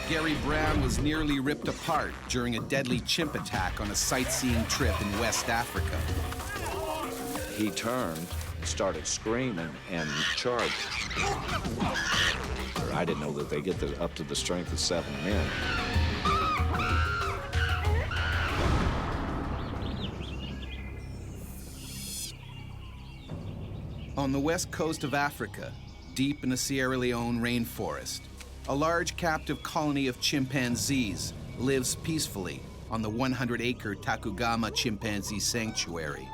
Gary Brown was nearly ripped apart during a deadly chimp attack on a sightseeing trip in West Africa. He turned, started screaming, and charged. I didn't know that they get up to the strength of 7 men. On the west coast of Africa, deep in the Sierra Leone rainforest, a large captive colony of chimpanzees lives peacefully on the 100-acre Takugama Chimpanzee Sanctuary.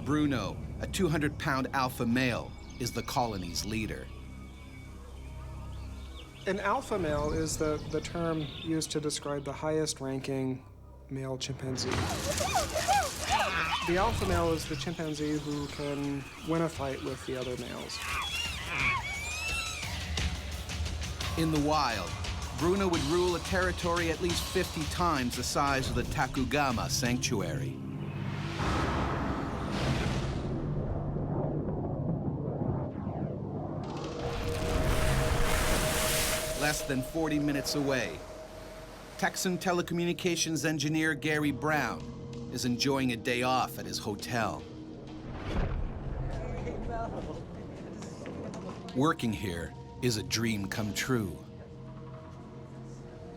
Bruno, a 200-pound alpha male, is the colony's leader. An alpha male is the term used to describe the highest-ranking male chimpanzee. The alpha male is the chimpanzee who can win a fight with the other males. In the wild, Bruno would rule a territory at least 50 times the size of the Takugama Sanctuary. Less than 40 minutes away, Texan telecommunications engineer Gary Brown is enjoying a day off at his hotel. Working here is a dream come true.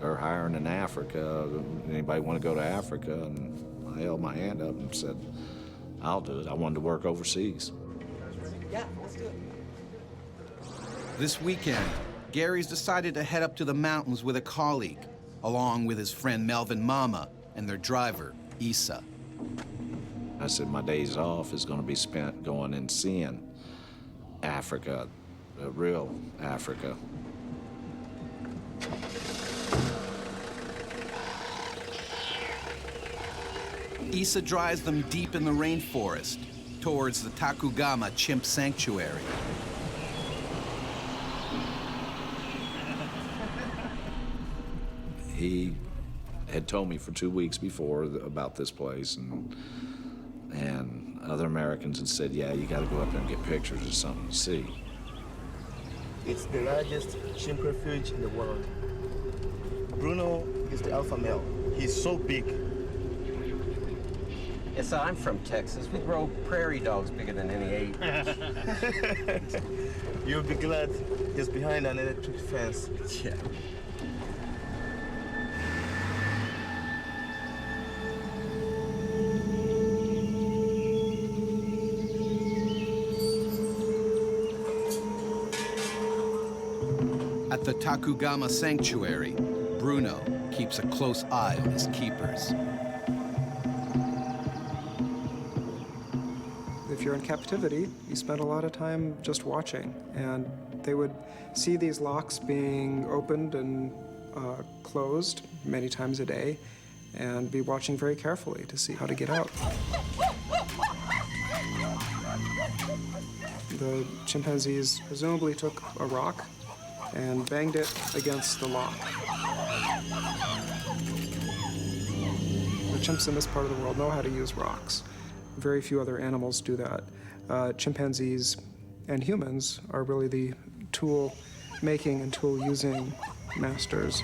They're hiring in Africa. Anybody want to go to Africa? And I held my hand up and said, I'll do it. I wanted to work overseas. Yeah, let's do it. This weekend, Gary's decided to head up to the mountains with a colleague, along with his friend Melvin Mama and their driver, Issa. I said my days off is going to be spent going and seeing Africa, real Africa. Issa drives them deep in the rainforest towards the Takugama Chimp Sanctuary. He had told me for 2 weeks before about this place, and other Americans had said, yeah, you got to go up there and get pictures of something to see. It's the largest chimp refuge in the world. Bruno is the alpha male. He's so big. Yes, I'm from Texas. We grow prairie dogs bigger than any ape. You'll be glad he's behind an electric fence. Yeah. At the Takugama Sanctuary, Bruno keeps a close eye on his keepers. If you're in captivity, you spend a lot of time just watching, and they would see these locks being opened and closed many times a day, and be watching very carefully to see how to get out. The chimpanzees presumably took a rock and banged it against the lock. The chimps in this part of the world know how to use rocks. Very few other animals do that. Chimpanzees and humans are really the tool-making and tool-using masters.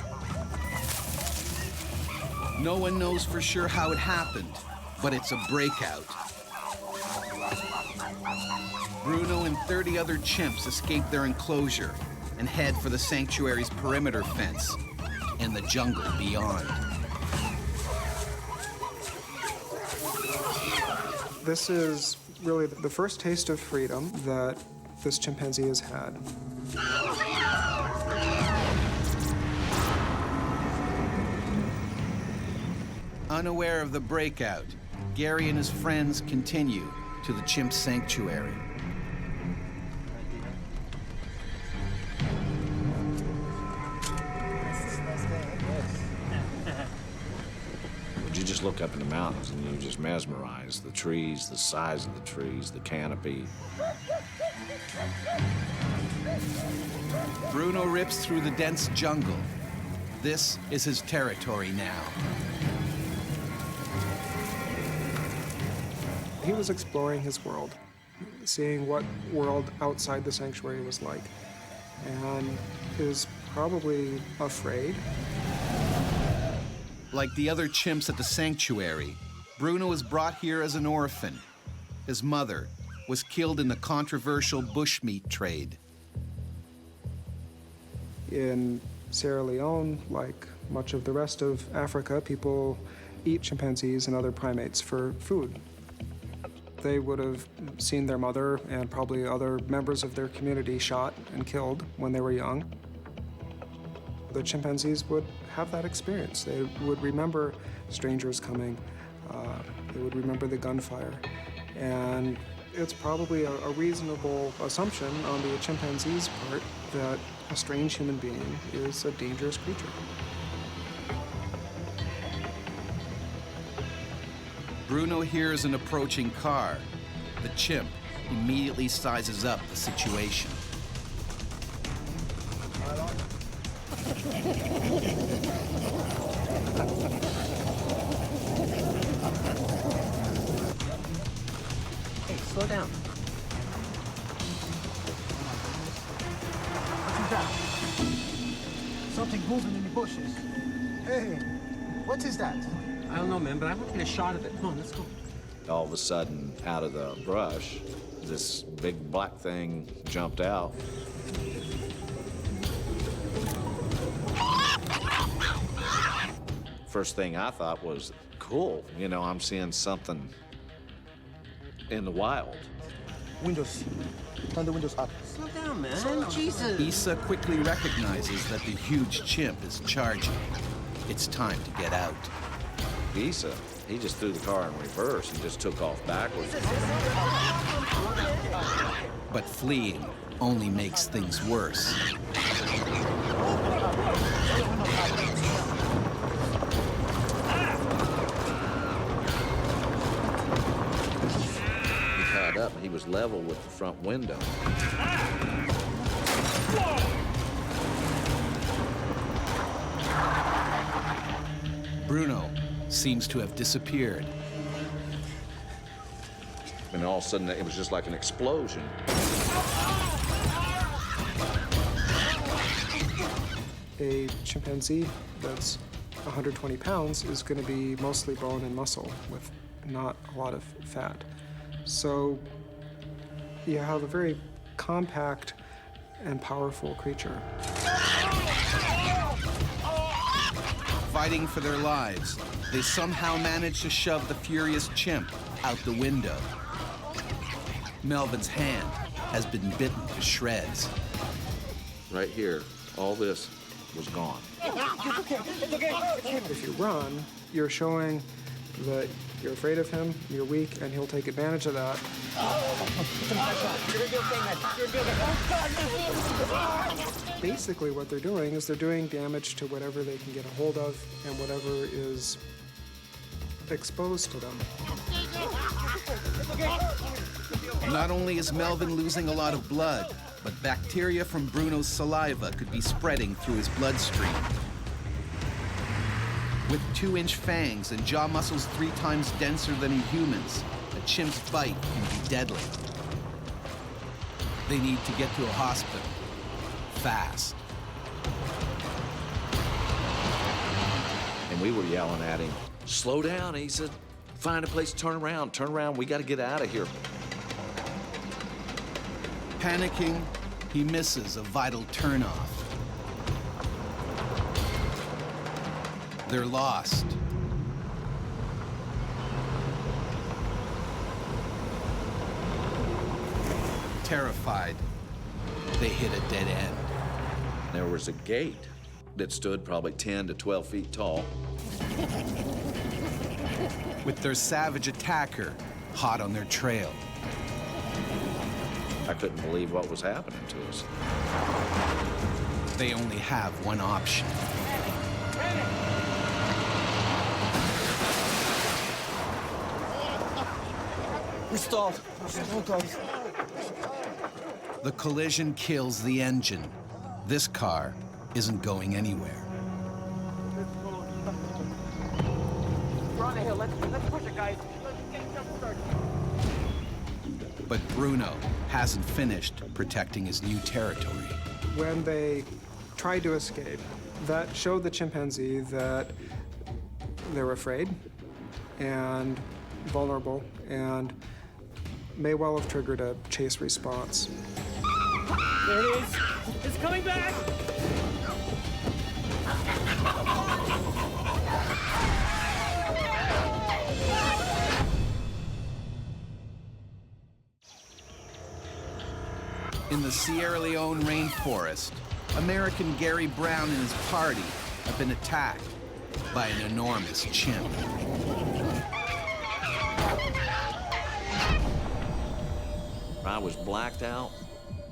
No one knows for sure how it happened, but it's a breakout. Bruno and 30 other chimps escape their enclosure and head for the sanctuary's perimeter fence and the jungle beyond. This is really the first taste of freedom that this chimpanzee has had. Unaware of the breakout, Gary and his friends continue to the chimp sanctuary. You just look up in the mountains and you're just mesmerized. The trees, the size of the trees, the canopy. Bruno rips through the dense jungle. This is his territory now. He was exploring his world, seeing what world outside the sanctuary was like. and is probably afraid. Like the other chimps at the sanctuary, Bruno was brought here as an orphan. His mother was killed in the controversial bushmeat trade. In Sierra Leone, like much of the rest of Africa, people eat chimpanzees and other primates for food. They would have seen their mother and probably other members of their community shot and killed when they were young. The chimpanzees would have that experience. They would remember strangers coming. They would remember the gunfire. And it's probably a reasonable assumption on the chimpanzee's part that a strange human being is a dangerous creature. Bruno hears an approaching car. The chimp immediately sizes up the situation. Hey, slow down. What's that? Something moving in the bushes. Hey, what is that? I don't know, man, but I want to get a shot of it. Come on, let's go. All of a sudden, out of the brush, this big black thing jumped out. First thing I thought was, cool, you know, I'm seeing something in the wild. Windows. Turn the windows up. Slow down, man. Jesus. Issa quickly recognizes that the huge chimp is charging. It's time to get out. Issa, he just threw the car in reverse and just took off backwards. But fleeing only makes things worse. He caught up and he was level with the front window. Bruno seems to have disappeared. And all of a sudden, it was just like an explosion. A chimpanzee that's 120 pounds is going to be mostly bone and muscle with not a lot of fat. So you have a very compact and powerful creature. Fighting for their lives, they somehow manage to shove the furious chimp out the window. Melvin's hand has been bitten to shreds. Right here, all this was gone. If you run, you're showing that you're afraid of him, you're weak, and he'll take advantage of that. Basically, what they're doing is they're doing damage to whatever they can get a hold of and whatever is exposed to them. Not only is Melvin losing a lot of blood, but bacteria from Bruno's saliva could be spreading through his bloodstream. With 2-inch fangs and jaw muscles 3 times denser than a human's, a chimp's bite can be deadly. They need to get to a hospital, fast. And we were yelling at him, slow down. He said, find a place to turn around, we gotta get out of here. Panicking, he misses a vital turnoff. They're lost. Terrified, they hit a dead end. There was a gate that stood probably 10 to 12 feet tall. With their savage attacker hot on their trail. I couldn't believe what was happening to us. They only have one option. We stalled. Guys. The collision kills the engine. This car isn't going anywhere. We're on the hill. Let's push it, guys. But Bruno hasn't finished protecting his new territory. When they tried to escape, that showed the chimpanzee that they were afraid and vulnerable and may well have triggered a chase response. There it is. It's coming back. In the Sierra Leone rainforest, American Gary Brown and his party have been attacked by an enormous chimp. I was blacked out,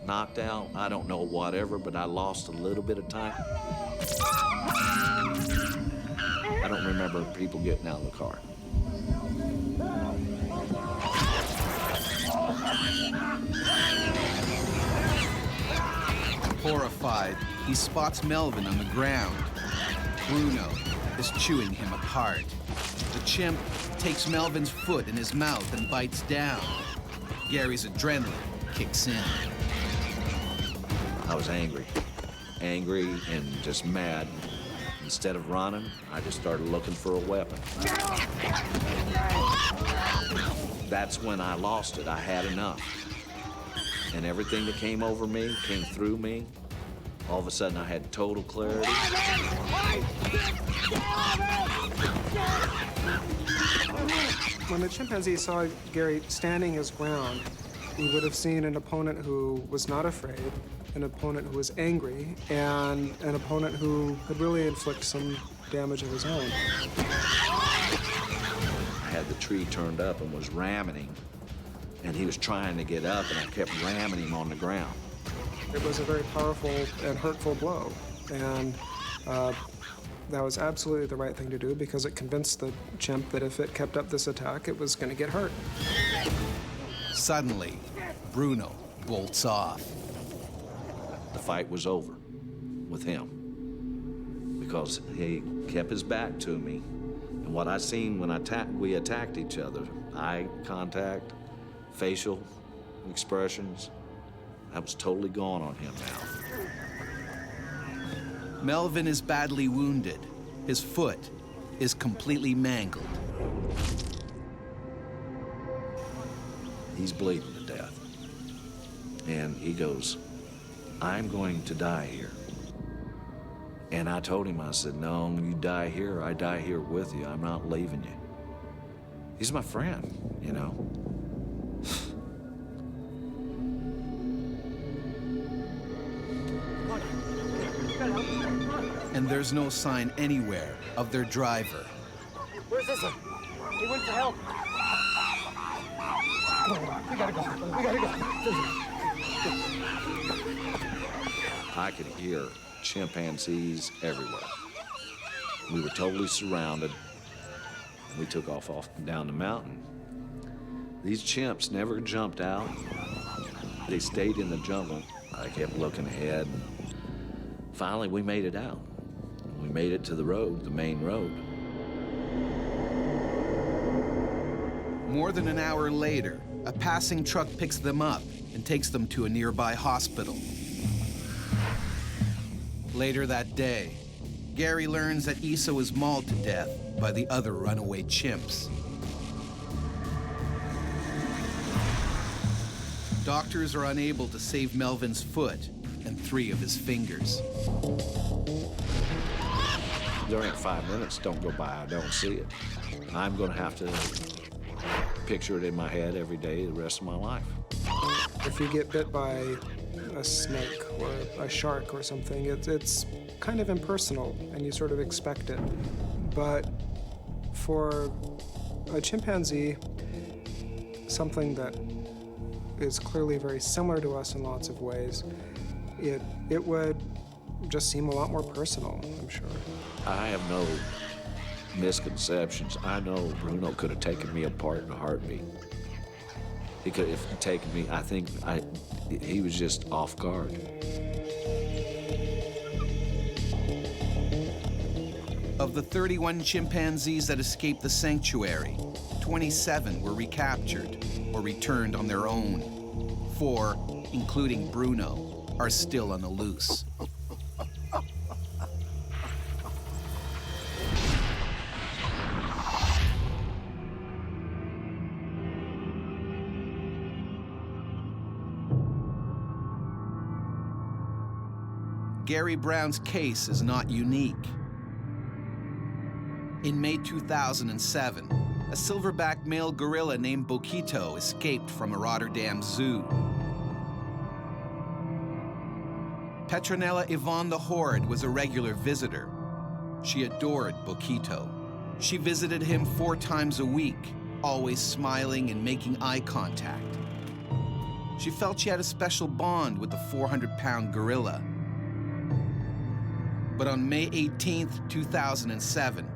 knocked out, I don't know whatever, but I lost a little bit of time. I don't remember people getting out of the car. Horrified, he spots Melvin on the ground. Bruno is chewing him apart. The chimp takes Melvin's foot in his mouth and bites down. Gary's adrenaline kicks in. I was angry and just mad. Instead of running, I just started looking for a weapon. That's when I lost it. I had enough. And everything that came over me, came through me, all of a sudden I had total clarity. When the chimpanzee saw Gary standing his ground, he would have seen an opponent who was not afraid, an opponent who was angry, and an opponent who could really inflict some damage of his own. I had the tree turned up and was ramming him, and he was trying to get up, and I kept ramming him on the ground. It was a very powerful and hurtful blow, and that was absolutely the right thing to do because it convinced the chimp that if it kept up this attack, it was going to get hurt. Suddenly, Bruno bolts off. The fight was over with him because he kept his back to me. And what I seen when we attacked each other, eye contact, facial expressions, that was totally gone on him now. Melvin is badly wounded. His foot is completely mangled. He's bleeding to death. And he goes, "I'm going to die here." And I told him, I said, "No, you die here, I die here with you. I'm not leaving you." He's my friend, you know. And there's no sign anywhere of their driver. Where's this one? He went for help. We gotta go. We gotta go. I could hear chimpanzees everywhere. We were totally surrounded. We took off down the mountain. These chimps never jumped out. They stayed in the jungle. I kept looking ahead. Finally, we made it out. We made it to the road, the main road. More than an hour later, a passing truck picks them up and takes them to a nearby hospital. Later that day, Gary learns that Issa was mauled to death by the other runaway chimps. Doctors are unable to save Melvin's foot and 3 of his fingers. There ain't 5 minutes don't go by I don't see it. I'm gonna have to picture it in my head every day the rest of my life. If you get bit by a snake or a shark or something, it's kind of impersonal and you sort of expect it. But for a chimpanzee, something that is clearly very similar to us in lots of ways, it would just seem a lot more personal, I'm sure. I have no misconceptions. I know Bruno could have taken me apart in a heartbeat. He could have taken me, he was just off guard. Of the 31 chimpanzees that escaped the sanctuary, 27 were recaptured. or returned on their own. 4, including Bruno, are still on the loose. Gary Brown's case is not unique. In May 2007, a silverback male gorilla named Boquito escaped from a Rotterdam zoo. Petronella Yvonne the Horde was a regular visitor. She adored Boquito. She visited him 4 times a week, always smiling and making eye contact. She felt she had a special bond with the 400-pound gorilla. But on May 18th, 2007,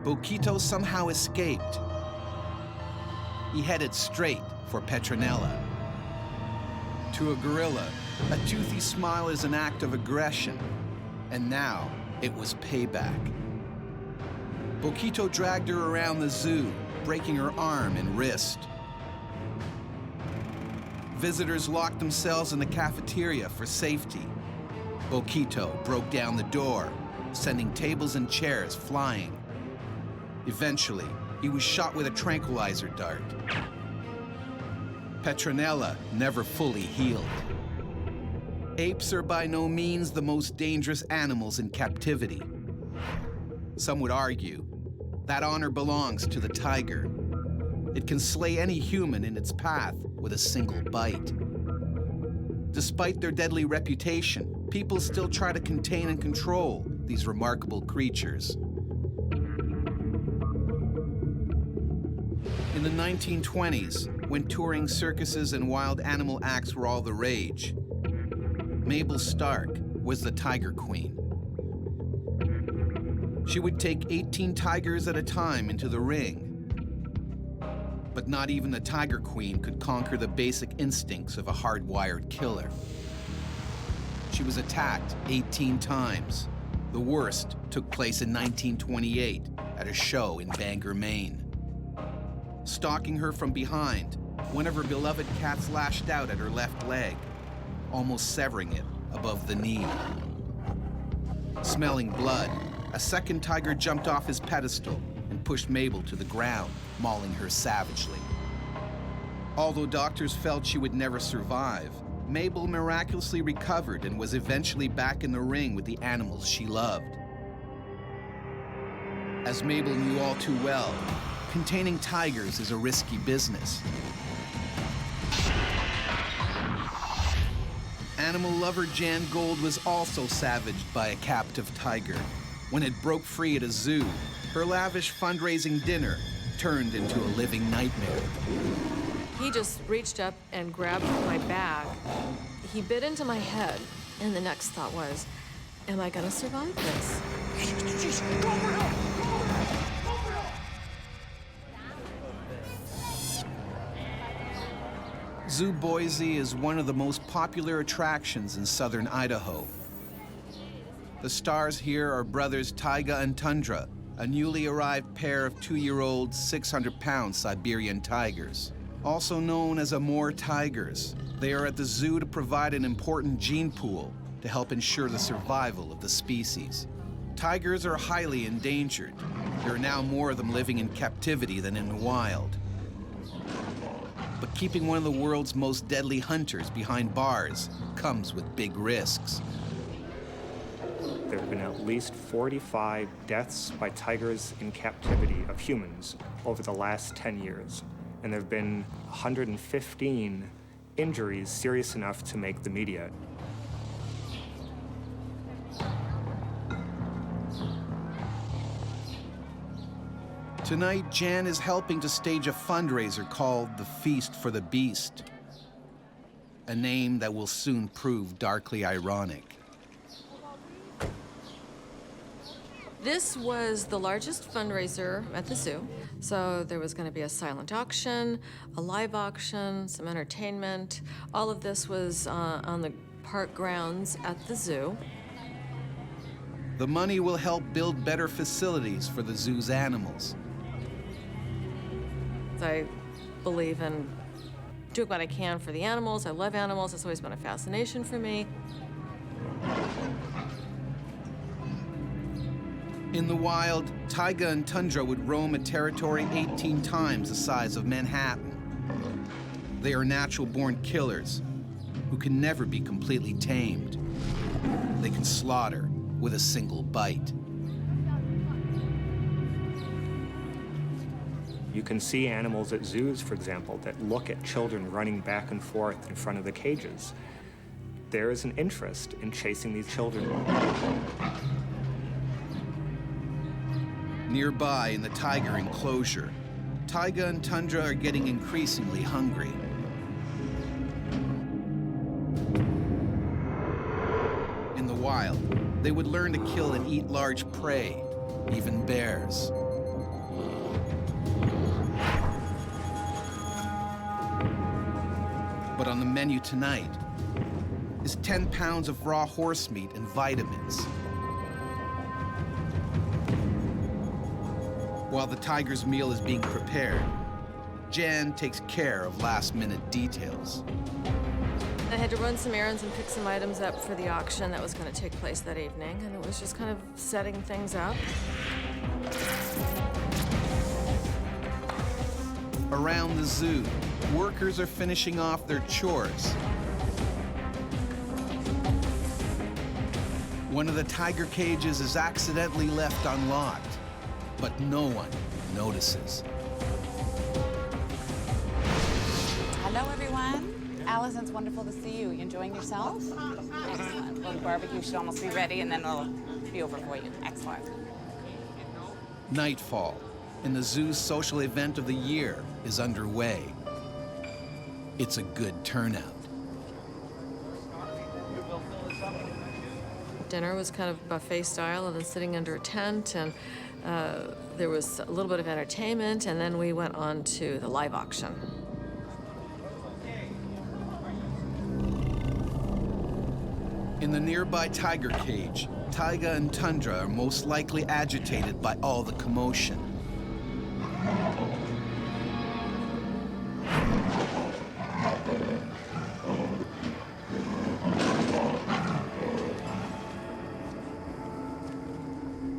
Boquito somehow escaped. He headed straight for Petronella. To a gorilla, a toothy smile is an act of aggression, and now it was payback. Boquito dragged her around the zoo, breaking her arm and wrist. Visitors locked themselves in the cafeteria for safety. Boquito broke down the door, sending tables and chairs flying. Eventually, he was shot with a tranquilizer dart. Petronella never fully healed. Apes are by no means the most dangerous animals in captivity. Some would argue that honor belongs to the tiger. It can slay any human in its path with a single bite. Despite their deadly reputation, people still try to contain and control these remarkable creatures. In the 1920s, when touring circuses and wild animal acts were all the rage, Mabel Stark was the tiger queen. She would take 18 tigers at a time into the ring. But not even the tiger queen could conquer the basic instincts of a hardwired killer. She was attacked 18 times. The worst took place in 1928 at a show in Bangor, Maine. Stalking her from behind, one of her beloved cats lashed out at her left leg, almost severing it above the knee. Smelling blood, a second tiger jumped off his pedestal and pushed Mabel to the ground, mauling her savagely. Although doctors felt she would never survive, Mabel miraculously recovered and was eventually back in the ring with the animals she loved. As Mabel knew all too well, containing tigers is a risky business. Animal lover Jan Gold was also savaged by a captive tiger. When it broke free at a zoo, her lavish fundraising dinner turned into a living nightmare. He just reached up and grabbed my bag. He bit into my head, and the next thought was, am I gonna survive this? Zoo Boise is one of the most popular attractions in southern Idaho. The stars here are brothers Taiga and Tundra, a newly arrived pair of 2-year-old, 600-pound Siberian tigers. Also known as Amur tigers, they are at the zoo to provide an important gene pool to help ensure the survival of the species. Tigers are highly endangered. There are now more of them living in captivity than in the wild. But keeping one of the world's most deadly hunters behind bars comes with big risks. There have been at least 45 deaths by tigers in captivity of humans over the last 10 years. And there have been 115 injuries serious enough to make the media. Tonight, Jan is helping to stage a fundraiser called the Feast for the Beast, a name that will soon prove darkly ironic. This was the largest fundraiser at the zoo. So there was going to be a silent auction, a live auction, some entertainment. All of this was on the park grounds at the zoo. The money will help build better facilities for the zoo's animals. I believe in doing what I can for the animals. I love animals. It's always been a fascination for me. In the wild, taiga and tundra would roam a territory 18 times the size of Manhattan. They are natural-born killers who can never be completely tamed. They can slaughter with a single bite. You can see animals at zoos, for example, that look at children running back and forth in front of the cages. There is an interest in chasing these children. Nearby in the tiger enclosure, taiga and tundra are getting increasingly hungry. In the wild, they would learn to kill and eat large prey, even bears. But on the menu tonight is 10 pounds of raw horse meat and vitamins. While the tiger's meal is being prepared, Jan takes care of last-minute details. I had to run some errands and pick some items up for the auction that was going to take place that evening, and it was just kind of setting things up. Around the zoo, workers are finishing off their chores. One of the tiger cages is accidentally left unlocked, but no one notices. Hello, everyone. Allison, it's wonderful to see you. You enjoying yourself? Excellent. Well, the barbecue should almost be ready, and then it'll be over for you. Excellent. Nightfall, and the zoo's social event of the year is underway. It's a good turnout. Dinner was kind of buffet style, and then sitting under a tent, and there was a little bit of entertainment, and then we went on to the live auction. In the nearby tiger cage, taiga and tundra are most likely agitated by all the commotion.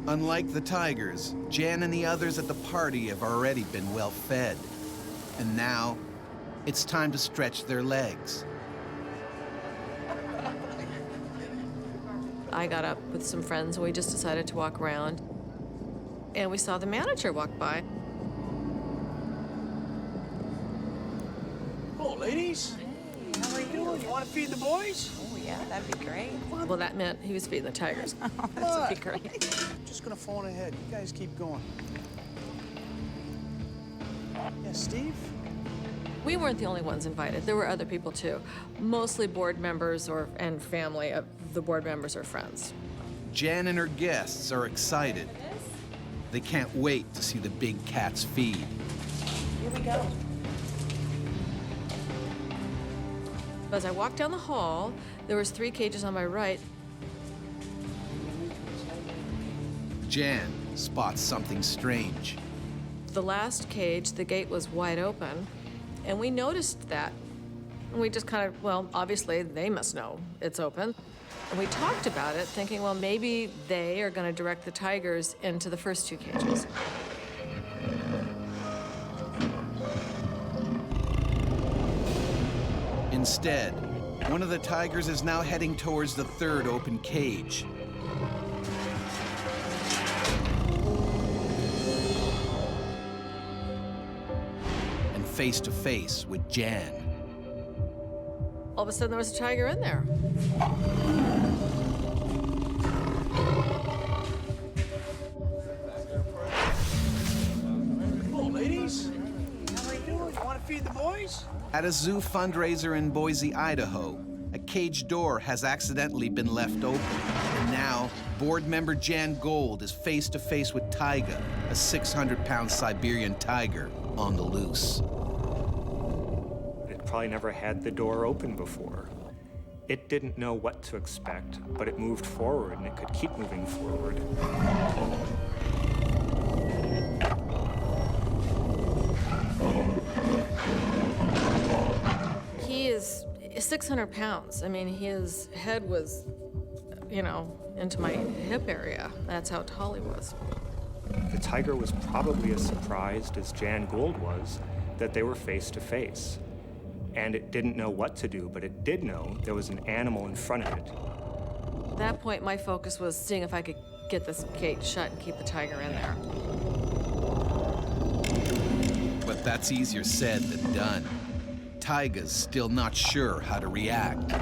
Unlike the tigers, Jan and the others at the party have already been well fed. And now, it's time to stretch their legs. I got up with some friends, and we just decided to walk around. And we saw the manager walk by. Hello, ladies. Hey, how are you? You want to feed the boys? Oh, yeah, that'd be great. Well, that meant he was feeding the tigers. That'd be great. I'm just going to phone ahead. You guys keep going. Yeah, Steve? We weren't the only ones invited. There were other people, too. Mostly board members and family of the board members or friends. Jan and her guests are excited. They can't wait to see the big cats feed. Here we go. As I walked down the hall, there was 3 cages on my right. Jan spots something strange. The last cage, the gate was wide open, and we noticed that. And we just kind of, well, obviously they must know it's open. And we talked about it, thinking, well, maybe they are going to direct the tigers into the first 2 cages. Instead, one of the tigers is now heading towards the 3rd open cage. And face to face with Jan. All of a sudden, there was a tiger in there. Hello, ladies. How are you doing? You want to feed the boys? At a zoo fundraiser in Boise, Idaho, a cage door has accidentally been left open. And now, board member Jan Gold is face to face with Taiga, a 600-pound Siberian tiger on the loose. It probably never had the door open before. It didn't know what to expect, but it moved forward, and it could keep moving forward. was 600 pounds. I mean, his head was, you know, into my hip area. That's how tall he was. The tiger was probably as surprised as Jan Gould was that they were face to face. And it didn't know what to do, but it did know there was an animal in front of it. At that point, my focus was seeing if I could get this gate shut and keep the tiger in there. But that's easier said than done. Taiga's still not sure how to react.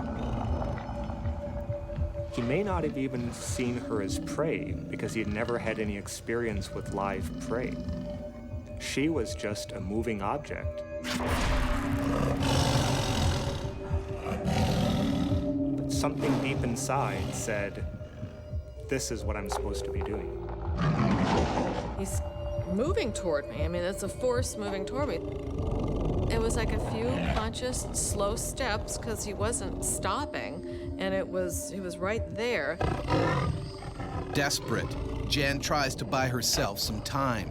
He may not have even seen her as prey because he had never had any experience with live prey. She was just a moving object. But something deep inside said, this is what I'm supposed to be doing. He's moving toward me. I mean, it's a force moving toward me. It was like a few conscious, slow steps because he wasn't stopping, and he was right there. Desperate, Jan tries to buy herself some time.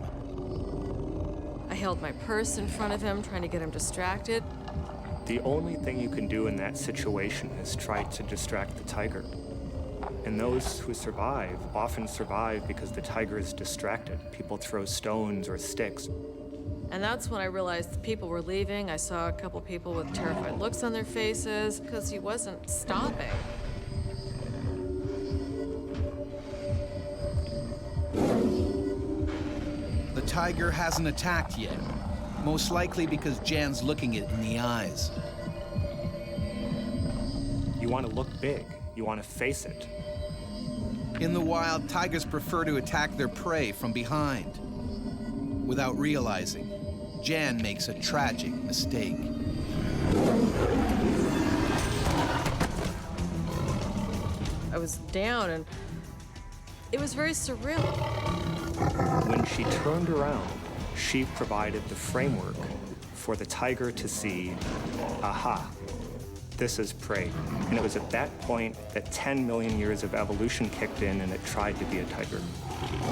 I held my purse in front of him, trying to get him distracted. The only thing you can do in that situation is try to distract the tiger. And those who survive often survive because the tiger is distracted. People throw stones or sticks. And that's when I realized the people were leaving. I saw a couple people with terrified looks on their faces because he wasn't stopping. The tiger hasn't attacked yet, most likely because Jan's looking it in the eyes. You want to look big. You want to face it. In the wild, tigers prefer to attack their prey from behind. Without realizing, Jan makes a tragic mistake. I was down, and it was very surreal. When she turned around, she provided the framework for the tiger to see, aha, this is prey. And it was at that point that 10 million years of evolution kicked in and it tried to be a tiger.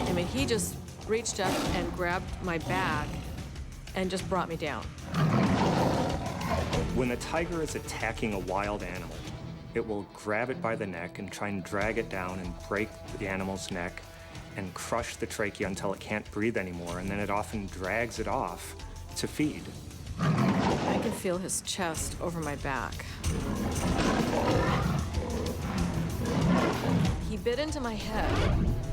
I mean, he just reached up and grabbed my bag and just brought me down. When a tiger is attacking a wild animal, it will grab it by the neck and try and drag it down and break the animal's neck and crush the trachea until it can't breathe anymore, and then it often drags it off to feed. I can feel his chest over my back. He bit into my head,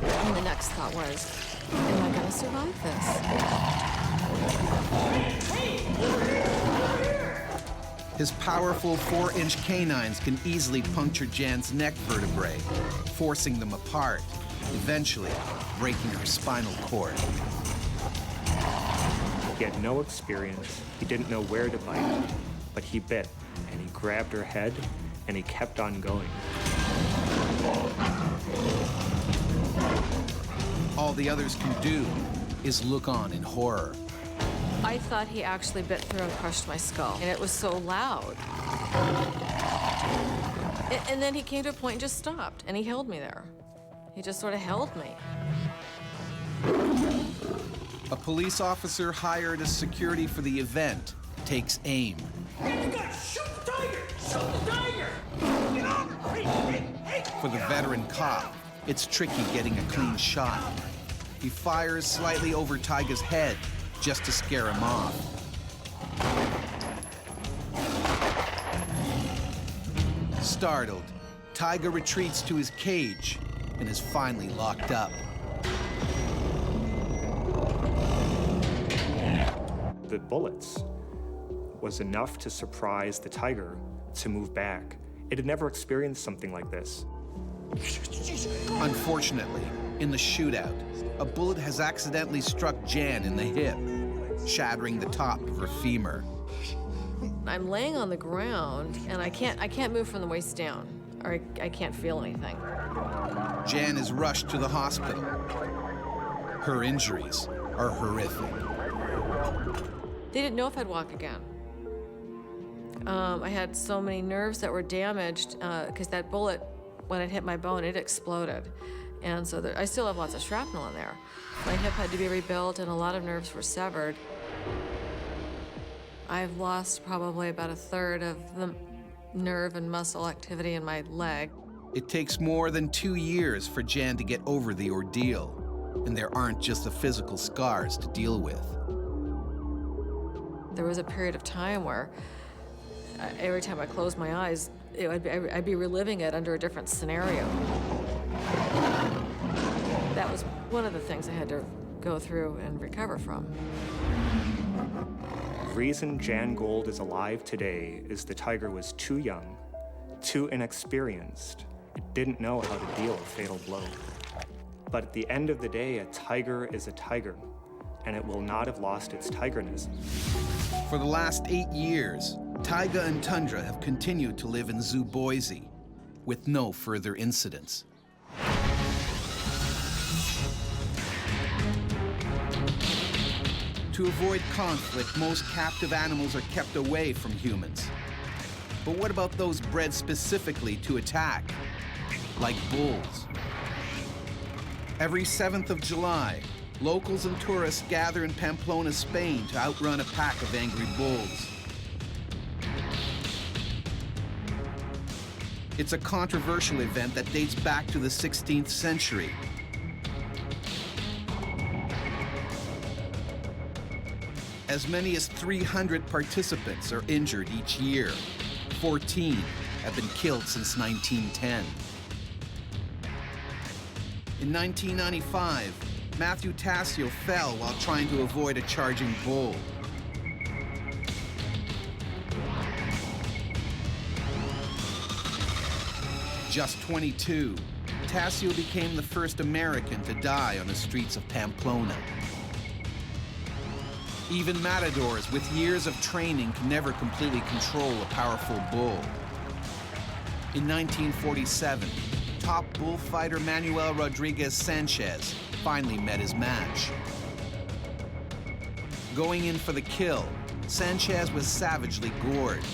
and the next thought was, am I gonna survive this? His powerful 4-inch canines can easily puncture Jan's neck vertebrae, forcing them apart, eventually breaking her spinal cord. He had no experience. He didn't know where to bite, but he bit, and he grabbed her head, and he kept on going. All the others can do is look on in horror. I thought he actually bit through and crushed my skull, and it was so loud. And then he came to a point and just stopped, and he held me there. He just sort of held me. A police officer hired as security for the event takes aim. You gotta shoot the tiger! Shoot the tiger! Get on! Hey! For the veteran cop, it's tricky getting a clean shot. He fires slightly over Taiga's head just to scare him off. Startled, Taiga retreats to his cage and is finally locked up. The bullets was enough to surprise the tiger to move back. It had never experienced something like this. Unfortunately, in the shootout, a bullet has accidentally struck Jan in the hip, shattering the top of her femur. I'm laying on the ground, and I can't move from the waist down, or I can't feel anything. Jan is rushed to the hospital. Her injuries are horrific. They didn't know if I'd walk again. I had so many nerves that were damaged because that bullet, when it hit my bone, it exploded. And so I still have lots of shrapnel in there. My hip had to be rebuilt, and a lot of nerves were severed. I've lost probably about a third of nerve and muscle activity in my leg. It takes more than 2 years for Jan to get over the ordeal, and there aren't just the physical scars to deal with. There was a period of time where every time I closed my eyes, I'd be reliving it under a different scenario. That was one of the things I had to go through and recover from. The reason Jan Gold is alive today is the tiger was too young, too inexperienced. It didn't know how to deal a fatal blow. But at the end of the day, a tiger is a tiger, and it will not have lost its tigerness. For the last 8 years, taiga and tundra have continued to live in Zoo Boise, with no further incidents. To avoid conflict, most captive animals are kept away from humans. But what about those bred specifically to attack, like bulls? Every 7th of July, locals and tourists gather in Pamplona, Spain to outrun a pack of angry bulls. It's a controversial event that dates back to the 16th century. As many as 300 participants are injured each year. 14 have been killed since 1910. In 1995, Matthew Tassio fell while trying to avoid a charging bull. Just 22, Tassio became the first American to die on the streets of Pamplona. Even matadors with years of training can never completely control a powerful bull. In 1947, top bullfighter Manuel Rodriguez Sanchez finally met his match. Going in for the kill, Sanchez was savagely gored,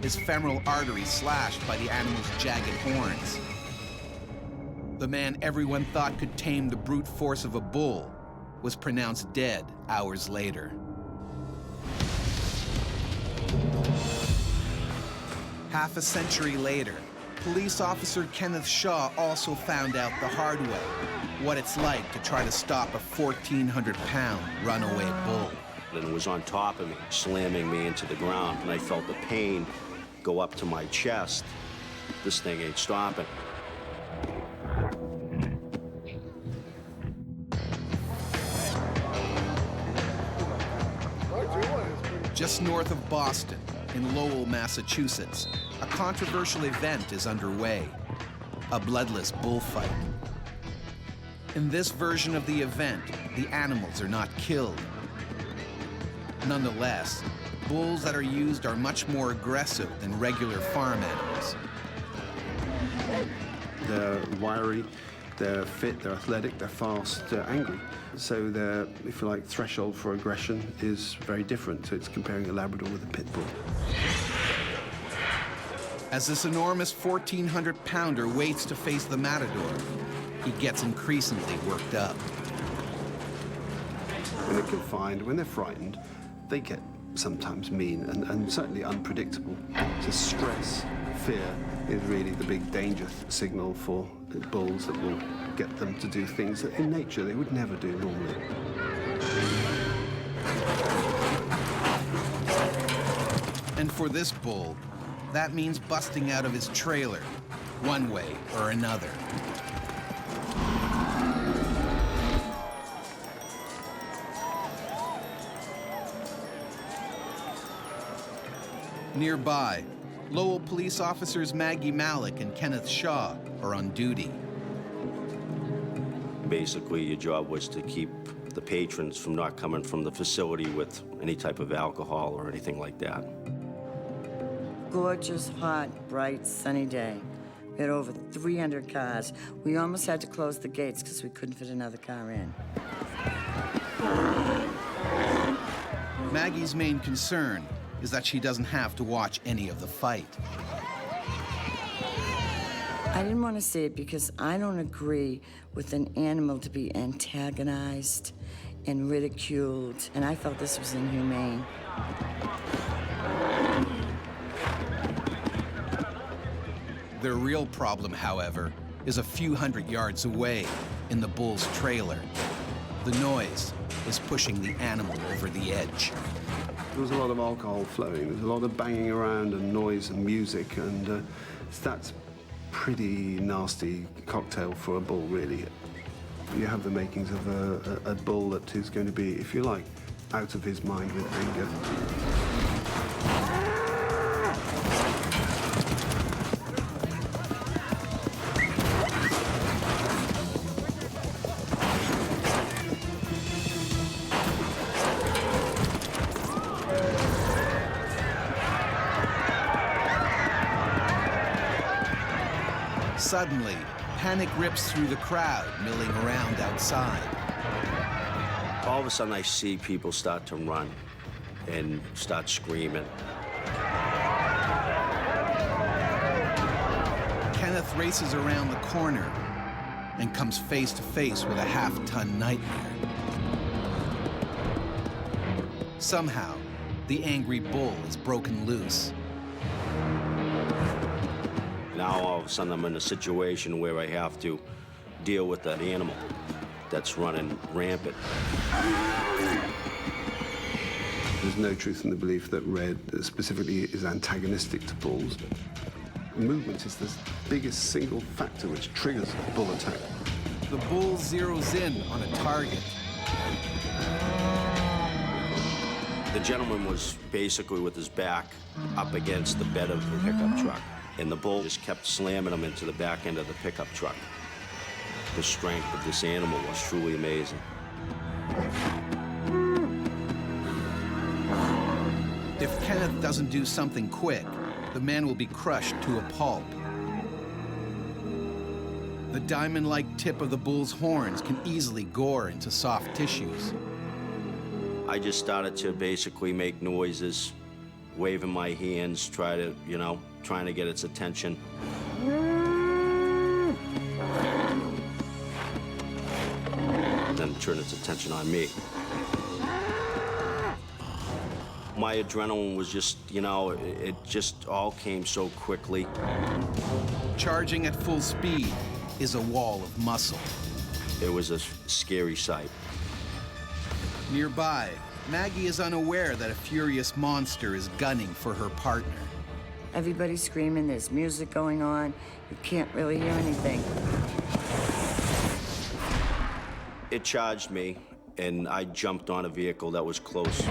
his femoral artery slashed by the animal's jagged horns. The man everyone thought could tame the brute force of a bull was pronounced dead hours later. Half a century later, police officer Kenneth Shaw also found out the hard way what it's like to try to stop a 1,400-pound runaway bull. And it was on top of me, slamming me into the ground, and I felt the pain go up to my chest. This thing ain't stopping. Just north of Boston, in Lowell, Massachusetts, a controversial event is underway, a bloodless bullfight. In this version of the event, the animals are not killed. Nonetheless, bulls that are used are much more aggressive than regular farm animals. They're wiry, they're fit, they're athletic, they're fast, they're angry. So their, if you like, threshold for aggression is very different. So it's comparing a Labrador with a pit bull. As this enormous 1,400-pounder waits to face the matador, he gets increasingly worked up. When they're confined, when they're frightened, they get sometimes mean and certainly unpredictable. So stress, fear is really the big danger signal for bulls that will get them to do things that in nature they would never do normally. And for this bull, that means busting out of his trailer, one way or another. Nearby, Lowell police officers Maggie Malik and Kenneth Shaw are on duty. Basically, your job was to keep the patrons from not coming from the facility with any type of alcohol or anything like that. Gorgeous, hot, bright, sunny day. We had over 300 cars. We almost had to close the gates because we couldn't fit another car in. Maggie's main concern is that she doesn't have to watch any of the fight. I didn't want to say it because I don't agree with an animal to be antagonized and ridiculed, and I felt this was inhumane. Their real problem, however, is a few hundred yards away in the bull's trailer. The noise is pushing the animal over the edge. There was a lot of alcohol flowing. There's a lot of banging around and noise and music, and that's pretty nasty cocktail for a bull, really. You have the makings of a bull that is going to be, if you like, out of his mind with anger. Suddenly, panic rips through the crowd milling around outside. All of a sudden, I see people start to run and start screaming. Kenneth races around the corner and comes face to face with a half-ton nightmare. Somehow, the angry bull is broken loose. Now, all of a sudden, I'm in a situation where I have to deal with that animal that's running rampant. There's no truth in the belief that red specifically is antagonistic to bulls. Movement is the biggest single factor which triggers a bull attack. The bull zeroes in on a target. The gentleman was basically with his back up against the bed of the pickup truck, and the bull just kept slamming him into the back end of the pickup truck. The strength of this animal was truly amazing. If Kenneth doesn't do something quick, the man will be crushed to a pulp. The diamond-like tip of the bull's horns can easily gore into soft tissues. I just started to basically make noises, waving my hands, trying to get its attention. Then turn its attention on me. My adrenaline was just, it just all came so quickly. Charging at full speed is a wall of muscle. It was a scary sight. Nearby, Maggie is unaware that a furious monster is gunning for her partner. Everybody's screaming, there's music going on. You can't really hear anything. It charged me, and I jumped on a vehicle that was close.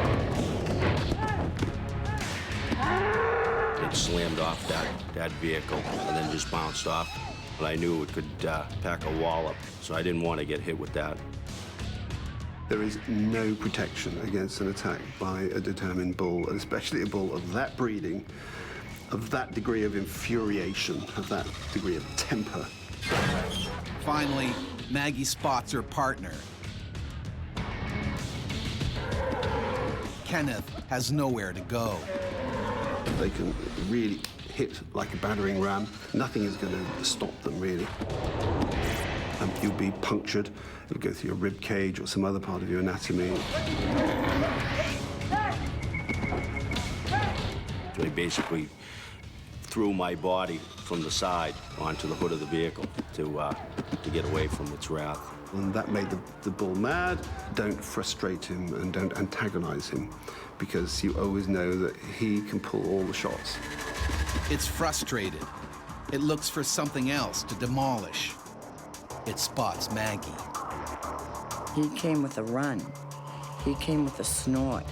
It slammed off that vehicle and then just bounced off. But I knew it could pack a wallop, so I didn't want to get hit with that. There is no protection against an attack by a determined bull, especially a bull of that breeding, of that degree of infuriation, of that degree of temper. Finally, Maggie spots her partner. Kenneth has nowhere to go. They can really hit like a battering ram. Nothing is going to stop them, really. You'll be punctured. It'll go through your rib cage or some other part of your anatomy. So he basically threw my body from the side onto the hood of the vehicle to get away from its wrath. And that made the bull mad. Don't frustrate him and don't antagonize him, because you always know that he can pull all the shots. It's frustrated. It looks for something else to demolish. It spots Maggie. He came with a run. He came with a snort.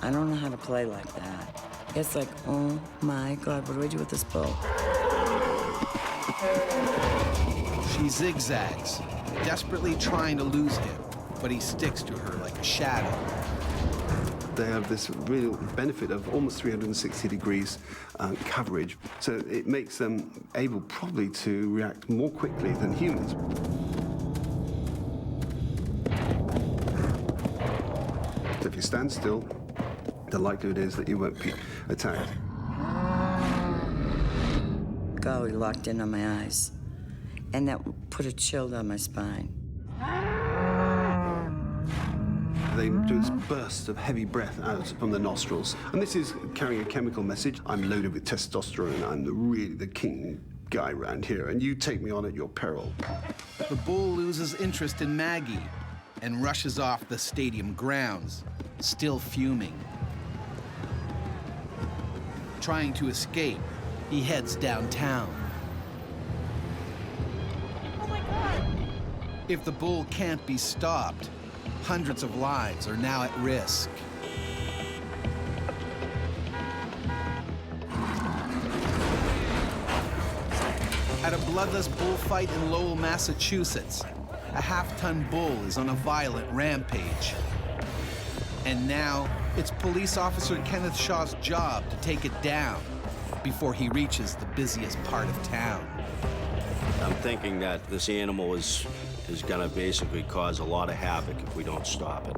I don't know how to play like that. It's like, oh my God, what do I do with this bull? She zigzags, desperately trying to lose him, but he sticks to her like a shadow. They have this real benefit of almost 360 degrees coverage, so it makes them able probably to react more quickly than humans. So if you stand still, the likelihood is that you won't be attacked. Golly, locked in on my eyes. And that put a chill down my spine. They do this burst of heavy breath out from the nostrils. And this is carrying a chemical message. I'm loaded with testosterone. I'm really the king guy around here, and you take me on at your peril. The bull loses interest in Maggie and rushes off the stadium grounds, still fuming. Trying to escape, he heads downtown. Oh my God! If the bull can't be stopped, hundreds of lives are now at risk. At a bloodless bullfight in Lowell, Massachusetts, a half-ton bull is on a violent rampage. And now, it's police officer Kenneth Shaw's job to take it down before he reaches the busiest part of town. I'm thinking that this animal is gonna basically cause a lot of havoc if we don't stop it.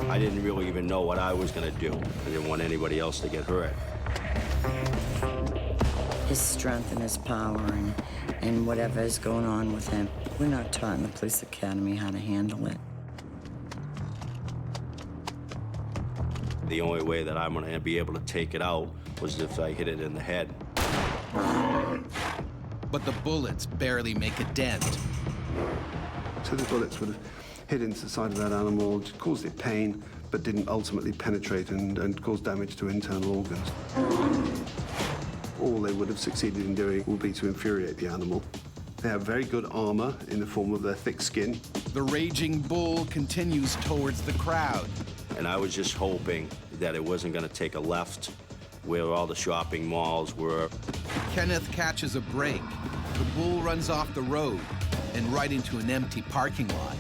I didn't really even know what I was gonna do. I didn't want anybody else to get hurt. His strength and his power and whatever is going on with him. We're not taught in the police academy how to handle it. The only way that I'm gonna be able to take it out was if I hit it in the head. But the bullets barely make a dent. So the bullets would have hit into the side of that animal, caused it pain, but didn't ultimately penetrate and cause damage to internal organs. All they would have succeeded in doing would be to infuriate the animal. They have very good armor in the form of their thick skin. The raging bull continues towards the crowd. And I was just hoping that it wasn't gonna take a left where all the shopping malls were. Kenneth catches a break. The bull runs off the road and right into an empty parking lot.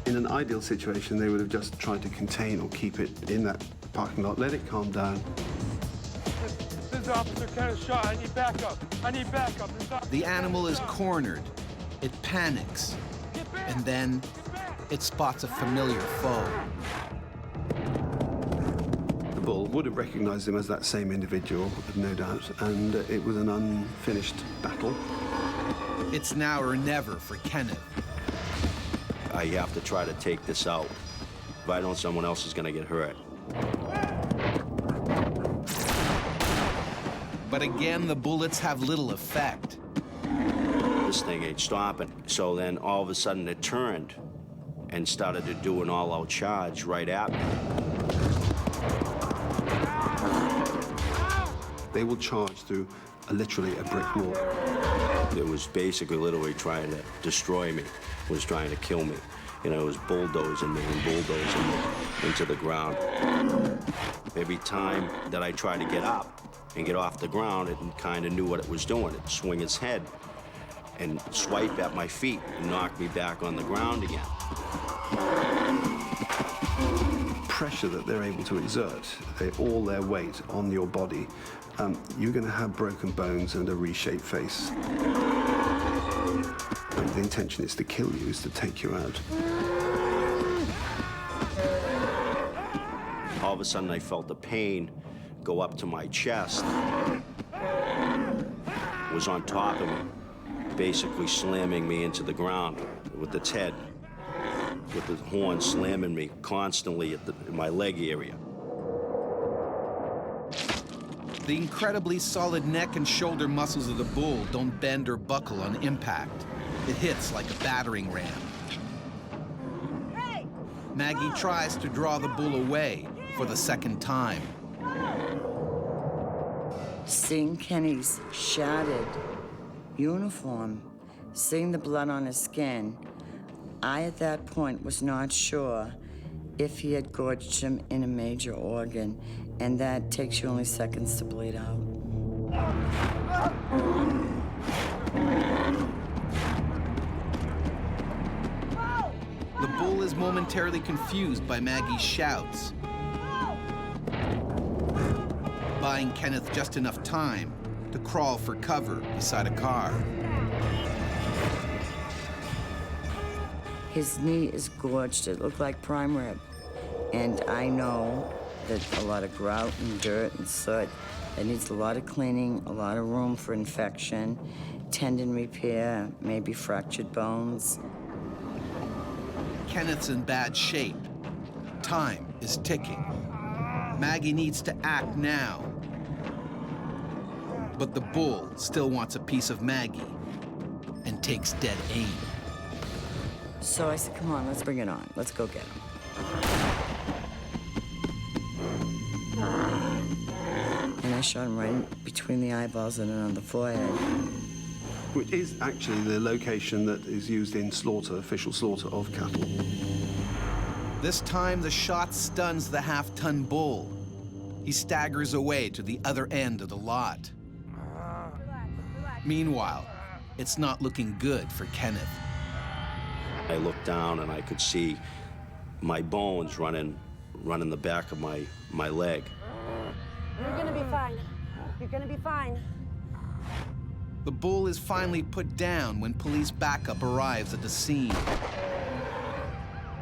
In an ideal situation, they would have just tried to contain or keep it in that parking lot, let it calm down. This is Officer Kenneth Shaw. I need backup. I need backup. The animal is cornered. It panics. And then it spots a familiar foe. The bull would have recognized him as that same individual, no doubt, and it was an unfinished battle. It's now or never for Kenneth. I have to try to take this out. If I don't, someone else is gonna get hurt. But again, the bullets have little effect. This thing ain't stopping. So then all of a sudden it turned and started to do an all-out charge right at me. They will charge through literally a brick wall. It was basically literally trying to destroy me, was trying to kill me. You know, it was bulldozing me and bulldozing me into the ground. Every time that I tried to get up and get off the ground, it kind of knew what it was doing. It'd swing its head and swipe at my feet and knock me back on the ground again. Pressure that they're able to exert, all their weight on your body, you're going to have broken bones and a reshaped face. And the intention is to kill you, is to take you out. All of a sudden, I felt the pain go up to my chest. It was on top of me, basically slamming me into the ground with its head, with the horn slamming me constantly in my leg area. The incredibly solid neck and shoulder muscles of the bull don't bend or buckle on impact. It hits like a battering ram. Maggie tries to draw the bull away for the second time. Seeing Kenny's shattered uniform, seeing the blood on his skin, I at that point was not sure if he had gorged him in a major organ, and that takes you only seconds to bleed out. The bull is momentarily confused by Maggie's shouts, buying Kenneth just enough time to crawl for cover beside a car. His knee is gorged. It looked like prime rib. And I know that a lot of grout and dirt and soot. It needs a lot of cleaning, a lot of room for infection, tendon repair, maybe fractured bones. Kenneth's in bad shape. Time is ticking. Maggie needs to act now. But the bull still wants a piece of Maggie and takes dead aim. So I said, come on, let's bring it on. Let's go get him. And I shot him right between the eyeballs and on the forehead. Which is actually the location that is used in slaughter, official slaughter of cattle. This time, the shot stuns the half-ton bull. He staggers away to the other end of the lot. Meanwhile, it's not looking good for Kenneth. I looked down and I could see my bones running the back of my leg. You're gonna be fine. You're gonna be fine. The bull is finally put down when police backup arrives at the scene.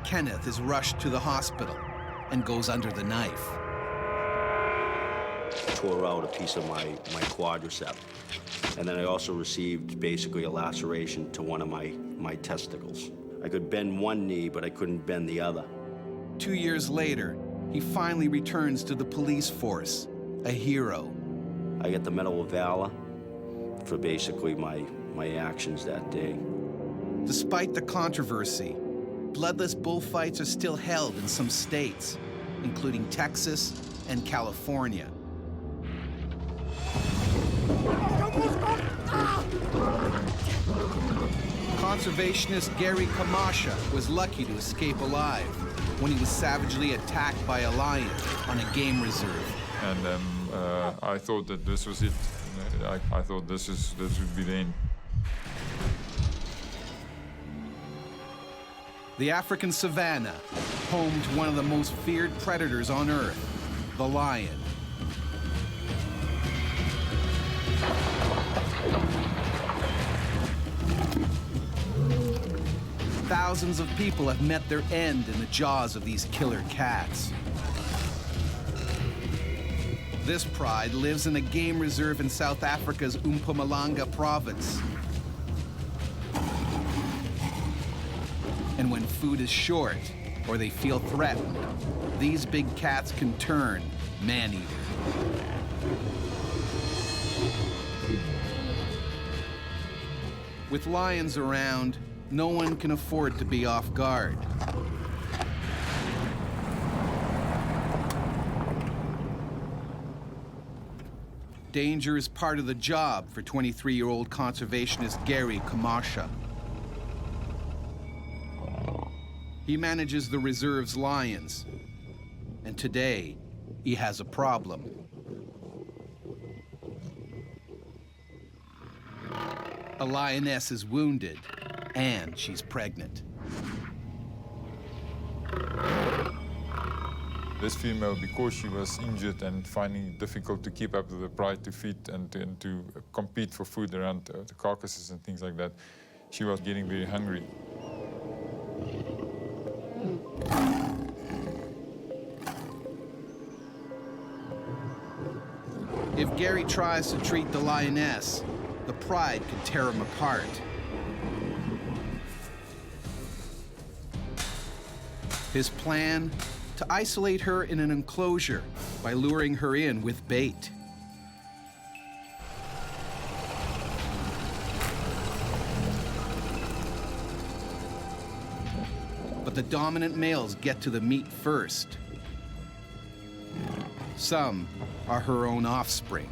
Kenneth is rushed to the hospital and goes under the knife. Tore out a piece of my quadricep. And then I also received basically a laceration to one of my testicles. I could bend one knee, but I couldn't bend the other. 2 years later, he finally returns to the police force, a hero. I get the Medal of Valor for basically my actions that day. Despite the controversy, bloodless bullfights are still held in some states, including Texas and California. Conservationist Gary Kamasha was lucky to escape alive when he was savagely attacked by a lion on a game reserve. And then I thought that this was it. I thought this would be the end. The African savannah, home to one of the most feared predators on Earth, the lion. Thousands of people have met their end in the jaws of these killer cats. This pride lives in a game reserve in South Africa's Mpumalanga province. And when food is short or they feel threatened, these big cats can turn man-eater. With lions around, no one can afford to be off guard. Danger is part of the job for 23-year-old conservationist Gary Kamasha. He manages the reserve's lions, and today he has a problem. A lioness is wounded, and she's pregnant. This female, because she was injured and finding it difficult to keep up with the pride to feed and to compete for food around the carcasses and things like that, she was getting very hungry. If Gary tries to treat the lioness, the pride could tear him apart. His plan? To isolate her in an enclosure by luring her in with bait. But the dominant males get to the meat first. Some are her own offspring.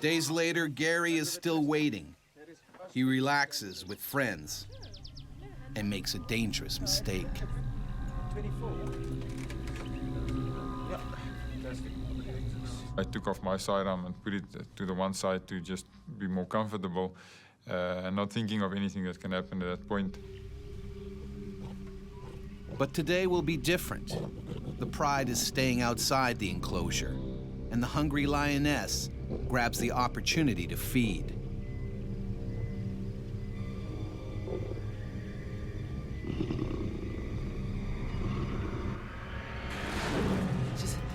Days later, Gary is still waiting. He relaxes with friends and makes a dangerous mistake. I took off my sidearm and put it to the one side to just be more comfortable and not thinking of anything that can happen at that point. But today will be different. The pride is staying outside the enclosure, and the hungry lioness grabs the opportunity to feed.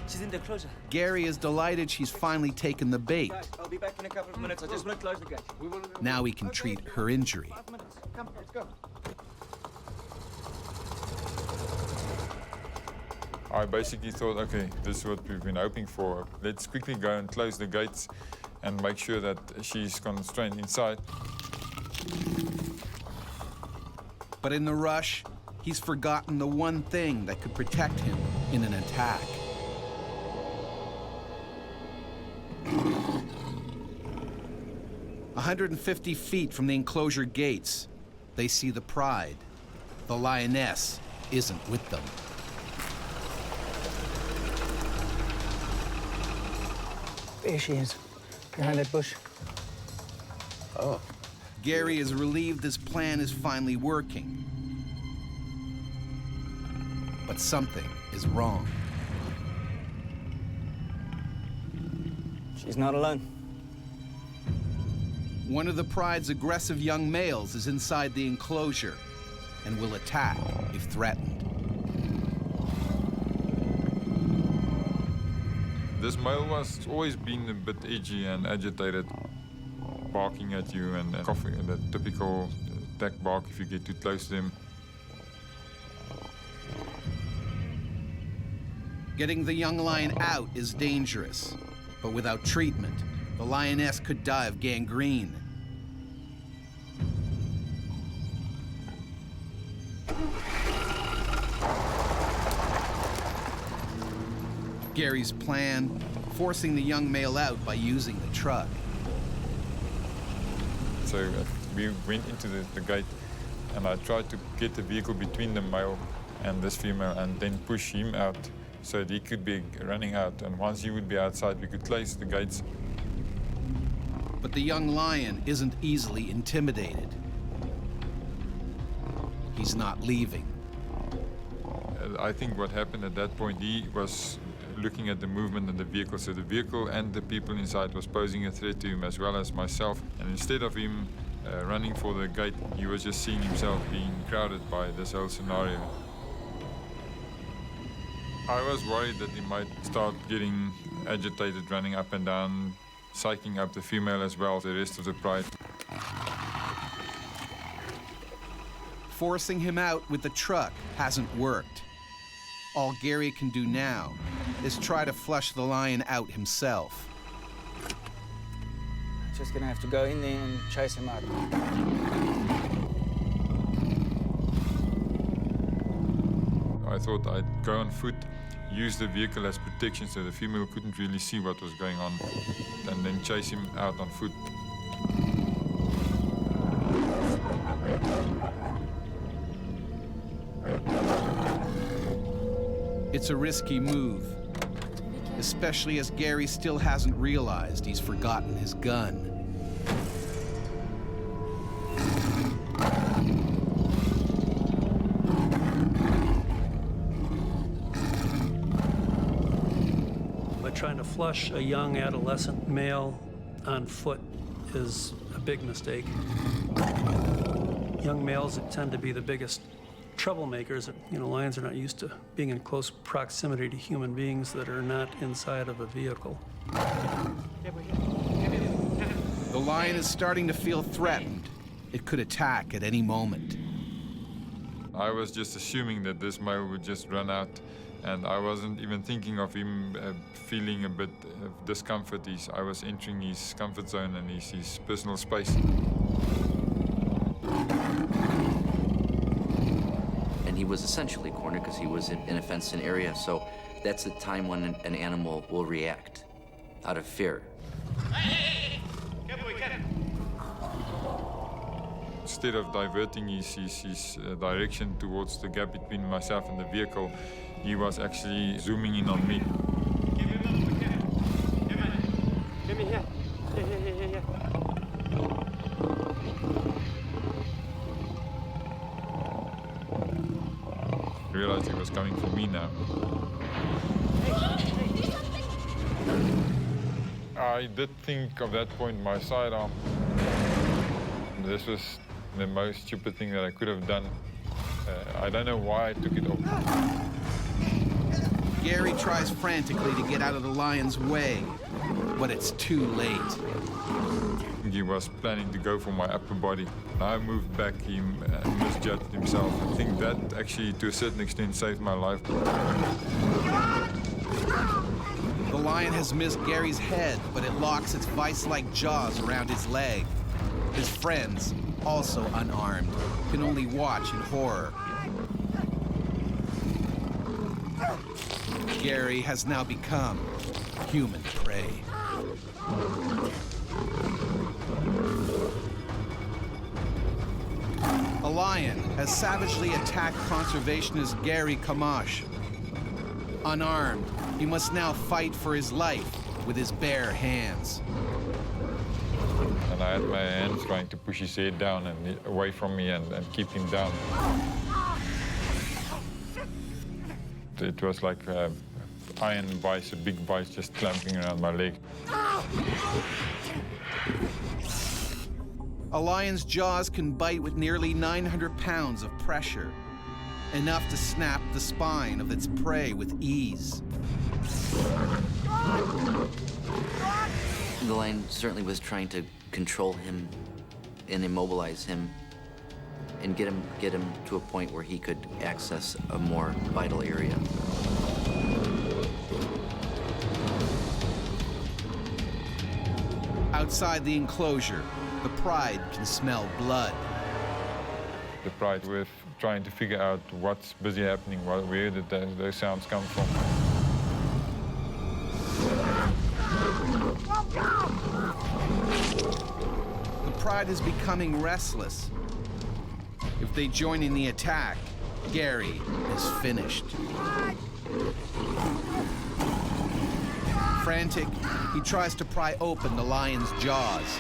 She's in the closer. Gary is delighted she's finally taken the bait. Guys, I'll be back in a couple of minutes. I just want to close the gate. Now he can treat her injury. 5 minutes. Come, let's go. I basically thought, okay, this is what we've been hoping for. Let's quickly go and close the gates and make sure that she's constrained inside. But in the rush, he's forgotten the one thing that could protect him in an attack. "150 feet from the enclosure gates, they see the pride. The lioness isn't with them. There she is, behind that bush. Oh. Gary is relieved this plan is finally working. But something is wrong. She's not alone. One of the pride's aggressive young males is inside the enclosure and will attack if threatened. This male was always been a bit edgy and agitated, barking at you and coughing, the typical attack bark if you get too close to him. Getting the young lion out is dangerous, but without treatment, the lioness could die of gangrene. Gary's plan, forcing the young male out by using the truck. So we went into the gate and I tried to get the vehicle between the male and this female and then push him out so that he could be running out. And once he would be outside, we could close the gates. But the young lion isn't easily intimidated. He's not leaving. I think what happened at that point, he was looking at the movement of the vehicle. So the vehicle and the people inside was posing a threat to him as well as myself. And instead of him running for the gate, he was just seeing himself being crowded by this whole scenario. I was worried that he might start getting agitated, running up and down, psyching up the female as well, the rest of the pride. Forcing him out with the truck hasn't worked. All Gary can do now is try to flush the lion out himself. Just gonna have to go in there and chase him out. I thought I'd go on foot, use the vehicle as protection so the female couldn't really see what was going on, and then chase him out on foot. It's a risky move, especially as Gary still hasn't realized he's forgotten his gun. But trying to flush a young adolescent male on foot is a big mistake. Young males tend to be the biggest troublemakers. You know, lions are not used to being in close proximity to human beings that are not inside of a vehicle. The lion is starting to feel threatened. It could attack at any moment. I was just assuming that this male would just run out, and I wasn't even thinking of him feeling a bit of discomfort. I was entering his comfort zone and his personal space. He was essentially cornered because he was in a fenced-in area, so that's the time when an animal will react out of fear. Instead of diverting his direction towards the gap between myself and the vehicle, he was actually zooming in on me. Give me here. Here. I realized he was coming for me now. I did think of that point my sidearm. This was the most stupid thing that I could have done. I don't know why I took it off. Gary tries frantically to get out of the lion's way, but it's too late. He was planning to go for my upper body. I moved back, he misjudged himself. I think that actually, to a certain extent, saved my life. The lion has missed Gary's head, but it locks its vice-like jaws around his leg. His friends, also unarmed, can only watch in horror. Gary has now become human prey. A lion has savagely attacked conservationist Gary Camash. Unarmed, he must now fight for his life with his bare hands. And I had my hands trying to push his head down and away from me and keep him down. It was like an iron vice, a big vice just clamping around my leg. A lion's jaws can bite with nearly 900 pounds of pressure, enough to snap the spine of its prey with ease. The lion certainly was trying to control him and immobilize him and get him to a point where he could access a more vital area. Outside the enclosure, the pride can smell blood. The pride were trying to figure out what's busy happening, where did those sounds come from. The pride is becoming restless. If they join in the attack, Gary is finished. Frantic, he tries to pry open the lion's jaws.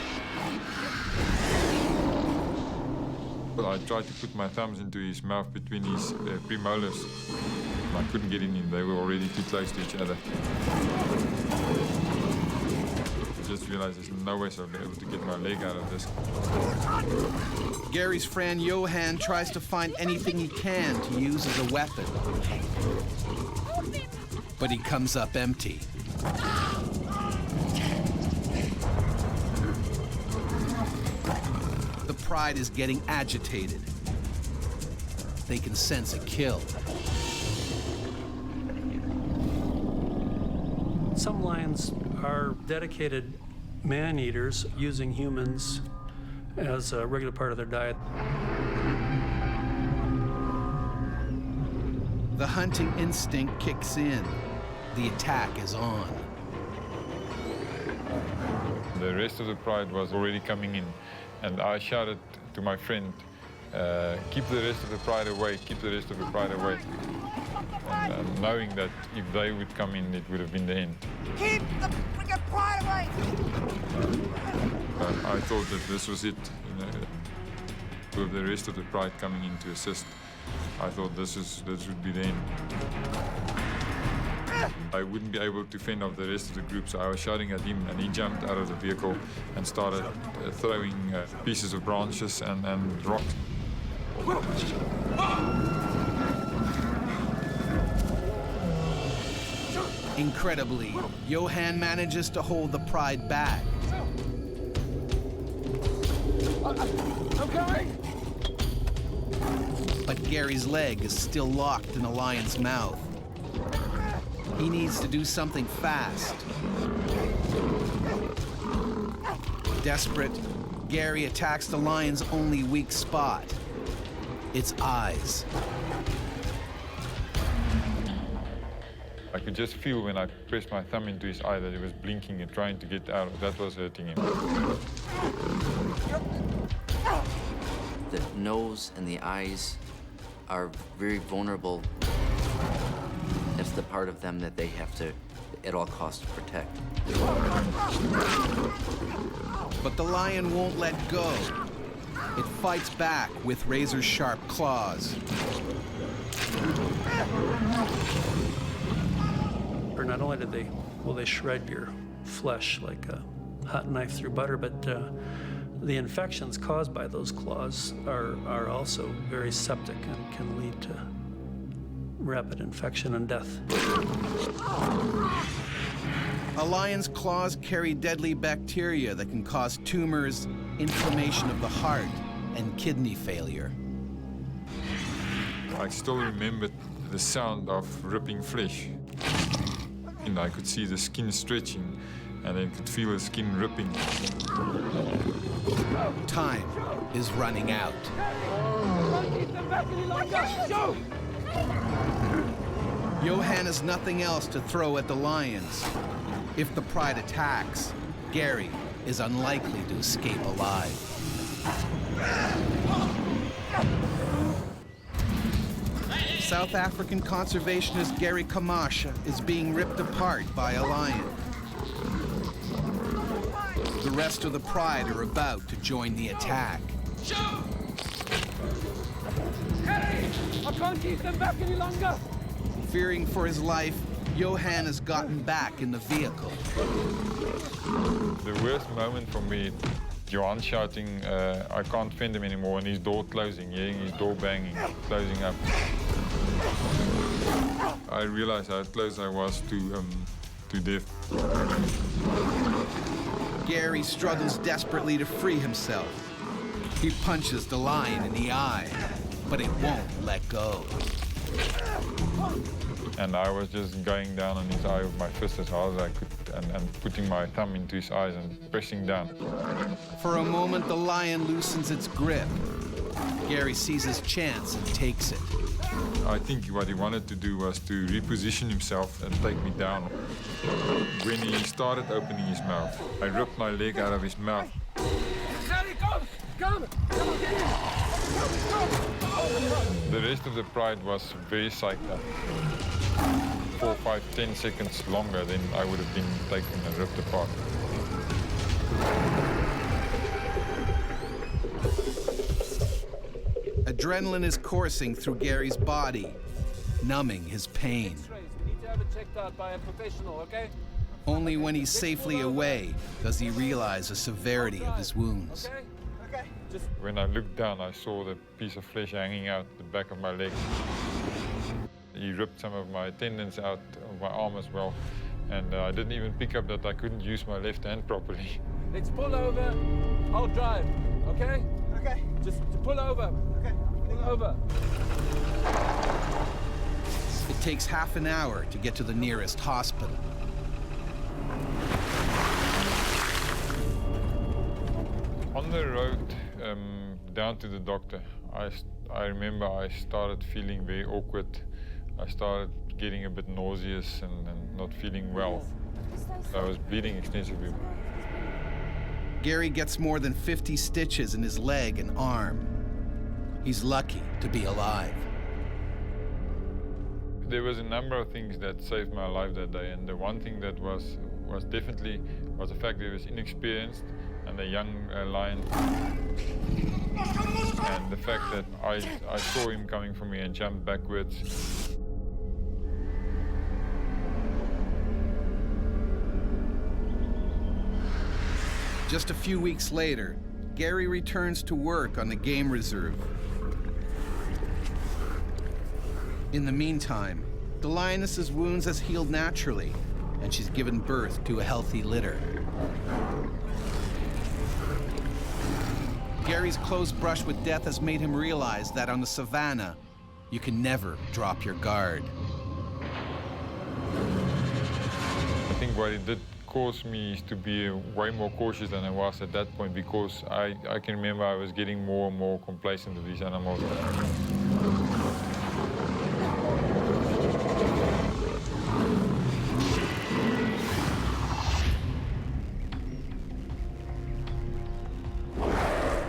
Well, I tried to put my thumbs into his mouth between his premolars. I couldn't get in him, they were already too close to each other. I just realized there's no way I'll be able to get my leg out of this. Gary's friend Johan tries to find anything he can to use as a weapon. But he comes up empty. The pride is getting agitated. They can sense a kill. Some lions are dedicated man-eaters, using humans as a regular part of their diet. The hunting instinct kicks in. The attack is on. The rest of the pride was already coming in, and I shouted to my friend, keep the rest of the pride away, keep the rest of the pride away. And knowing that if they would come in, it would have been the end. Keep the freaking pride away! I thought that this was it, with the rest of the pride coming in to assist. I thought this would be the end. I wouldn't be able to fend off the rest of the group, so I was shouting at him, and he jumped out of the vehicle and started throwing pieces of branches and rocks. Incredibly, Johan manages to hold the pride back. I'm coming! But Gary's leg is still locked in the lion's mouth. He needs to do something fast. Desperate, Gary attacks the lion's only weak spot, its eyes. I could just feel when I pressed my thumb into his eye that he was blinking and trying to get out. That was hurting him. The nose and the eyes are very vulnerable. It's the part of them that they have to, at all costs, protect. But the lion won't let go. It fights back with razor-sharp claws. Or not only will they shred your flesh like a hot knife through butter, but the infections caused by those claws are also very septic and can lead to rapid infection and death. A lion's claws carry deadly bacteria that can cause tumors, inflammation of the heart, and kidney failure. I still remember the sound of ripping flesh. And I could see the skin stretching, and I could feel the skin ripping. Time is running out. Johan has nothing else to throw at the lions. If the pride attacks, Gary is unlikely to escape alive. South African conservationist Gary Kamasha is being ripped apart by a lion. The rest of the pride are about to join the attack. Hey! I can't keep them back any longer! Fearing for his life, Johan has gotten back in the vehicle. The worst moment for me, Johan shouting, I can't fend him anymore, and his door closing, hearing his door banging, closing up. I realized how close I was to death. Gary struggles desperately to free himself. He punches the lion in the eye, but it won't let go. And I was just going down on his eye with my fist as hard as I could and putting my thumb into his eyes and pressing down. For a moment, the lion loosens its grip. Gary sees his chance and takes it. I think what he wanted to do was to reposition himself and take me down. When he started opening his mouth, I ripped my leg out of his mouth. Come, get in! The rest of the pride was very psyched up. 4, 5, 10 seconds longer than I would have been taken and ripped apart. Adrenaline is coursing through Gary's body, numbing his pain. We need to have it checked out by a professional, okay? Only when he's safely away does he realize the severity of his wounds. When I looked down, I saw the piece of flesh hanging out the back of my leg. He ripped some of my tendons out of my arm as well, and I didn't even pick up that I couldn't use my left hand properly. Let's pull over. I'll drive, okay? Okay. Just pull over. Okay. Pull over. It takes half an hour to get to the nearest hospital. On the road down to the doctor, I remember I started feeling very awkward. I started getting a bit nauseous and not feeling well. I was bleeding extensively. Gary gets more than 50 stitches in his leg and arm. He's lucky to be alive. There was a number of things that saved my life that day, and the one thing that was definitely the fact that he was inexperienced and a young lion, and the fact that I saw him coming for me and jumped backwards. Just a few weeks later, Gary returns to work on the game reserve. In the meantime, the lioness's wounds has healed naturally, and she's given birth to a healthy litter. Gary's close brush with death has made him realize that on the savannah, you can never drop your guard. I think what it did cause me is to be way more cautious than I was at that point, because I can remember I was getting more and more complacent with these animals.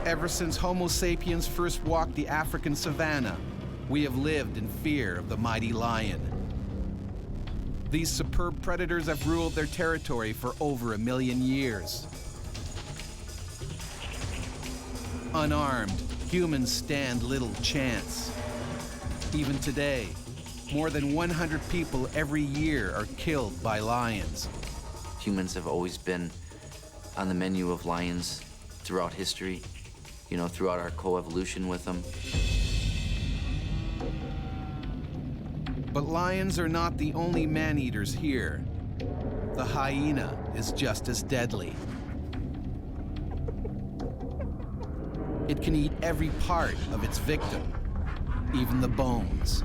Ever since Homo sapiens first walked the African savannah, we have lived in fear of the mighty lion. These superb predators have ruled their territory for over 1 million years. Unarmed, humans stand little chance. Even today, more than 100 people every year are killed by lions. Humans have always been on the menu of lions throughout history, throughout our coevolution with them. But lions are not the only man-eaters here. The hyena is just as deadly. It can eat every part of its victim, even the bones.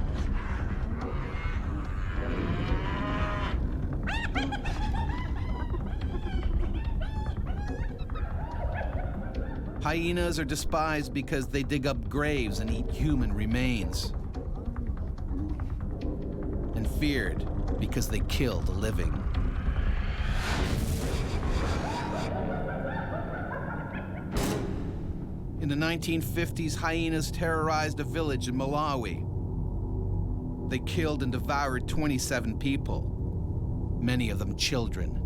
Hyenas are despised because they dig up graves and eat human remains. And feared because they kill the living. In the 1950s, hyenas terrorized a village in Malawi. They killed and devoured 27 people, many of them children.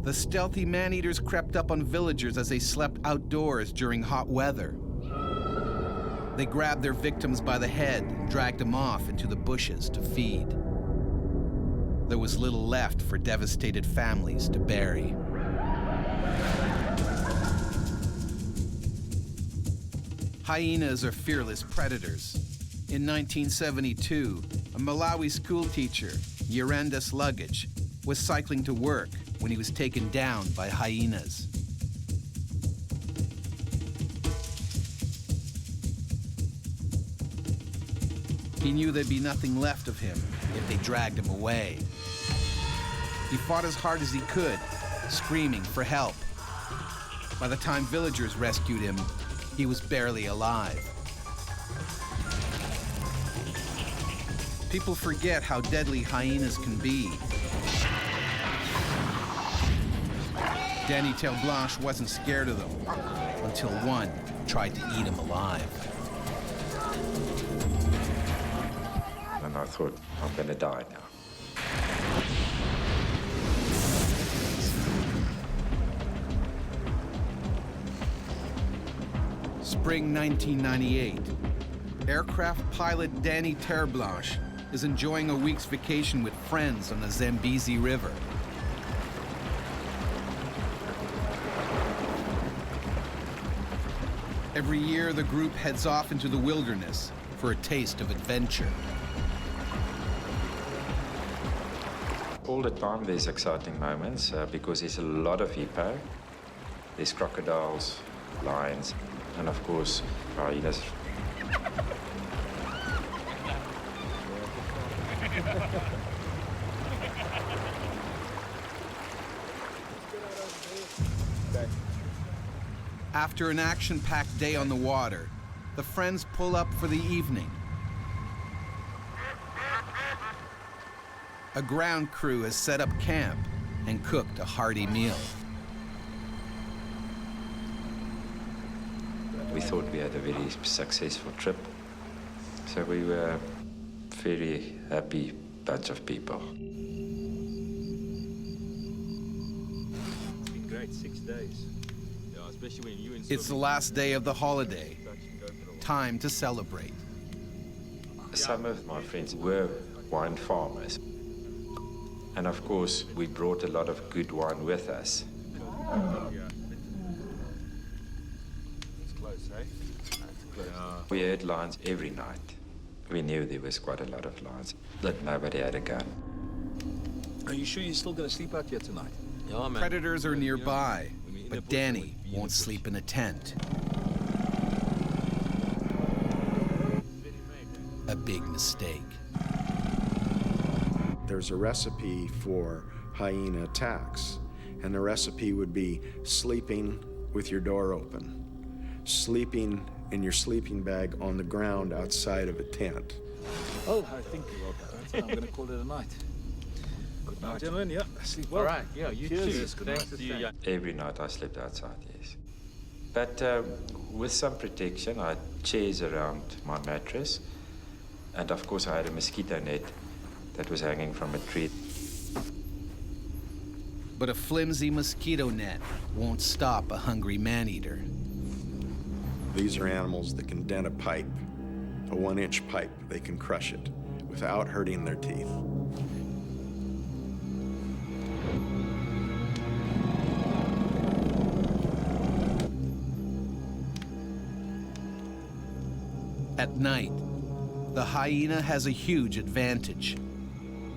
The stealthy man-eaters crept up on villagers as they slept outdoors during hot weather. They grabbed their victims by the head and dragged them off into the bushes to feed. There was little left for devastated families to bury. Hyenas are fearless predators. In 1972, a Malawi schoolteacher, Yerendas Luggage, was cycling to work when he was taken down by hyenas. He knew there'd be nothing left of him if they dragged him away. He fought as hard as he could, screaming for help. By the time villagers rescued him, he was barely alive. People forget how deadly hyenas can be. Danny Tail Blanche wasn't scared of them until one tried to eat him alive. And I thought, I'm gonna die now. Spring 1998. Aircraft pilot Danny Terreblanche is enjoying a week's vacation with friends on the Zambezi River. Every year, the group heads off into the wilderness for a taste of adventure. All the time there's exciting moments because there's a lot of hippo. There's crocodiles, lions, and of course, hyenas. After an action-packed day on the water, the friends pull up for the evening. A ground crew has set up camp and cooked a hearty meal. We thought we had a very successful trip, so we were a very happy bunch of people. It's been great, 6 days. Especially when you and It's the last day of the holiday. Time to celebrate. Some of my friends were wine farmers. And of course, we brought a lot of good wine with us. It's close, eh? It's close. We heard lions every night. We knew there was quite a lot of lions, that nobody had a gun. Are you sure you're still going to sleep out here tonight? Yeah, man. Predators are nearby, but Danny won't sleep in a tent. A big mistake. There's a recipe for hyena attacks, and the recipe would be sleeping with your door open, sleeping in your sleeping bag on the ground outside of a tent. Oh, I think I'm going to call it a night. Good night, gentlemen. Yeah, sleep well. All right. Yeah, you too. Good Thanks night. to you. Every night I slept outside, yes. But with some protection, I had chairs around my mattress, and of course I had a mosquito net that was hanging from a tree. But a flimsy mosquito net won't stop a hungry man-eater. These are animals that can dent a pipe, a 1-inch pipe. They can crush it without hurting their teeth. At night, the hyena has a huge advantage.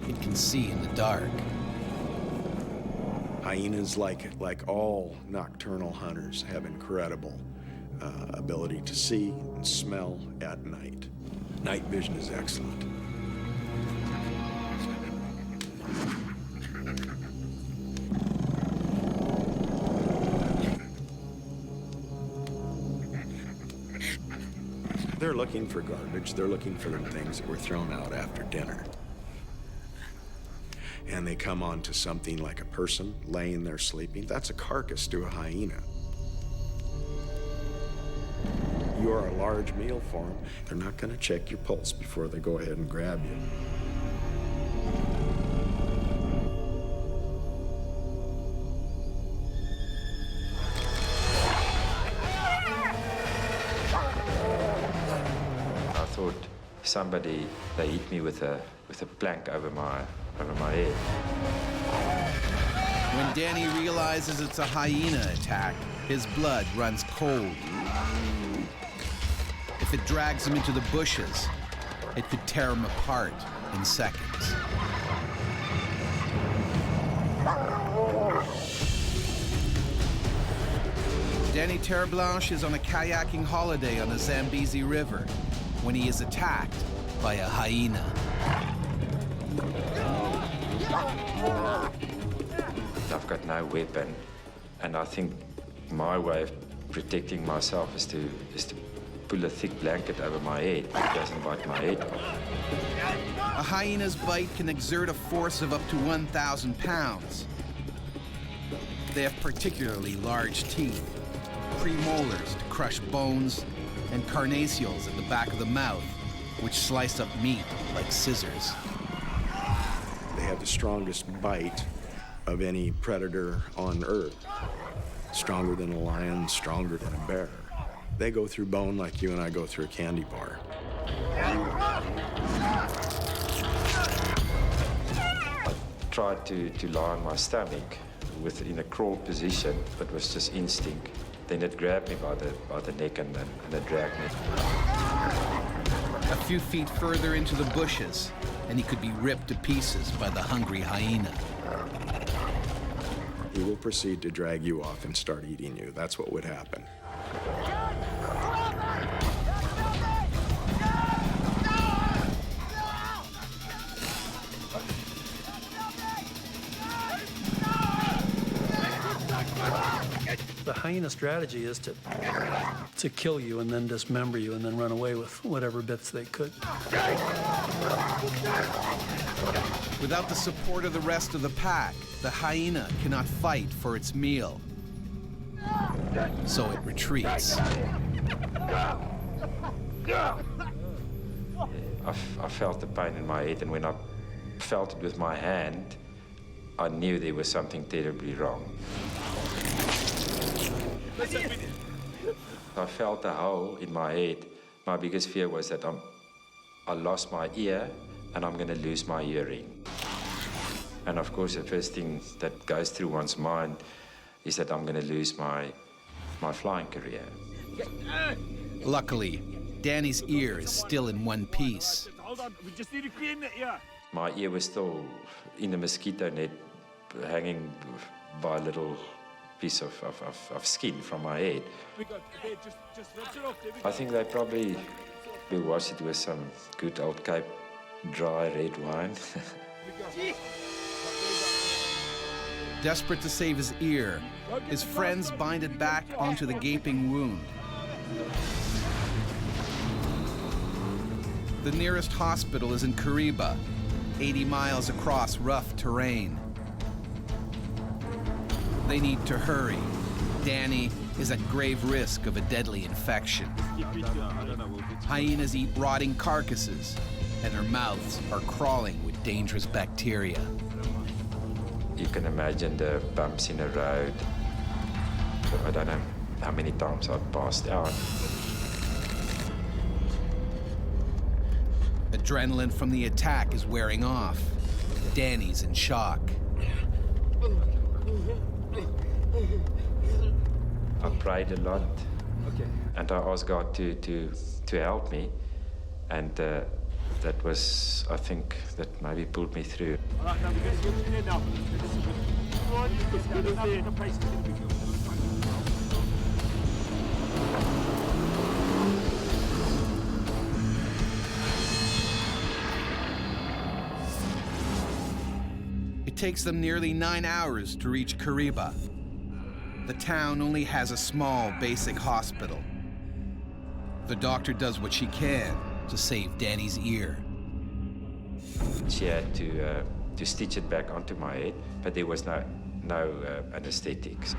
It can see in the dark. Hyenas, like all nocturnal hunters, have incredible ability to see and smell at night. Night vision is excellent. They're looking for garbage. They're looking for the things that were thrown out after dinner. And they come onto something like a person laying there sleeping. That's a carcass to a hyena. You are a large meal for them. They're not going to check your pulse before they go ahead and grab you. I thought somebody, they hit me with a plank over my head. When Danny realizes it's a hyena attack, his blood runs cold. If it drags him into the bushes, it could tear him apart in seconds. Danny Terreblanche is on a kayaking holiday on the Zambezi River when he is attacked by a hyena. I've got no weapon, and I think my way of protecting myself is to pull a thick blanket over my head. It doesn't bite my head off. A hyena's bite can exert a force of up to 1,000 pounds. They have particularly large teeth, premolars to crush bones, and carnassials at the back of the mouth, which slice up meat like scissors. They have the strongest bite of any predator on Earth. Stronger than a lion, stronger than a bear. They go through bone like you and I go through a candy bar. I tried to lie on my stomach in a crawl position, but it was just instinct. Then it grabbed me by the neck and it dragged me. A few feet further into the bushes, and he could be ripped to pieces by the hungry hyena. He will proceed to drag you off and start eating you. That's what would happen. The hyena strategy is to kill you and then dismember you and then run away with whatever bits they could. Without the support of the rest of the pack, the hyena cannot fight for its meal. So it retreats. I felt the pain in my head, and when I felt it with my hand, I knew there was something terribly wrong. I felt a hole in my head. My biggest fear was that I lost my ear and I'm going to lose my hearing. And of course, the first thing that goes through one's mind is that I'm going to lose my flying career. Luckily, Danny's ear is still in one piece. Hold on, we just need to clean the ear. My ear was still in the mosquito net, hanging by a little piece of skin from my head. Just rinse it off. I think they probably will wash it with some good old Cape dry red wine. Desperate to save his ear, his friends bind it back onto the gaping wound. The nearest hospital is in Kariba, 80 miles across rough terrain. They need to hurry. Danny is at grave risk of a deadly infection. Hyenas eat rotting carcasses, and their mouths are crawling with dangerous bacteria. You can imagine the bumps in the road. I don't know how many times I've passed out. Adrenaline from the attack is wearing off. Danny's in shock. I prayed a lot, and I asked God to help me, and That was, I think, that maybe pulled me through. All right, now we're going to get in there now. It's good to see the place is going to be good. It takes them nearly 9 hours to reach Kariba. The town only has a small, basic hospital. The doctor does what she can to save Danny's ear. She had to stitch it back onto my head, but there was no anesthetics.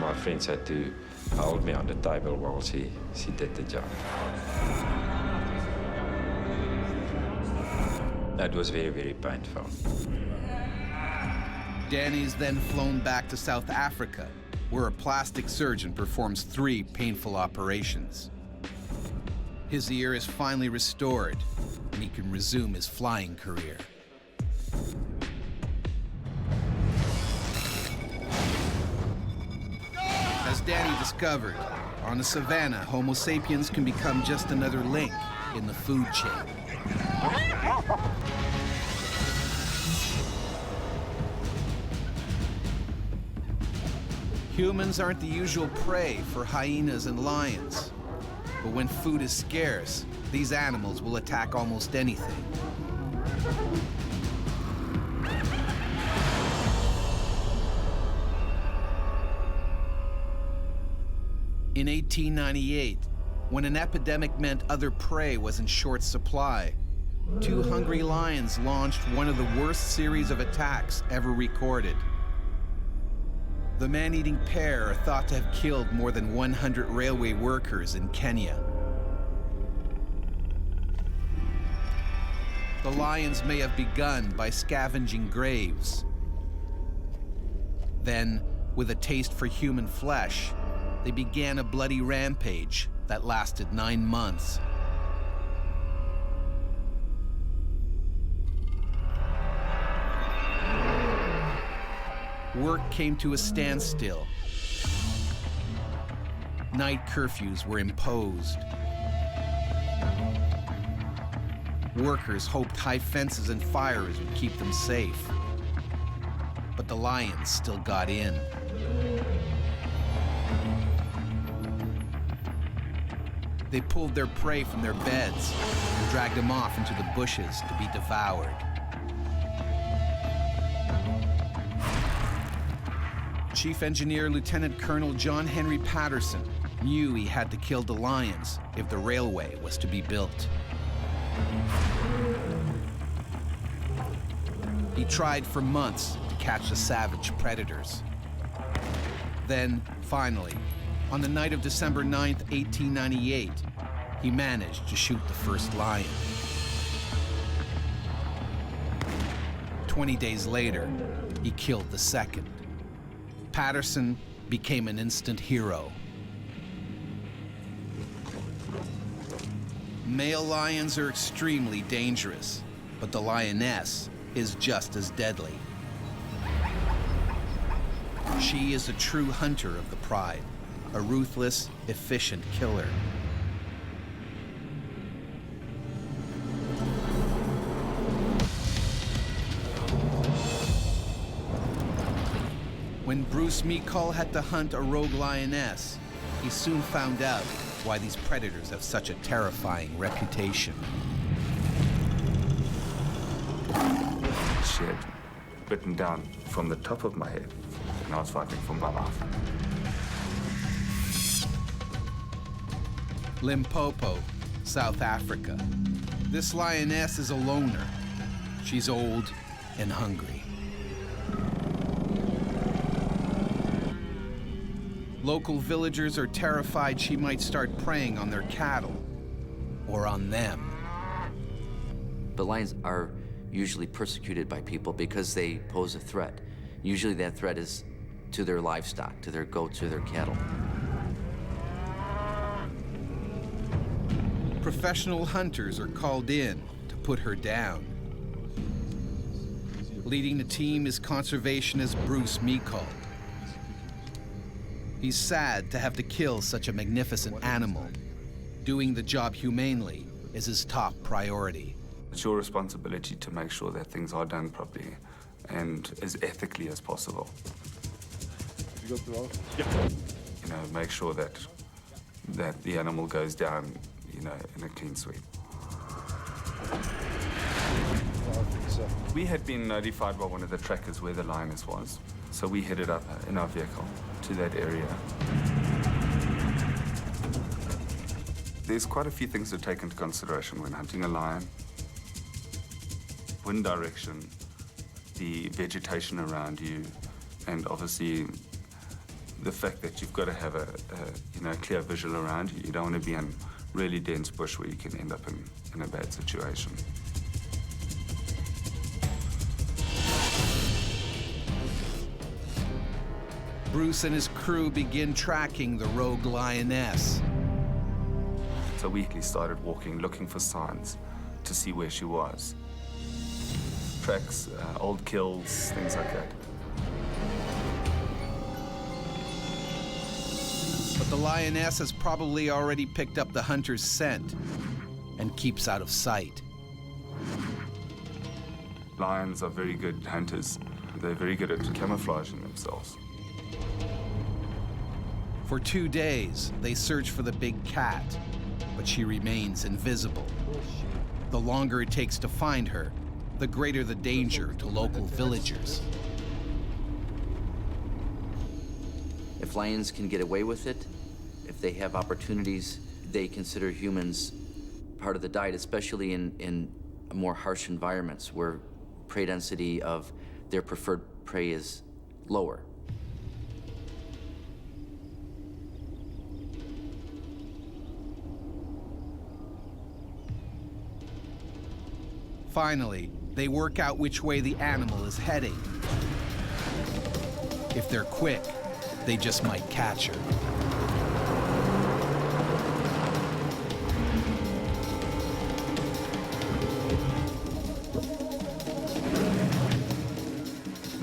My friends had to hold me on the table while she did the job. That was very, very painful. Danny's then flown back to South Africa, where a plastic surgeon performs 3 painful operations. His ear is finally restored, and he can resume his flying career. As Danny discovered, on the savannah, Homo sapiens can become just another link in the food chain. Humans aren't the usual prey for hyenas and lions. But when food is scarce, these animals will attack almost anything. In 1898, when an epidemic meant other prey was in short supply, 2 hungry lions launched one of the worst series of attacks ever recorded. The man-eating pair are thought to have killed more than 100 railway workers in Kenya. The lions may have begun by scavenging graves. Then, with a taste for human flesh, they began a bloody rampage that lasted 9 months. Work came to a standstill. Night curfews were imposed. Workers hoped high fences and fires would keep them safe. But the lions still got in. They pulled their prey from their beds and dragged them off into the bushes to be devoured. Chief Engineer Lieutenant Colonel John Henry Patterson knew he had to kill the lions if the railway was to be built. He tried for months to catch the savage predators. Then, finally, on the night of December 9th, 1898, he managed to shoot the first lion. 20 days later, he killed the second. Patterson became an instant hero. Male lions are extremely dangerous, but the lioness is just as deadly. She is a true hunter of the pride, a ruthless, efficient killer. When Bruce Meekall had to hunt a rogue lioness, he soon found out why these predators have such a terrifying reputation. She had bitten down from the top of my head, and I was fighting for my life. Limpopo, South Africa. This lioness is a loner. She's old and hungry. Local villagers are terrified she might start preying on their cattle, or on them. But lions are usually persecuted by people because they pose a threat. Usually that threat is to their livestock, to their goats or their cattle. Professional hunters are called in to put her down. Leading the team is conservationist Bruce Meekall. He's sad to have to kill such a magnificent animal, Doing the job humanely is his top priority. It's your responsibility to make sure that things are done properly and as ethically as possible. Did you go through all? Yeah. You know, make sure that the animal goes down, you know, in a clean sweep. We had been notified by one of the trackers where the lioness was, so we headed up in our vehicle to that area. There's quite a few things to take into consideration when hunting a lion. Wind direction, the vegetation around you, and obviously the fact that you've got to have a clear visual around you. You don't want to be in really dense bush where you can end up in a bad situation. Bruce and his crew begin tracking the rogue lioness. So we started walking, looking for signs to see where she was. Tracks, old kills, things like that. But the lioness has probably already picked up the hunter's scent and keeps out of sight. Lions are very good hunters. They're very good at camouflaging themselves. For 2 days, they search for the big cat, but she remains invisible. The longer it takes to find her, the greater the danger to local villagers. If lions can get away with it, if they have opportunities, they consider humans part of the diet, especially in more harsh environments where prey density of their preferred prey is lower. Finally, they work out which way the animal is heading. If they're quick, they just might catch her.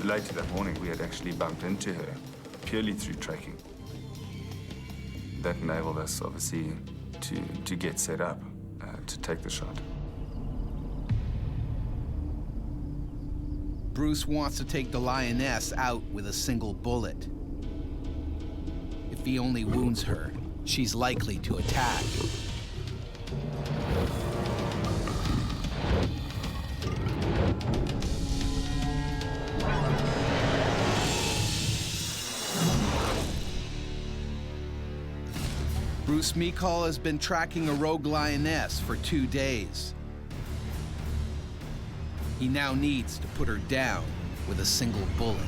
Later that morning, we had actually bumped into her purely through tracking. That enabled us, obviously, to get set up to take the shot. Bruce wants to take the lioness out with a single bullet. If he only wounds her, she's likely to attack. Bruce Meekall has been tracking a rogue lioness for 2 days. He now needs to put her down with a single bullet.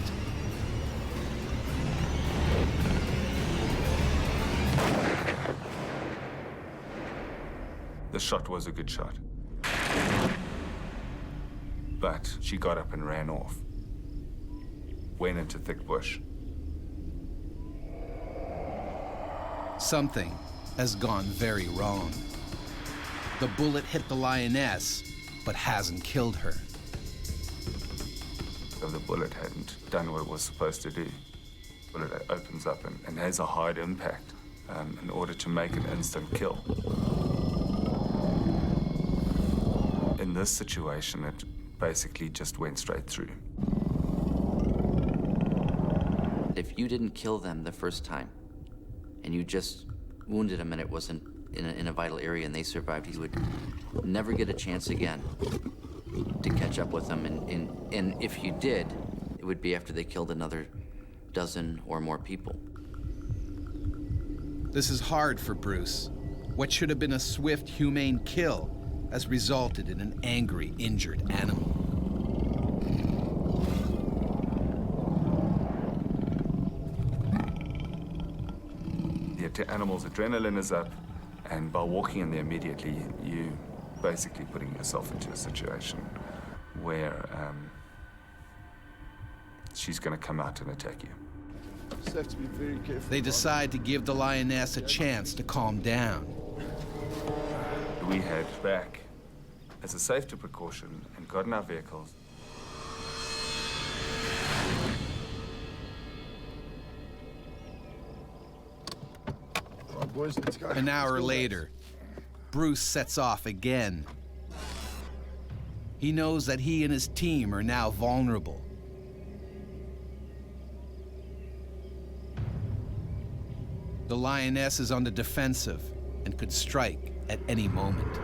The shot was a good shot. But she got up and ran off. Went into thick bush. Something has gone very wrong. The bullet hit the lioness, but hasn't killed her. If the bullet hadn't done what it was supposed to do, the bullet opens up and has a hard impact in order to make an instant kill. In this situation, it basically just went straight through. If you didn't kill them the first time, and you just wounded them and it wasn't in a vital area and they survived, you would never get a chance again to catch up with them. And if you did, it would be after they killed another dozen or more people. This is hard for Bruce. What should have been a swift, humane kill has resulted in an angry, injured animal. The animal's adrenaline is up, and by walking in there immediately, you basically putting yourself into a situation where she's going to come out and attack you. Just have to be very careful. They decide to give the lioness a chance to calm down. We head back as a safety precaution and got in our vehicles. An hour later, Bruce sets off again. He knows that he and his team are now vulnerable. The lioness is on the defensive and could strike at any moment.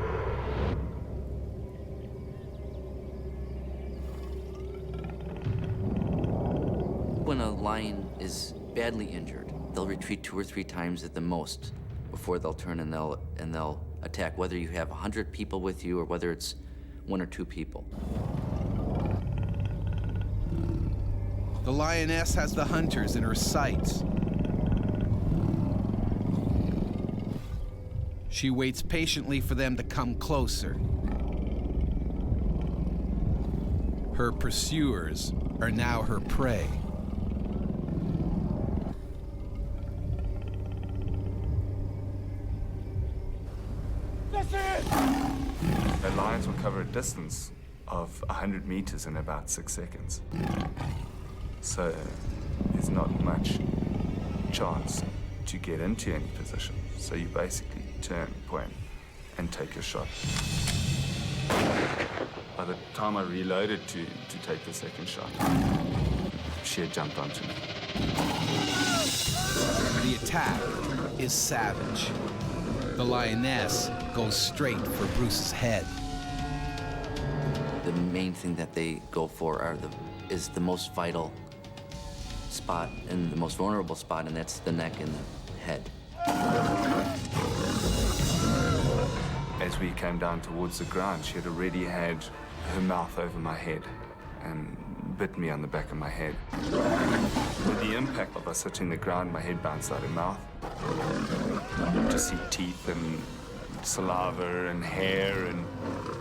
When a lion is badly injured, they'll retreat 2 or 3 times at the most before they'll turn and they'll attack, whether you have 100 people with you or whether it's 1 or 2 people. The lioness has the hunters in her sights. She waits patiently for them to come closer. Her pursuers are now her prey. The lions will cover a distance of 100 meters in about 6 seconds. So there's not much chance to get into any position. So you basically turn, point, and take your shot. By the time I reloaded to take the second shot, she had jumped onto me. The attack is savage. The lioness goes straight for Bruce's head. The main thing that they go for is the most vital spot and the most vulnerable spot, and that's the neck and the head. As we came down towards the ground, she had already had her mouth over my head and bit me on the back of my head. With the impact of us hitting the ground, my head bounced out of her mouth. You just see teeth and saliva and hair, and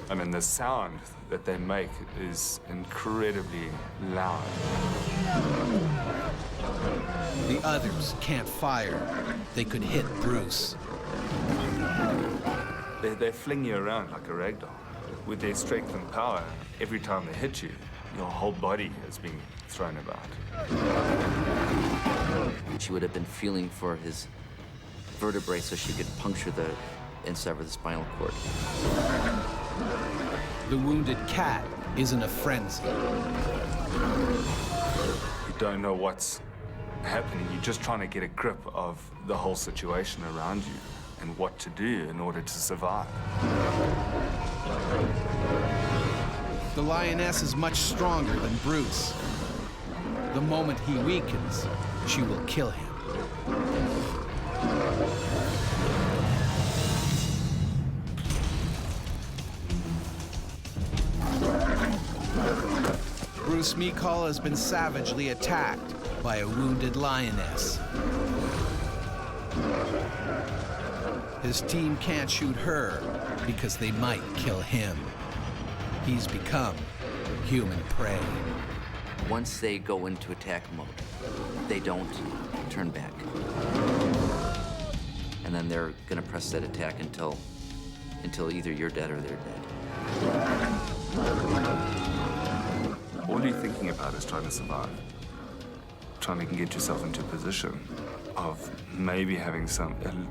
I mean, the sound that they make is incredibly loud. The others can't fire. They could hit Bruce. They fling you around like a rag doll. With their strength and power, every time they hit you, your whole body is being thrown about. She would have been feeling for his vertebrae so she could puncture and sever the spinal cord. The wounded cat is in a frenzy. You don't know what's happening. You're just trying to get a grip of the whole situation around you and what to do in order to survive. The lioness is much stronger than Bruce. The moment he weakens, she will kill him. Bruce Meekall has been savagely attacked by a wounded lioness. His team can't shoot her because they might kill him. He's become human prey. Once they go into attack mode, they don't turn back. And then they're gonna press that attack until either you're dead or they're dead. All you're thinking about is trying to survive. Trying to get yourself into a position of maybe having an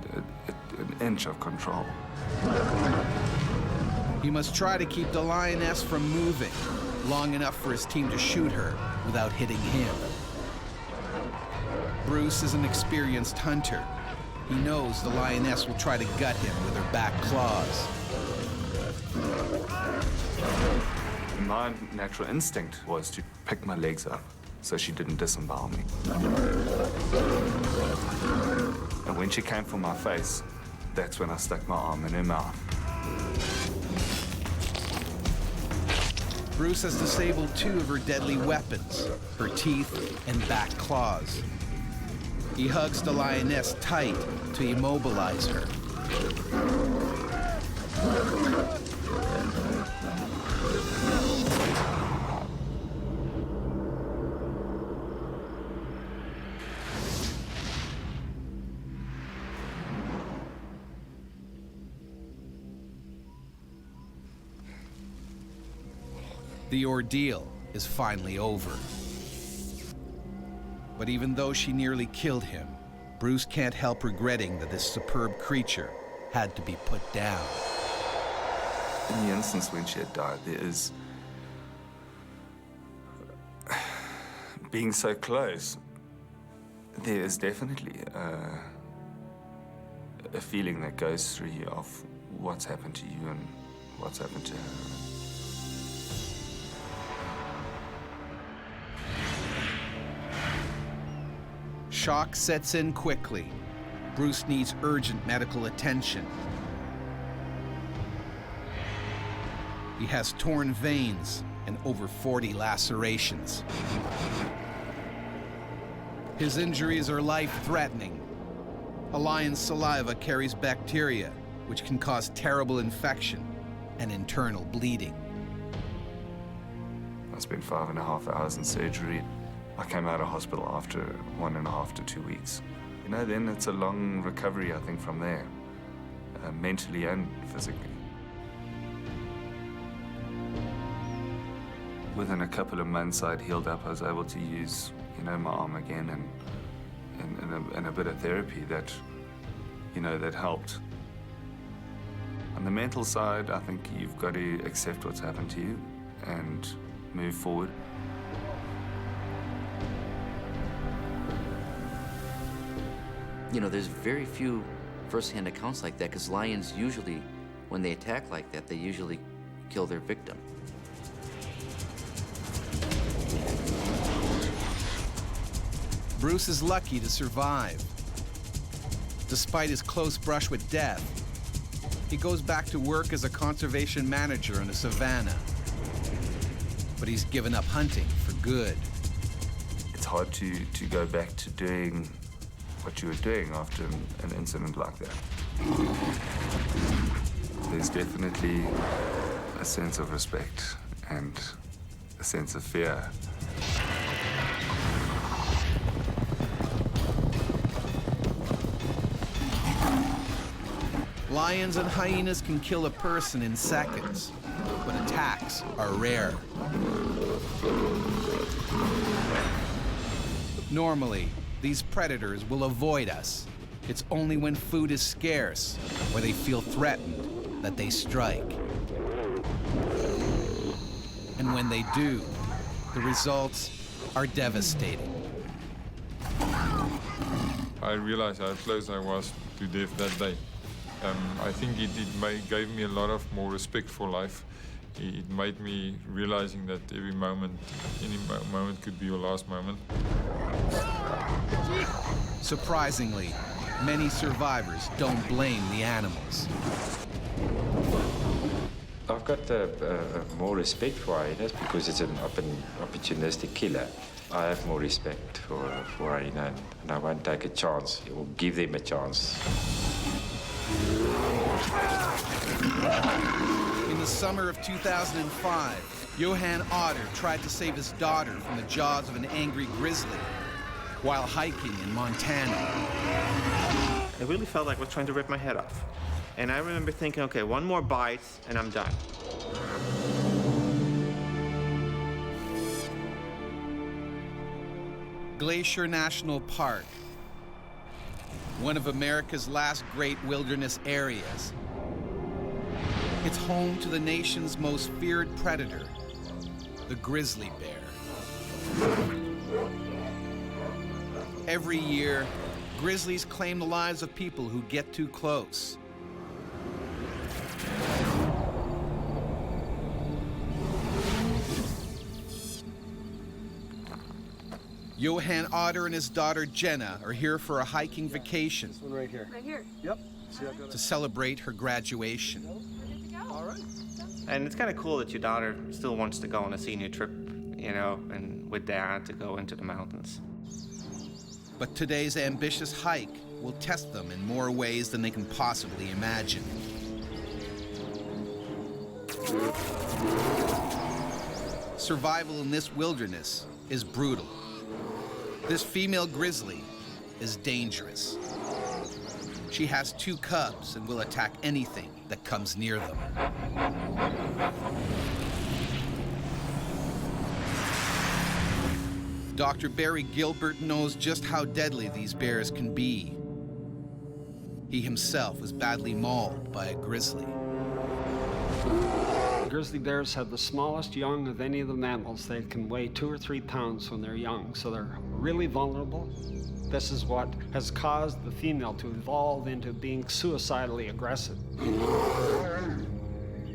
inch of control. He must try to keep the lioness from moving long enough for his team to shoot her without hitting him. Bruce is an experienced hunter. He knows the lioness will try to gut him with her back claws. My natural instinct was to pick my legs up so she didn't disembowel me. And when she came for my face, that's when I stuck my arm in her mouth. Bruce has disabled 2 of her deadly weapons, her teeth and back claws. He hugs the lioness tight to immobilize her. The ordeal is finally over. But even though she nearly killed him, Bruce can't help regretting that this superb creature had to be put down. In the instance when she had died, there is being so close, there is definitely a feeling that goes through you of what's happened to you and what's happened to her. Shock sets in quickly. Bruce needs urgent medical attention. He has torn veins and over 40 lacerations. His injuries are life-threatening. A lion's saliva carries bacteria, which can cause terrible infection and internal bleeding. I spent 5.5 hours in surgery. I came out of hospital after 1.5 to 2 weeks. You know, then it's a long recovery, I think, from there, mentally and physically. Within a couple of months, I'd healed up. I was able to use, you know, my arm again and a bit of therapy that, you know, that helped. On the mental side, I think you've got to accept what's happened to you and move forward. You know, there's very few first-hand accounts like that, because lions usually, when they attack like that, they usually kill their victim. Bruce is lucky to survive. Despite his close brush with death, he goes back to work as a conservation manager in the savannah. But he's given up hunting for good. It's hard to go back to doing what you were doing after an incident like that. There's definitely a sense of respect and a sense of fear. Lions and hyenas can kill a person in seconds, but attacks are rare. Normally, these predators will avoid us. It's only when food is scarce or they feel threatened that they strike. And when they do, the results are devastating. I realized how close I was to death that day. I think it gave me a lot of more respect for life. It made me realizing that any moment could be your last moment. Surprisingly, many survivors don't blame the animals. I've got more respect for hyenas because it's an opportunistic killer. I have more respect for hyena, and I won't take a chance or give them a chance. In the summer of 2005, Johan Otter tried to save his daughter from the jaws of an angry grizzly while hiking in Montana. I really felt like I was trying to rip my head off. And I remember thinking, okay, one more bite and I'm done. Glacier National Park, one of America's last great wilderness areas. It's home to the nation's most feared predator, the grizzly bear. Every year, grizzlies claim the lives of people who get too close. Johan Otter and his daughter Jenna are here for a hiking vacation. This one right here. Right here. Yep. See, I've got to celebrate her graduation. All right. And it's kind of cool that your daughter still wants to go on a senior trip, you know, and with Dad to go into the mountains. But today's ambitious hike will test them in more ways than they can possibly imagine. Survival in this wilderness is brutal. This female grizzly is dangerous. She has 2 cubs and will attack anything that comes near them. Dr. Barry Gilbert knows just how deadly these bears can be. He himself was badly mauled by a grizzly. Grizzly bears have the smallest young of any of the mammals. They can weigh 2 or 3 pounds when they're young, so they're really vulnerable. This is what has caused the female to evolve into being suicidally aggressive.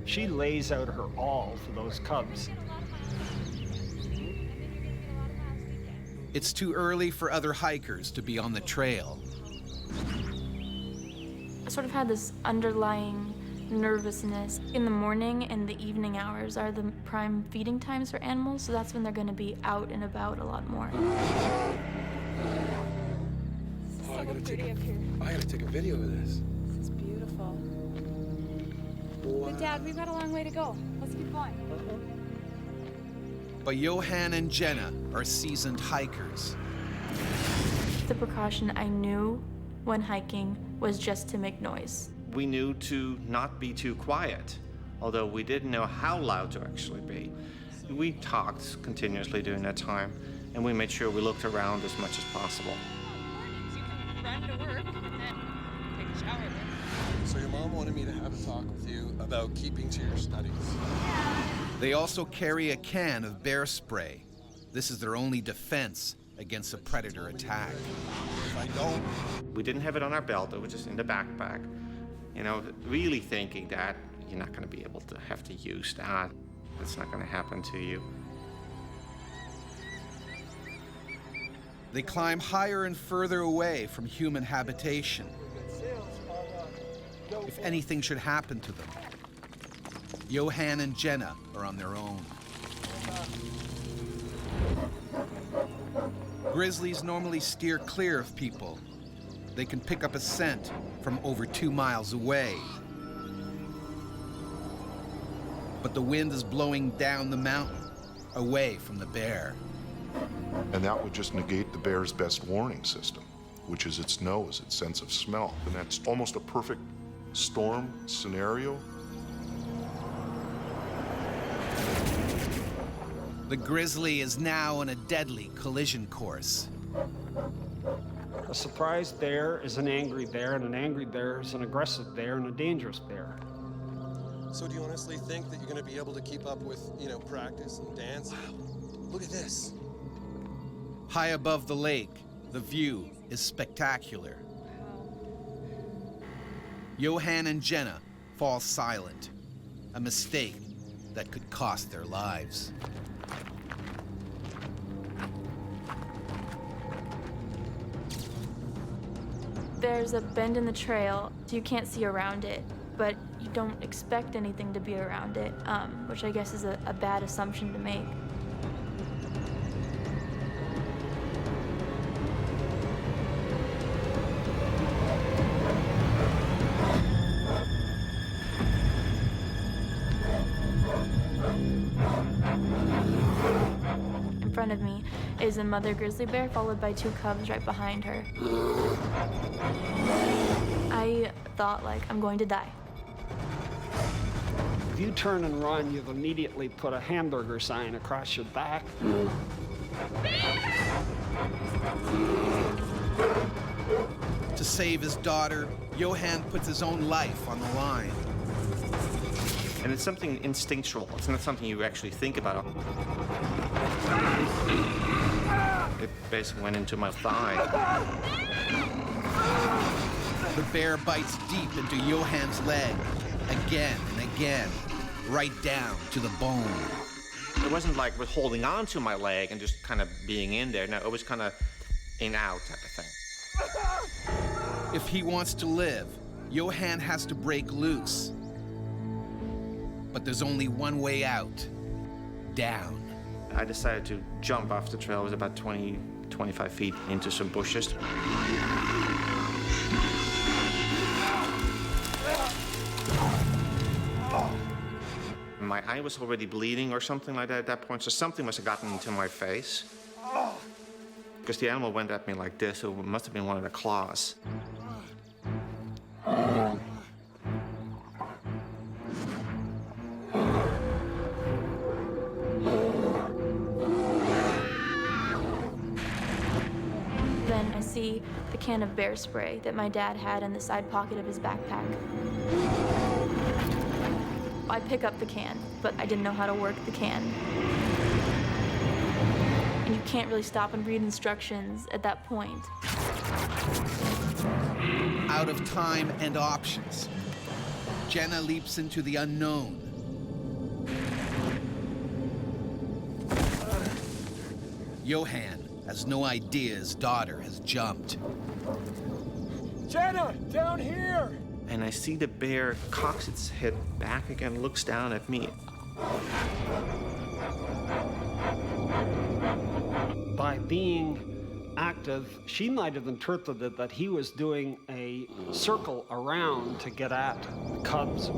She lays out her all for those cubs. It's too early for other hikers to be on the trail. I sort of had this underlying nervousness. In the morning and the evening hours are the prime feeding times for animals, so that's when they're going to be out and about a lot more. I gotta take a video of this. This is beautiful. Wow. But Dad, we've got a long way to go. Let's keep going. But Johan and Jenna are seasoned hikers. The precaution I knew when hiking was just to make noise. We knew to not be too quiet, although we didn't know how loud to actually be. We talked continuously during that time, and we made sure we looked around as much as possible. Run to work and then take a shower. So your mom wanted me to have a talk with you about keeping to your studies. They also carry a can of bear spray. This is their only defense against a predator attack. If I don't... We didn't have it on our belt, it was just in the backpack. You know, really thinking that you're not going to be able to have to use that. It's not going to happen to you. They climb higher and further away from human habitation. If anything should happen to them, Johan and Jenna are on their own. Grizzlies normally steer clear of people. They can pick up a scent from over 2 miles away. But the wind is blowing down the mountain, away from the bear. And that would just negate the bear's best warning system, which is its nose, its sense of smell. And that's almost a perfect storm scenario. The grizzly is now on a deadly collision course. A surprised bear is an angry bear, and an angry bear is an aggressive bear and a dangerous bear. So do you honestly think that you're going to be able to keep up with, you know, practice and dance? Look at this. High above the lake, the view is spectacular. Johan and Jenna fall silent, a mistake that could cost their lives. There's a bend in the trail, so you can't see around it, but you don't expect anything to be around it, which I guess is a bad assumption to make. In front of me is a mother grizzly bear, followed by 2 cubs right behind her. I thought, like, I'm going to die. If you turn and run, you've immediately put a hamburger sign across your back. To save his daughter, Johan puts his own life on the line. And it's something instinctual. It's not something you actually think about. It basically went into my thigh. The bear bites deep into Johan's leg, again and again, right down to the bone. It wasn't like we're holding on to my leg and just kind of being in there. No, it was kind of in-out type of thing. If he wants to live, Johan has to break loose. But there's only one way out, down. I decided to jump off the trail. It was about 20, 25 feet into some bushes. My eye was already bleeding or something like that at that point, so something must have gotten into my face. Because the animal went at me like this, so it must have been one of the claws. Then I see see the can of bear spray that my dad had in the side pocket of his backpack. I pick up the can, but I didn't know how to work the can. And you can't really stop and read instructions at that point. Out of time and options, Jenna leaps into the unknown. Johan has no idea his daughter has jumped. Jenna, down here! And I see the bear cocks its head back again, looks down at me. By being active, she might have interpreted that he was doing a circle around to get at the cubs.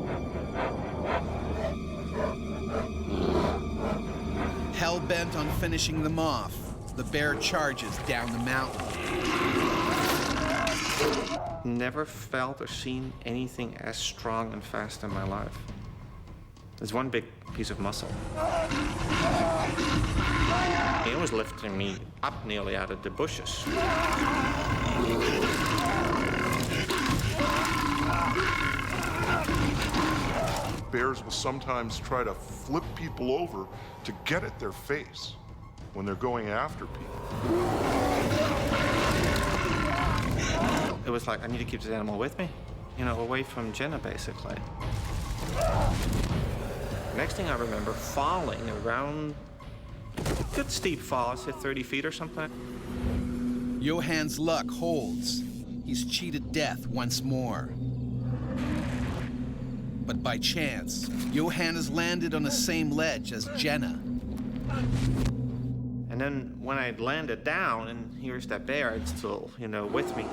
Hell-bent on finishing them off, the bear charges down the mountain. Never felt or seen anything as strong and fast in my life. There's one big piece of muscle. It was lifting me up nearly out of the bushes. Bears will sometimes try to flip people over to get at their face when they're going after people. It was like, I need to keep this animal with me, you know, away from Jenna, basically. Next thing I remember, falling around a good steep fall, I'd say 30 feet or something. Johan's luck holds. He's cheated death once more. But by chance, Johan has landed on the same ledge as Jenna. And then when I landed down, and here's that bear, it's still, you know, with me.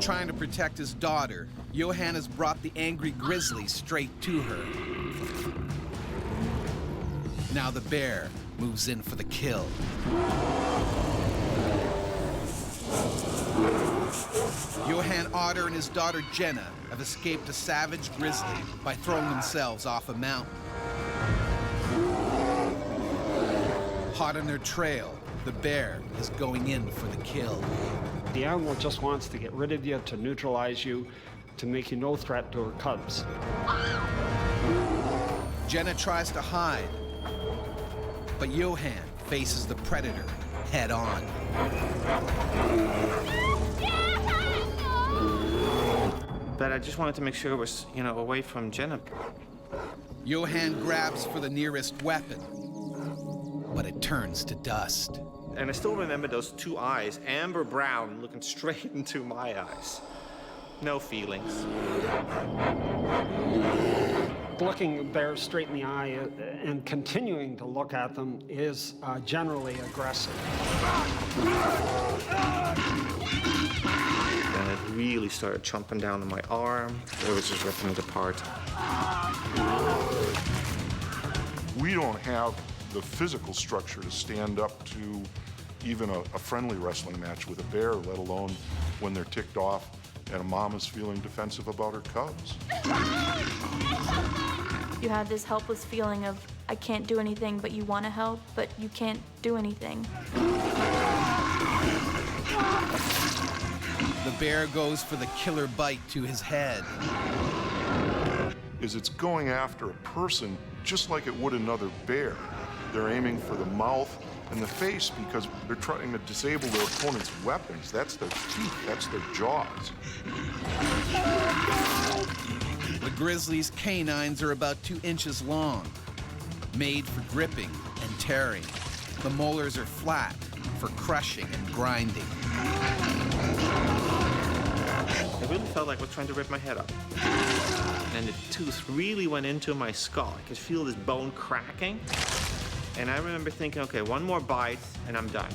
Trying to protect his daughter, Johan has brought the angry Grizzly straight to her. Now the bear moves in for the kill. Johan Otter and his daughter Jenna have escaped a savage grizzly by throwing themselves off a mountain. Hot on their trail, the bear is going in for the kill. The animal just wants to get rid of you, to neutralize you, to make you no threat to her cubs. Jenna tries to hide, but Johan faces the predator head on. But I just wanted to make sure it was, you know, away from Jenna. Johan grabs for the nearest weapon, but it turns to dust. And I still remember those two eyes, amber brown, looking straight into my eyes. No feelings. Looking bears straight in the eye and continuing to look at them is generally aggressive. And it really started chomping down on my arm. It was just ripping it apart. We don't have the physical structure to stand up to even a friendly wrestling match with a bear, let alone when they're ticked off and a mom is feeling defensive about her cubs. You have this helpless feeling of, I can't do anything, but you want to help, but you can't do anything. The bear goes for the killer bite to his head. It's going after a person just like it would another bear. They're aiming for the mouth and the face because they're trying to disable their opponent's weapons. That's their teeth, that's their jaws. The grizzly's canines are about 2 inches long, made for gripping and tearing. The molars are flat for crushing and grinding. It really felt like it was trying to rip my head up. And the tooth really went into my skull. I could feel this bone cracking. And I remember thinking, okay, one more bite and I'm done.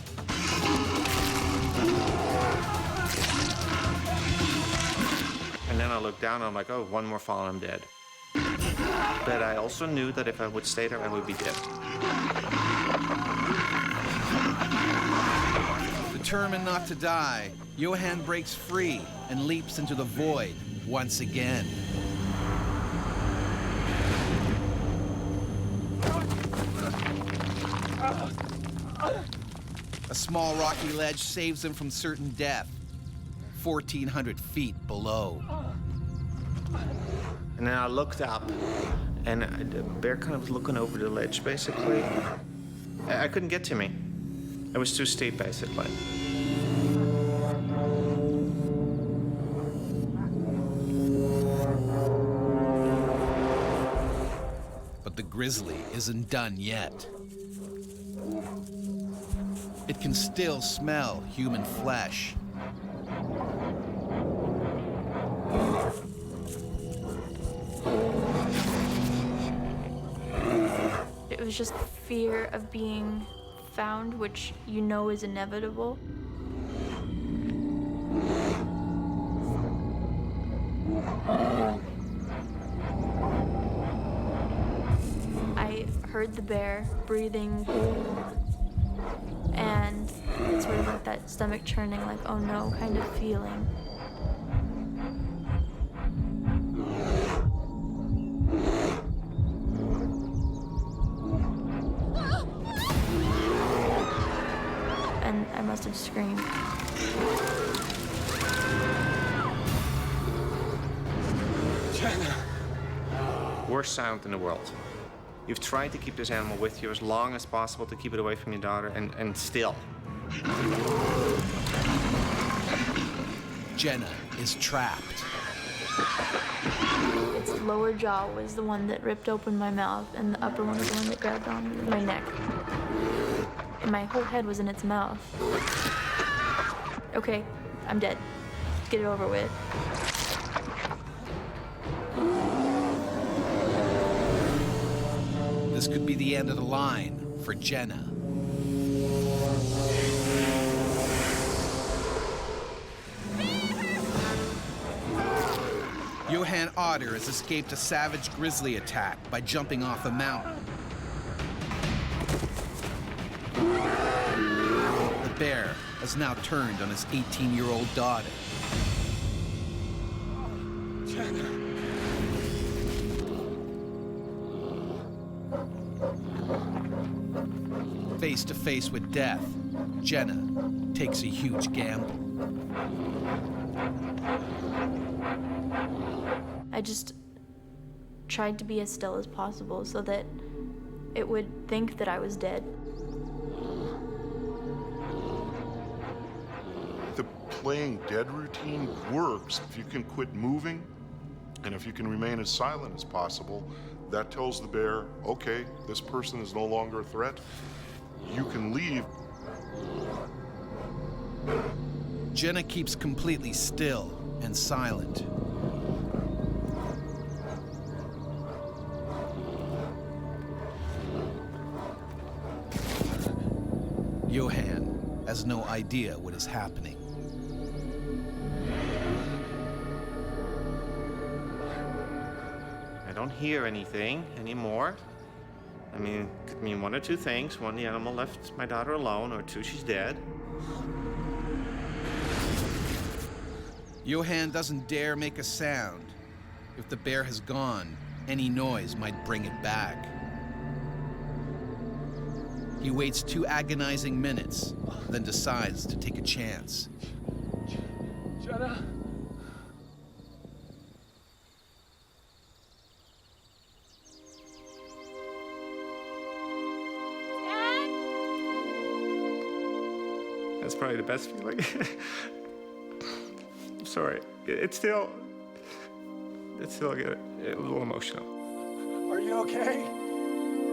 And then I looked down and I'm like, oh, one more fall and I'm dead. But I also knew that if I would stay there, I would be dead. Determined not to die, Johan breaks free and leaps into the void once again. A small rocky ledge saves him from certain death, 1,400 feet below. And then I looked up, and the bear kind of was looking over the ledge, basically. I couldn't get to me. It was too steep, basically. But the grizzly isn't done yet. It can still smell human flesh. It was just fear of being found, which you know is inevitable. I heard the bear breathing, and it's sort of like that stomach churning, like, oh no, kind of feeling. And I must have screamed. Worst sound in the world. You've tried to keep this animal with you as long as possible to keep it away from your daughter, and still. Jenna is trapped. Its lower jaw was the one that ripped open my mouth, and the upper one was the one that grabbed on my neck. And my whole head was in its mouth. Okay, I'm dead. Get it over with. This could be the end of the line for Jenna. Johan Otter has escaped a savage grizzly attack by jumping off a mountain. The bear has now turned on his 18-year-old daughter. Face to face with death, Jenna takes a huge gamble. I just tried to be as still as possible so that it would think that I was dead. The playing dead routine works if you can quit moving, and if you can remain as silent as possible. That tells the bear, okay, this person is no longer a threat. You can leave. Jenna keeps completely still and silent. Johan has no idea what is happening. I don't hear anything anymore. I mean, it could mean one or two things. One, the animal left my daughter alone, or two, she's dead. Johan doesn't dare make a sound. If the bear has gone, any noise might bring it back. He waits 2 agonizing minutes, then decides to take a chance. Jenna? That's probably the best feeling. I'm sorry. It's still get a little emotional. Are you okay?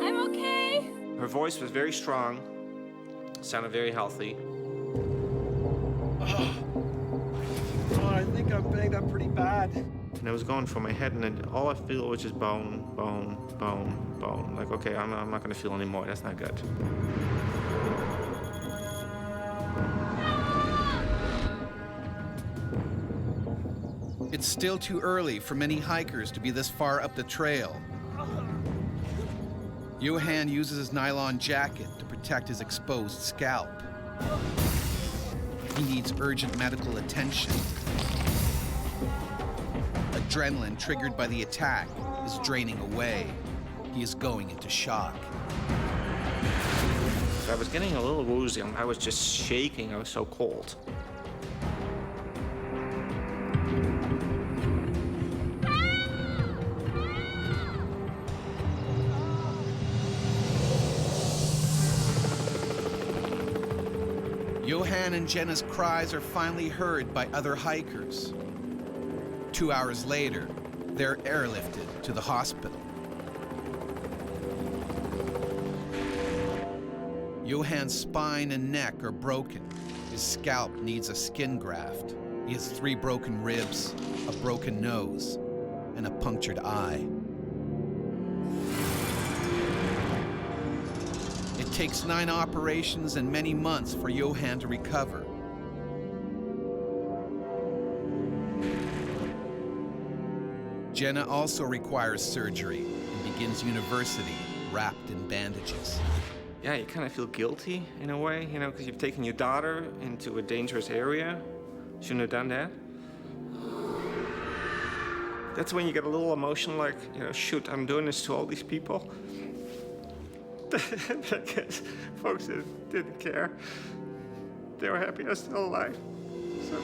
I'm okay. Her voice was very strong, sounded very healthy. Oh, I think I'm banged up pretty bad. And it was going for my head, and then all I feel was just bone, bone, bone, bone. Like, okay, I'm not gonna feel anymore. That's not good. It's still too early for many hikers to be this far up the trail. Johan uses his nylon jacket to protect his exposed scalp. He needs urgent medical attention. Adrenaline triggered by the attack is draining away. He is going into shock. I was getting a little woozy. I was just shaking. I was so cold. Johan and Jenna's cries are finally heard by other hikers. 2 hours later, they're airlifted to the hospital. Johan's spine and neck are broken. His scalp needs a skin graft. He has 3 broken ribs, a broken nose, and a punctured eye. It takes 9 operations and many months for Johan to recover. Jenna also requires surgery and begins university wrapped in bandages. Yeah, you kind of feel guilty in a way, you know, because you've taken your daughter into a dangerous area. Shouldn't have done that. That's when you get a little emotional, like, you know, shoot, I'm doing this to all these people. But I guess folks didn't care. They were happy I was still alive. So.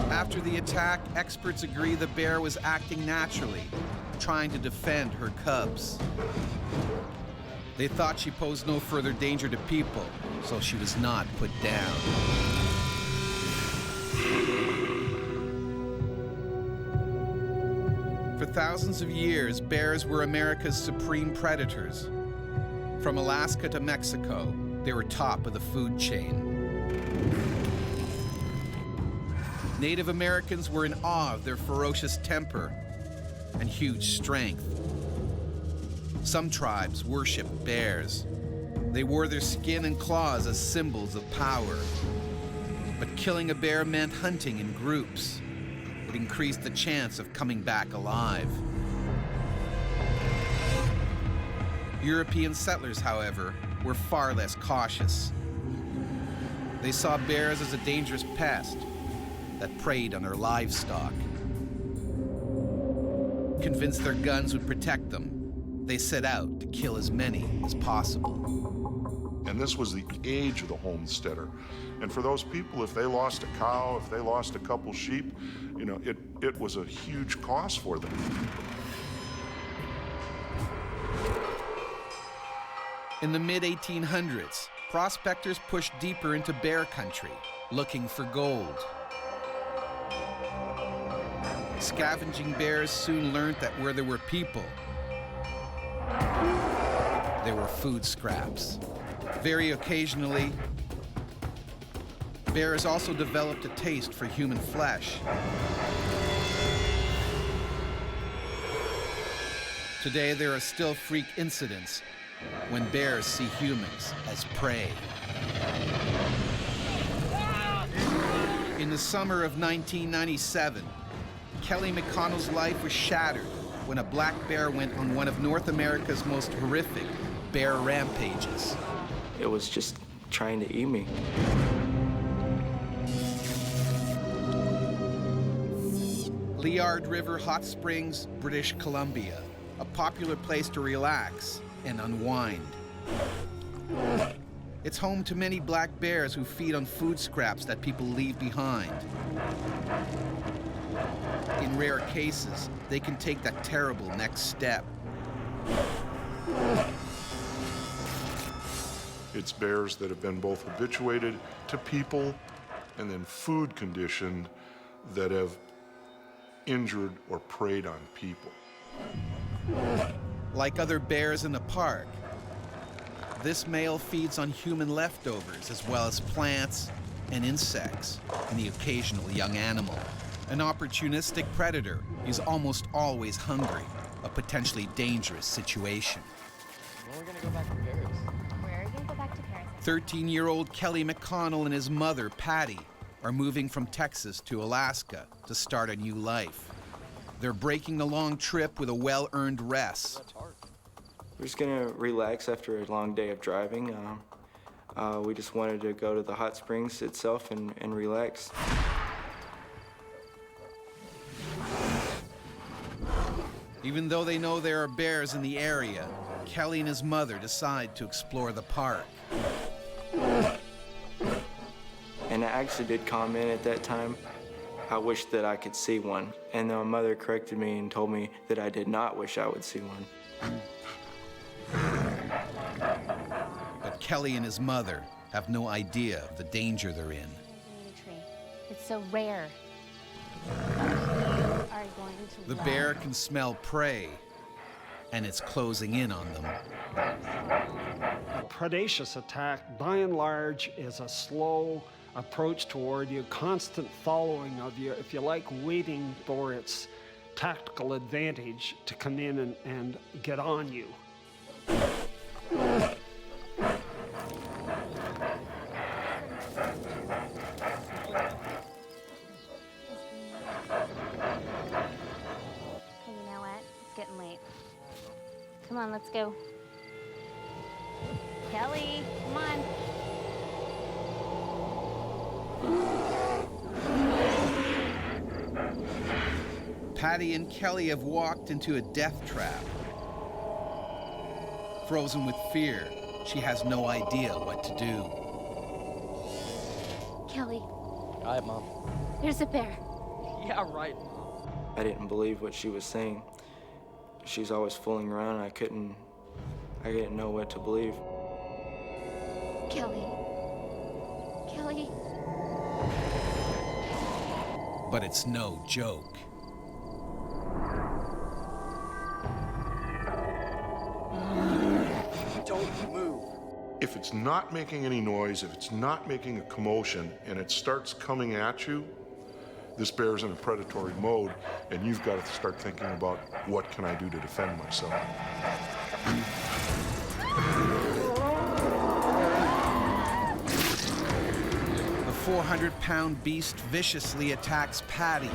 After the attack, experts agree the bear was acting naturally, trying to defend her cubs. They thought she posed no further danger to people, so she was not put down. For thousands of years, bears were America's supreme predators. From Alaska to Mexico, they were top of the food chain. Native Americans were in awe of their ferocious temper and huge strength. Some tribes worshiped bears. They wore their skin and claws as symbols of power. But killing a bear meant hunting in groups. It increased the chance of coming back alive. European settlers, however, were far less cautious. They saw bears as a dangerous pest that preyed on their livestock. Convinced their guns would protect them, they set out to kill as many as possible. And this was the age of the homesteader. And for those people, if they lost a cow, if they lost a couple sheep, you know, it was a huge cost for them. In the mid-1800s, prospectors pushed deeper into bear country, looking for gold. Scavenging bears soon learned that where there were people, there were food scraps. Very occasionally, bears also developed a taste for human flesh. Today, there are still freak incidents when bears see humans as prey. In the summer of 1997, Kelly McConnell's life was shattered when a black bear went on one of North America's most horrific bear rampages. It was just trying to eat me. Liard River Hot Springs, British Columbia, a popular place to relax and unwind. It's home to many black bears who feed on food scraps that people leave behind. In rare cases, they can take that terrible next step. It's bears that have been both habituated to people and then food conditioned that have injured or preyed on people. Like other bears in the park, this male feeds on human leftovers as well as plants and insects and the occasional young animal. An opportunistic predator is almost always hungry, a potentially dangerous situation. When are we gonna go back to Paris? Where are you gonna go back to Paris? 13-year-old Kelly McConnell and his mother, Patty, are moving from Texas to Alaska to start a new life. They're breaking the long trip with a well-earned rest. We're just gonna relax after a long day of driving. We just wanted to go to the hot springs itself and relax. Even though they know there are bears in the area, Kelly and his mother decide to explore the park. And I actually did comment at that time, I wish that I could see one. And then my mother corrected me and told me that I did not wish I would see one. But Kelly and his mother have no idea of the danger they're in. It's so rare. Are going to The bear can smell prey, and it's closing in on them. A predaceous attack, by and large, is a slow approach toward you, constant following of you, if you like, waiting for its tactical advantage to come in and get on you. Come on, let's go. Kelly, come on. Patty and Kelly have walked into a death trap. Frozen with fear, she has no idea what to do. Kelly, Hi, Mom. there's a bear. Yeah, right. I didn't believe what she was saying. She was always fooling around, and I didn't know what to believe. Kelly. Kelly. But it's no joke. Don't move. If it's not making any noise, if it's not making a commotion, and it starts coming at you, this bear's in a predatory mode, and you've got to start thinking about what can I do to defend myself. The 400-pound beast viciously attacks Patty.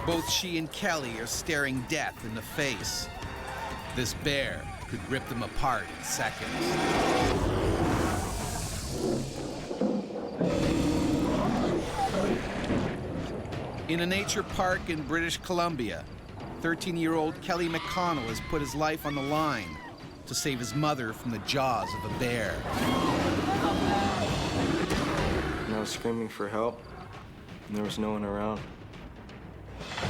Both she and Kelly are staring death in the face. This bear could rip them apart in seconds. In a nature park in British Columbia, 13-year-old Kelly McConnell has put his life on the line to save his mother from the jaws of a bear. And I was screaming for help, and there was no one around. I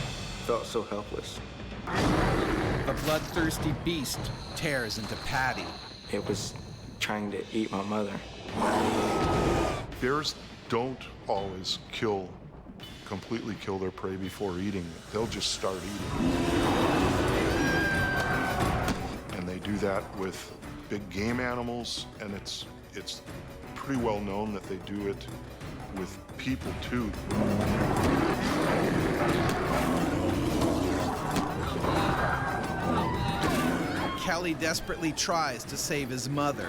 felt so helpless. The bloodthirsty beast tears into Patty. It was trying to eat my mother. Bears don't always completely kill their prey before eating it. They'll just start eating. And they do that with big game animals, and it's pretty well known that they do it with people too. Kelly desperately tries to save his mother.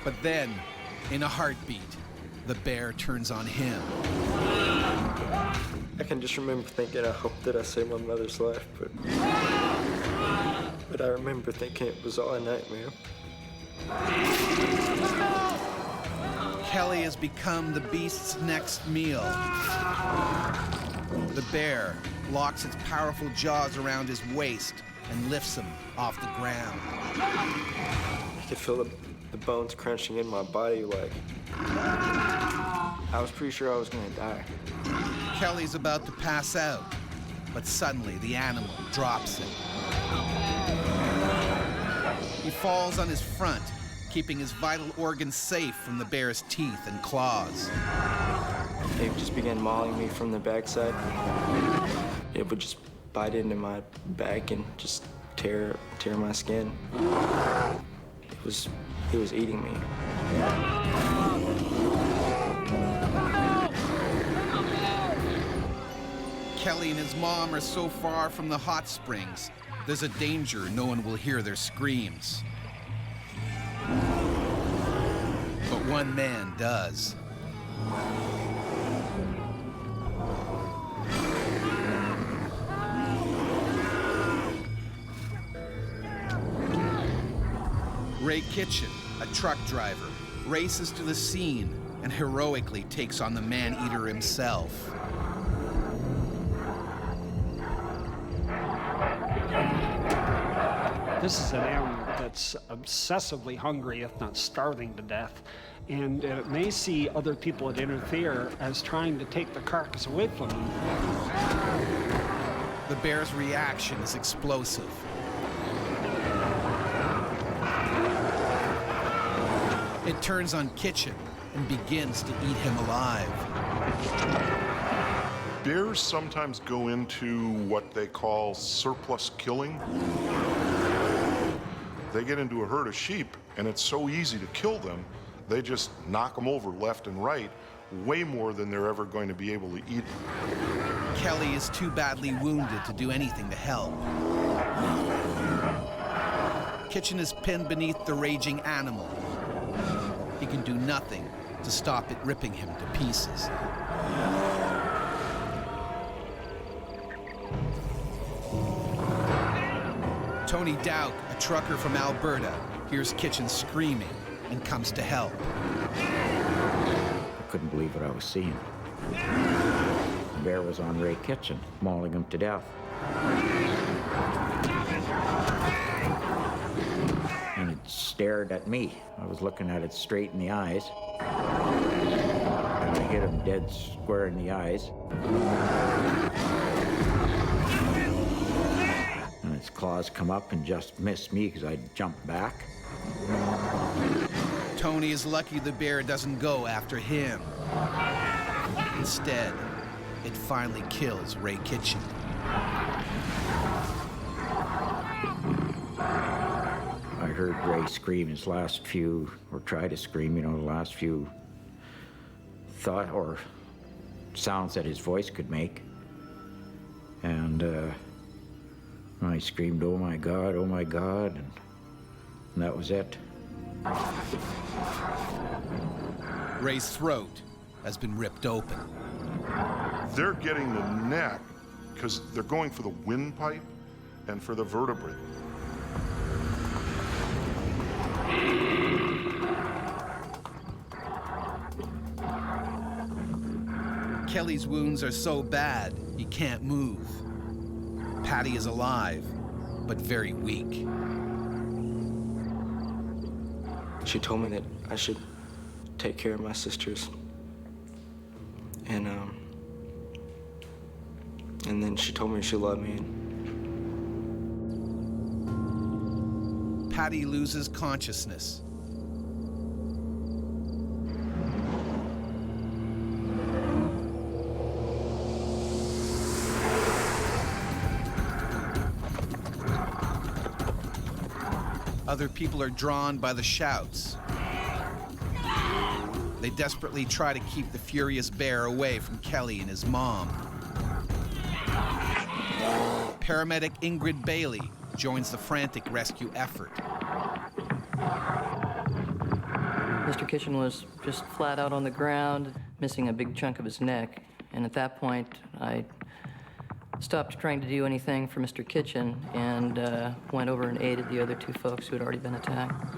But then, in a heartbeat, the bear turns on him. I can just remember thinking, I hope that I saved my mother's life, but I remember thinking it was all a nightmare. Kelly has become the beast's next meal. The bear locks its powerful jaws around his waist and lifts him off the ground. I could feel the bones crunching in my body, like I was pretty sure I was gonna die. Kelly's about to pass out, but suddenly the animal drops him. He falls on his front, keeping his vital organs safe from the bear's teeth and claws. It just began mauling me from the backside. It would just bite into my back and just tear my skin. It was eating me. Kelly and his mom are so far from the hot springs, there's a danger no one will hear their screams. But one man does. Ray Kitchen, a truck driver, races to the scene and heroically takes on the man-eater himself. This is an animal that's obsessively hungry, if not starving to death, and it may see other people that interfere as trying to take the carcass away from them. The bear's reaction is explosive. It turns on Kitchen and begins to eat him alive. Bears sometimes go into what they call surplus killing. They get into a herd of sheep, and it's so easy to kill them, they just knock them over left and right, way more than they're ever going to be able to eat. Kelly is too badly wounded to do anything to help. Kitchen is pinned beneath the raging animal. He can do nothing to stop it ripping him to pieces. Tony Dowk, a trucker from Alberta, hears Kitchen screaming and comes to help. I couldn't believe what I was seeing. The bear was on Ray Kitchen, mauling him to death. And it stared at me. I was looking at it straight in the eyes. And I hit him dead square in the eyes. And its claws come up and just missed me because I jumped back. Tony is lucky the bear doesn't go after him. Instead, it finally kills Ray Kitchen. I heard Ray scream his last few, or try to scream, the last few thought or sounds that his voice could make. And I screamed, "Oh my God, and that was it. Ray's throat has been ripped open. They're getting the neck because they're going for the windpipe and for the vertebrae. Kelly's wounds are so bad, he can't move. Patty is alive, but very weak. She told me that I should take care of my sisters. And then she told me she loved me. Patty loses consciousness. Other people are drawn by the shouts. They desperately try to keep the furious bear away from Kelly and his mom. Paramedic Ingrid Bailey joins the frantic rescue effort. Mr. Kitchen was just flat out on the ground, missing a big chunk of his neck. And at that point, I stopped trying to do anything for Mr. Kitchen and went over and aided the other two folks who had already been attacked.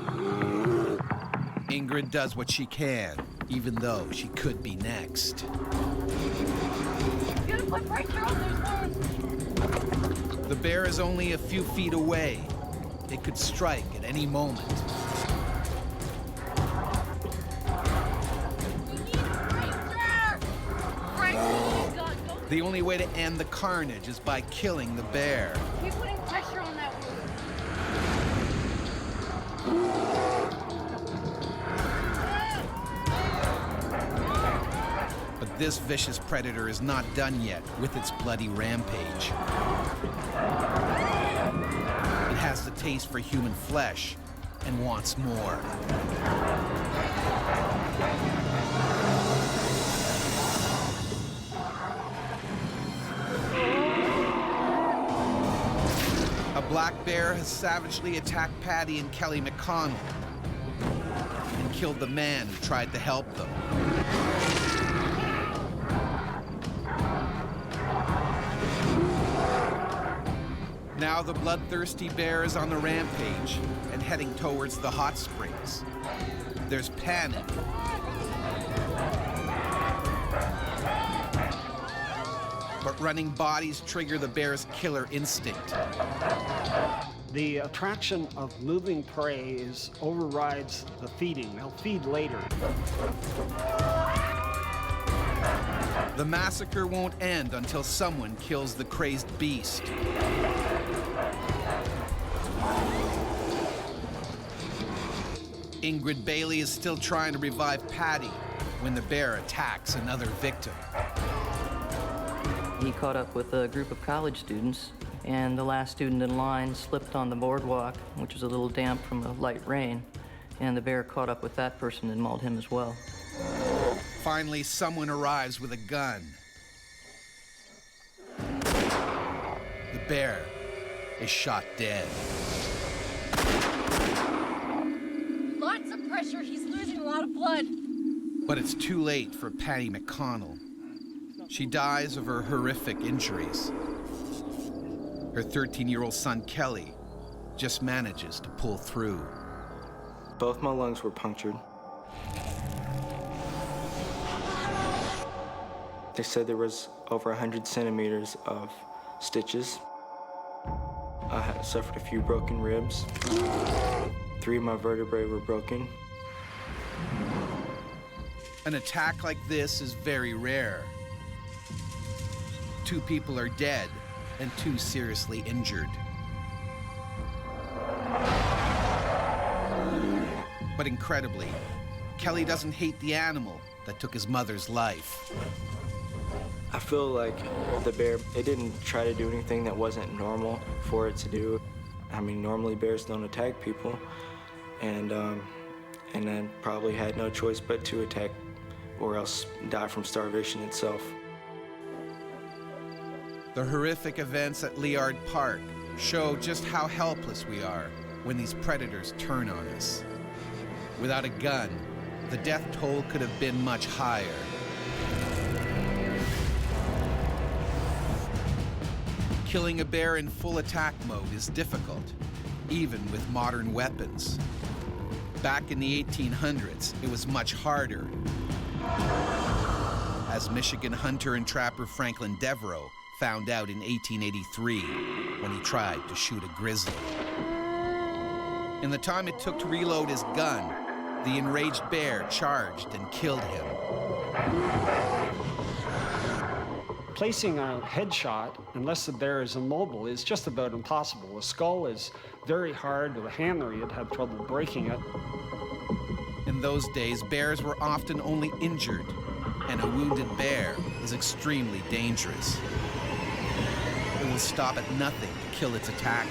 Ingrid does what she can, even though she could be next. You're gonna put pressure on those wounds. The bear is only a few feet away. It could strike at any moment. The only way to end the carnage is by killing the bear. Keep putting pressure on that wound. But this vicious predator is not done yet with its bloody rampage. It has the taste for human flesh and wants more. A black bear has savagely attacked Patty and Kelly McConnell and killed the man who tried to help them. Now the bloodthirsty bear is on the rampage and heading towards the hot springs. There's panic But running bodies trigger the bear's killer instinct. The attraction of moving prey overrides the feeding. They'll feed later. The massacre won't end until someone kills the crazed beast. Ingrid Bailey is still trying to revive Patty when the bear attacks another victim. He caught up with a group of college students, and the last student in line slipped on the boardwalk, which was a little damp from a light rain, and the bear caught up with that person and mauled him as well. Finally, someone arrives with a gun. The bear is shot dead. Lots of pressure. He's losing a lot of blood. But it's too late for Patty McConnell. She dies of her horrific injuries. Her 13-year-old son, Kelly, just manages to pull through. Both my lungs were punctured. They said there was over 100 centimeters of stitches. I had suffered a few broken ribs. 3 of my vertebrae were broken. An attack like this is very rare. 2 people are dead and 2 seriously injured. But incredibly, Kelly doesn't hate the animal that took his mother's life. I feel like the bear, it didn't try to do anything that wasn't normal for it to do. I mean, normally bears don't attack people, and then probably had no choice but to attack or else die from starvation itself. The horrific events at Liard Park show just how helpless we are when these predators turn on us. Without a gun, the death toll could have been much higher. Killing a bear in full attack mode is difficult, even with modern weapons. Back in the 1800s, it was much harder. As Michigan hunter and trapper Franklin Devereaux found out in 1883 when he tried to shoot a grizzly. In the time it took to reload his gun, the enraged bear charged and killed him. Placing a headshot, unless the bear is immobile, is just about impossible. The skull is very hard. With a hammer, you'd have trouble breaking it. In those days, bears were often only injured, and a wounded bear is extremely dangerous. It will stop at nothing to kill its attacker.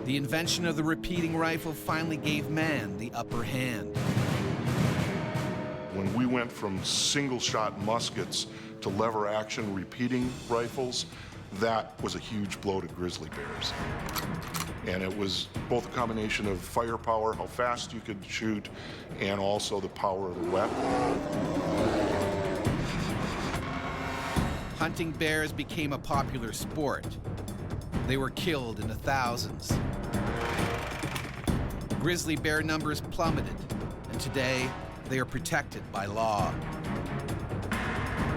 The invention of the repeating rifle finally gave man the upper hand. When we went from single-shot muskets to lever-action repeating rifles, that was a huge blow to grizzly bears. And it was both a combination of firepower, how fast you could shoot, and also the power of the weapon. Hunting bears became a popular sport. They were killed in the thousands. Grizzly bear numbers plummeted, and today they are protected by law.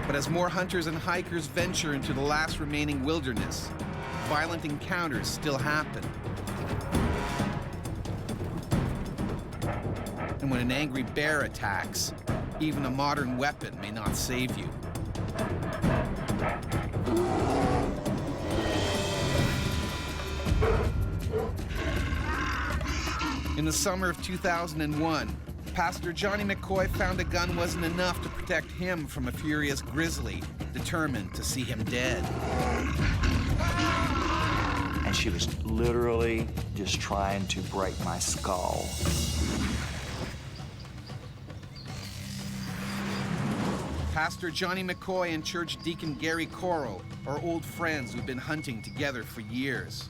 But as more hunters and hikers venture into the last remaining wilderness, violent encounters still happen. And when an angry bear attacks, even a modern weapon may not save you. In the summer of 2001, Pastor Johnny McCoy found a gun wasn't enough to protect him from a furious grizzly, determined to see him dead. And she was literally just trying to break my skull. Pastor Johnny McCoy and church deacon Gary Coro are old friends who've been hunting together for years.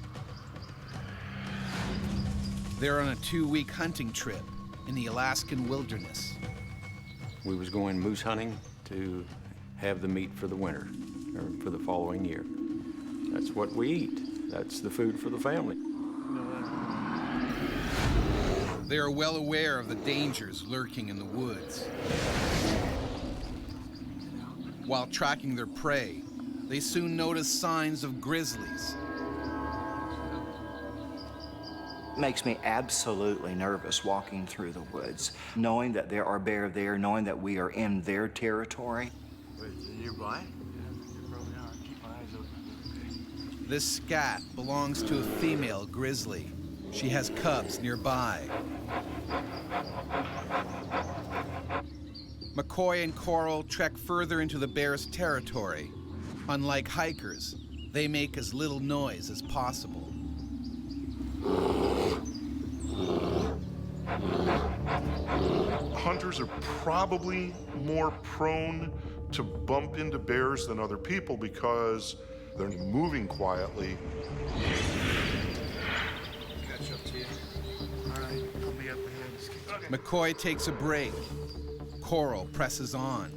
They're on a 2-week hunting trip in the Alaskan wilderness. We was going moose hunting to have the meat for the winter, or for the following year. That's what we eat. That's the food for the family. They are well aware of the dangers lurking in the woods. While tracking their prey, they soon notice signs of grizzlies. Makes me absolutely nervous walking through the woods, knowing that there are bear there, knowing that we are in their territory. Wait, are you blind? Yeah, probably are. Keep my eyes open. This scat belongs to a female grizzly. She has cubs nearby. McCoy and Coral trek further into the bear's territory. Unlike hikers, they make as little noise as possible. Hunters are probably more prone to bump into bears than other people because they're moving quietly. Catch up to you. All right, I'll be up ahead. McCoy takes a break. Coral presses on.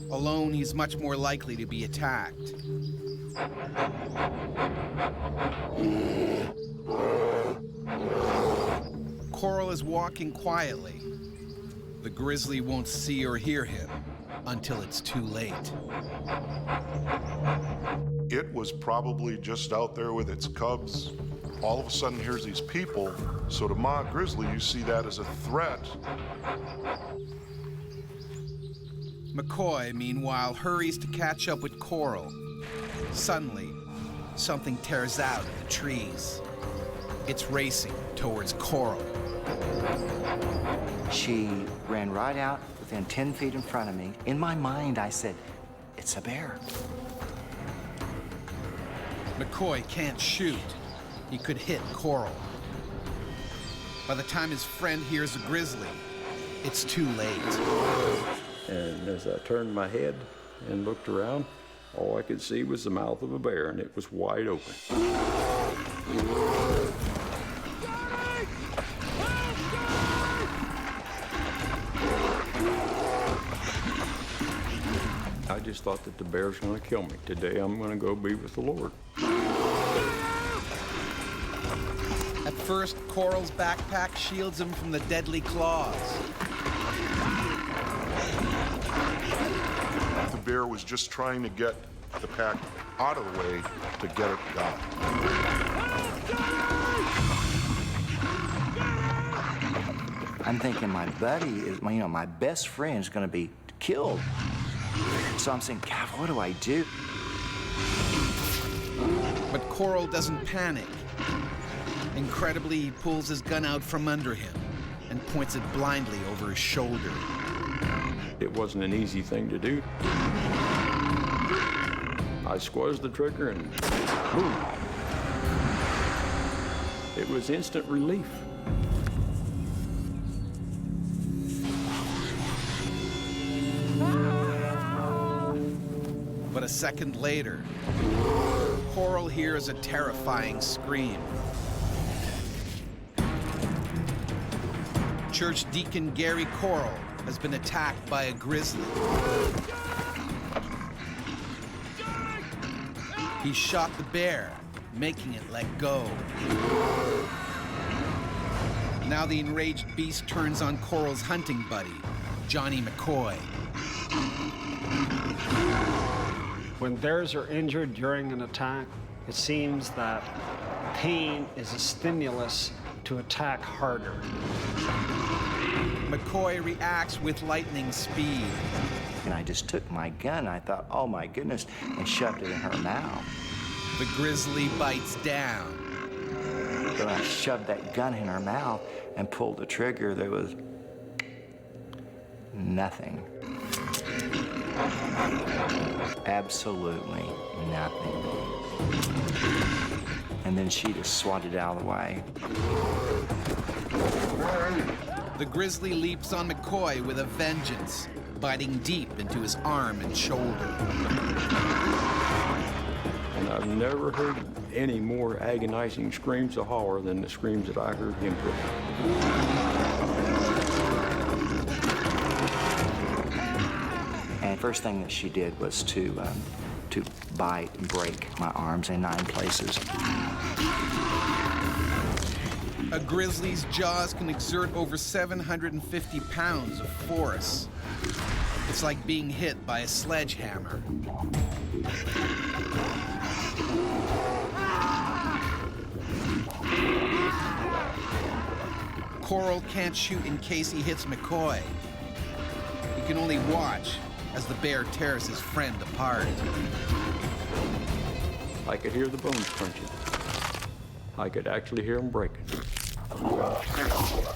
Alone, he's much more likely to be attacked. Coral is walking quietly. The grizzly won't see or hear him until it's too late. It was probably just out there with its cubs. All of a sudden, here's these people. So to Ma Grizzly, you see that as a threat. McCoy, meanwhile, hurries to catch up with Coral. Suddenly, something tears out of the trees. It's racing towards Coral. She ran right out within 10 feet in front of me. In my mind, I said, it's a bear. McCoy can't shoot. He could hit Coral. By the time his friend hears a grizzly, it's too late. And as I turned my head and looked around, all I could see was the mouth of a bear, and it was wide open. I just thought that the bear's gonna kill me. Today I'm gonna go be with the Lord. At first, Coral's backpack shields him from the deadly claws. The bear was just trying to get the pack out of the way to get it gone. I'm thinking my buddy is, my best friend is gonna be killed. So I'm saying, God, what do I do? But Coral doesn't panic. Incredibly, he pulls his gun out from under him and points it blindly over his shoulder. It wasn't an easy thing to do. I squeezed the trigger and boom. It was instant relief. But a second later, Coral hears a terrifying scream. Church Deacon Gary Coral has been attacked by a grizzly. He shot the bear, making it let go. Now the enraged beast turns on Coral's hunting buddy, Johnny McCoy. When bears are injured during an attack, it seems that pain is a stimulus to attack harder. McCoy reacts with lightning speed. And I just took my gun, I thought, oh my goodness, and shoved it in her mouth. The grizzly bites down. When I shoved that gun in her mouth and pulled the trigger, there was nothing. Absolutely nothing. And then she just swatted out of the way. The grizzly leaps on McCoy with a vengeance, biting deep into his arm and shoulder. And I've never heard any more agonizing screams of horror than the screams that I heard him put. And first thing that she did was to bite and break my arms in 9 places. A grizzly's jaws can exert over 750 pounds of force. It's like being hit by a sledgehammer. Coral can't shoot in case he hits McCoy. He can only watch as the bear tears his friend apart. I could hear the bones crunching. I could actually hear them breaking.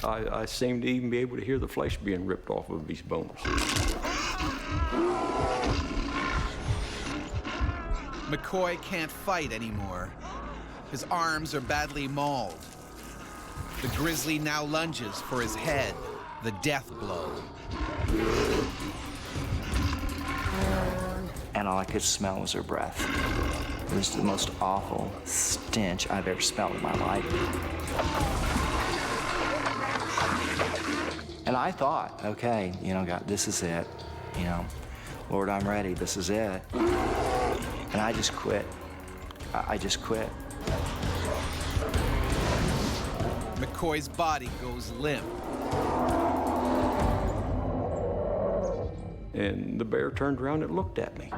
I seemed to even be able to hear the flesh being ripped off of these bones. McCoy can't fight anymore. His arms are badly mauled. The grizzly now lunges for his head, the death blow. And all I could smell was her breath. It was the most awful stench I've ever smelled in my life. And I thought, okay, you know, God, this is it. You know, Lord, I'm ready. This is it. And I just quit. I just quit. McCoy's body goes limp. And the bear turned around and looked at me.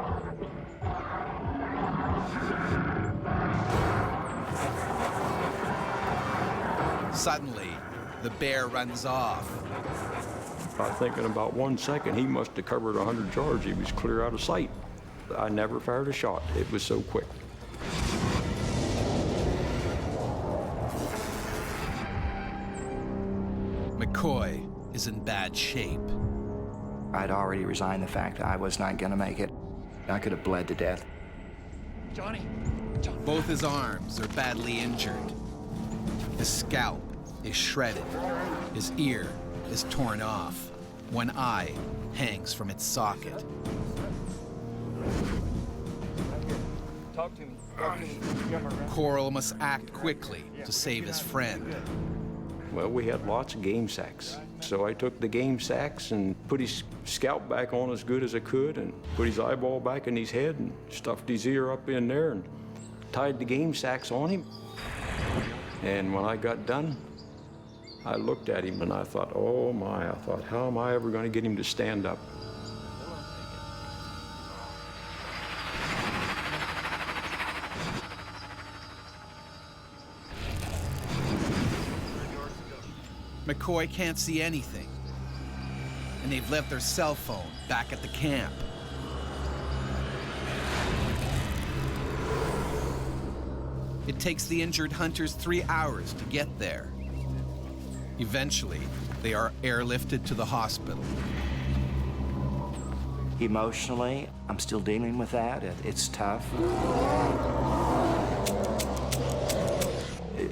Suddenly, the bear runs off. I think in about 1 second, he must have covered 100 yards. He was clear out of sight. I never fired a shot. It was so quick. McCoy is in bad shape. I'd already resigned the fact that I was not gonna make it. I could have bled to death. Johnny. Both his arms are badly injured. His scalp is shredded. His ear is torn off. One eye hangs from its socket. Talk to me. Coral must act quickly to save his friend. Well, we had lots of game sacks. So I took the game sacks and put his scalp back on as good as I could and put his eyeball back in his head and stuffed his ear up in there and tied the game sacks on him. And when I got done, I looked at him and I thought, oh my, I thought, how am I ever going to get him to stand up? McCoy can't see anything, and they've left their cell phone back at the camp. It takes the injured hunters 3 hours to get there. Eventually, they are airlifted to the hospital. Emotionally, I'm still dealing with that. It's tough.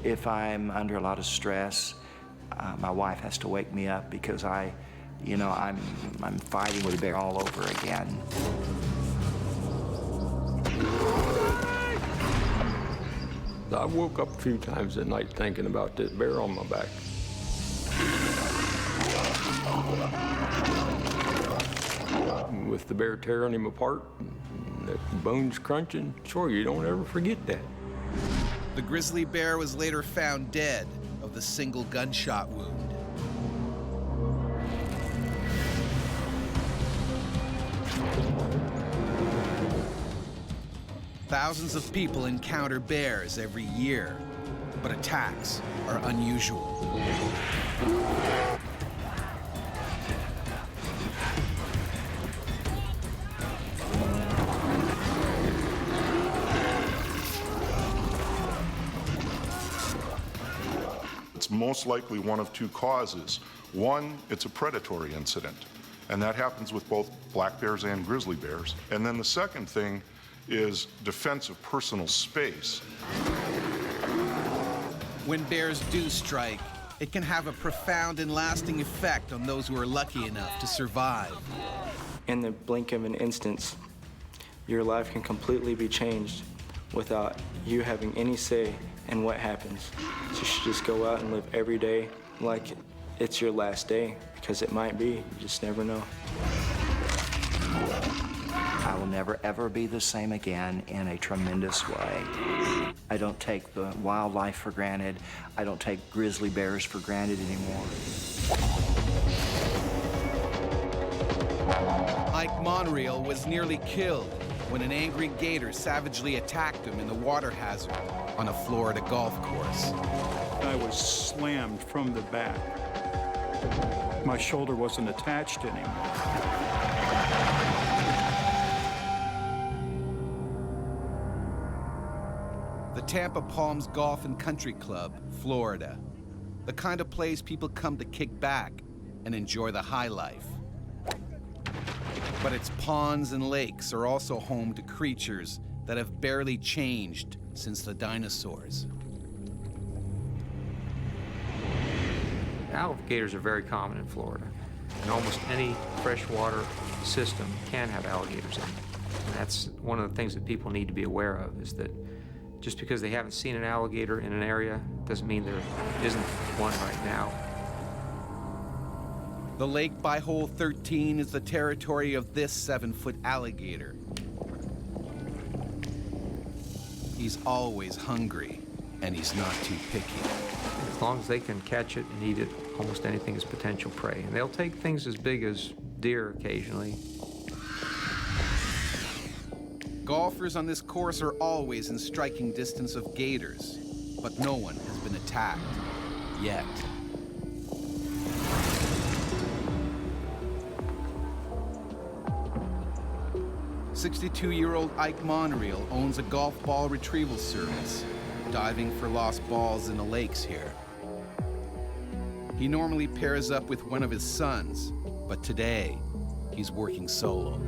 If I'm under a lot of stress, my wife has to wake me up because I'm fighting with a bear all over again. I woke up a few times at night thinking about this bear on my back. With the bear tearing him apart, the bones crunching, sure, you don't ever forget that. The grizzly bear was later found dead of the single gunshot wound. Thousands of people encounter bears every year, but attacks are unusual. It's most likely one of two causes. One, it's a predatory incident, and that happens with both black bears and grizzly bears. And then the second thing is defense of personal space. When bears do strike, it can have a profound and lasting effect on those who are lucky enough to survive. In the blink of an instant, your life can completely be changed without you having any say in what happens. So you should just go out and live every day like it's your last day, because it might be. You just never know. I will never, ever be the same again in a tremendous way. I don't take the wildlife for granted. I don't take grizzly bears for granted anymore. Ike Monreal was nearly killed when an angry gator savagely attacked him in the water hazard on a Florida golf course. I was slammed from the back. My shoulder wasn't attached anymore. The Tampa Palms Golf and Country Club, Florida. The kind of place people come to kick back and enjoy the high life. But its ponds and lakes are also home to creatures that have barely changed since the dinosaurs. Alligators are very common in Florida, and almost any freshwater system can have alligators in it. And that's one of the things that people need to be aware of, is that just because they haven't seen an alligator in an area doesn't mean there isn't one right now. The lake by hole 13 is the territory of this 7-foot alligator. He's always hungry, and he's not too picky. As long as they can catch it and eat it, almost anything is potential prey. And they'll take things as big as deer occasionally. Golfers on this course are always in striking distance of gators, but no one has been attacked yet. "62-year-old Ike Monreal owns a golf ball retrieval service, diving for lost balls in the lakes here. He normally pairs up with one of his sons, but today he's working solo.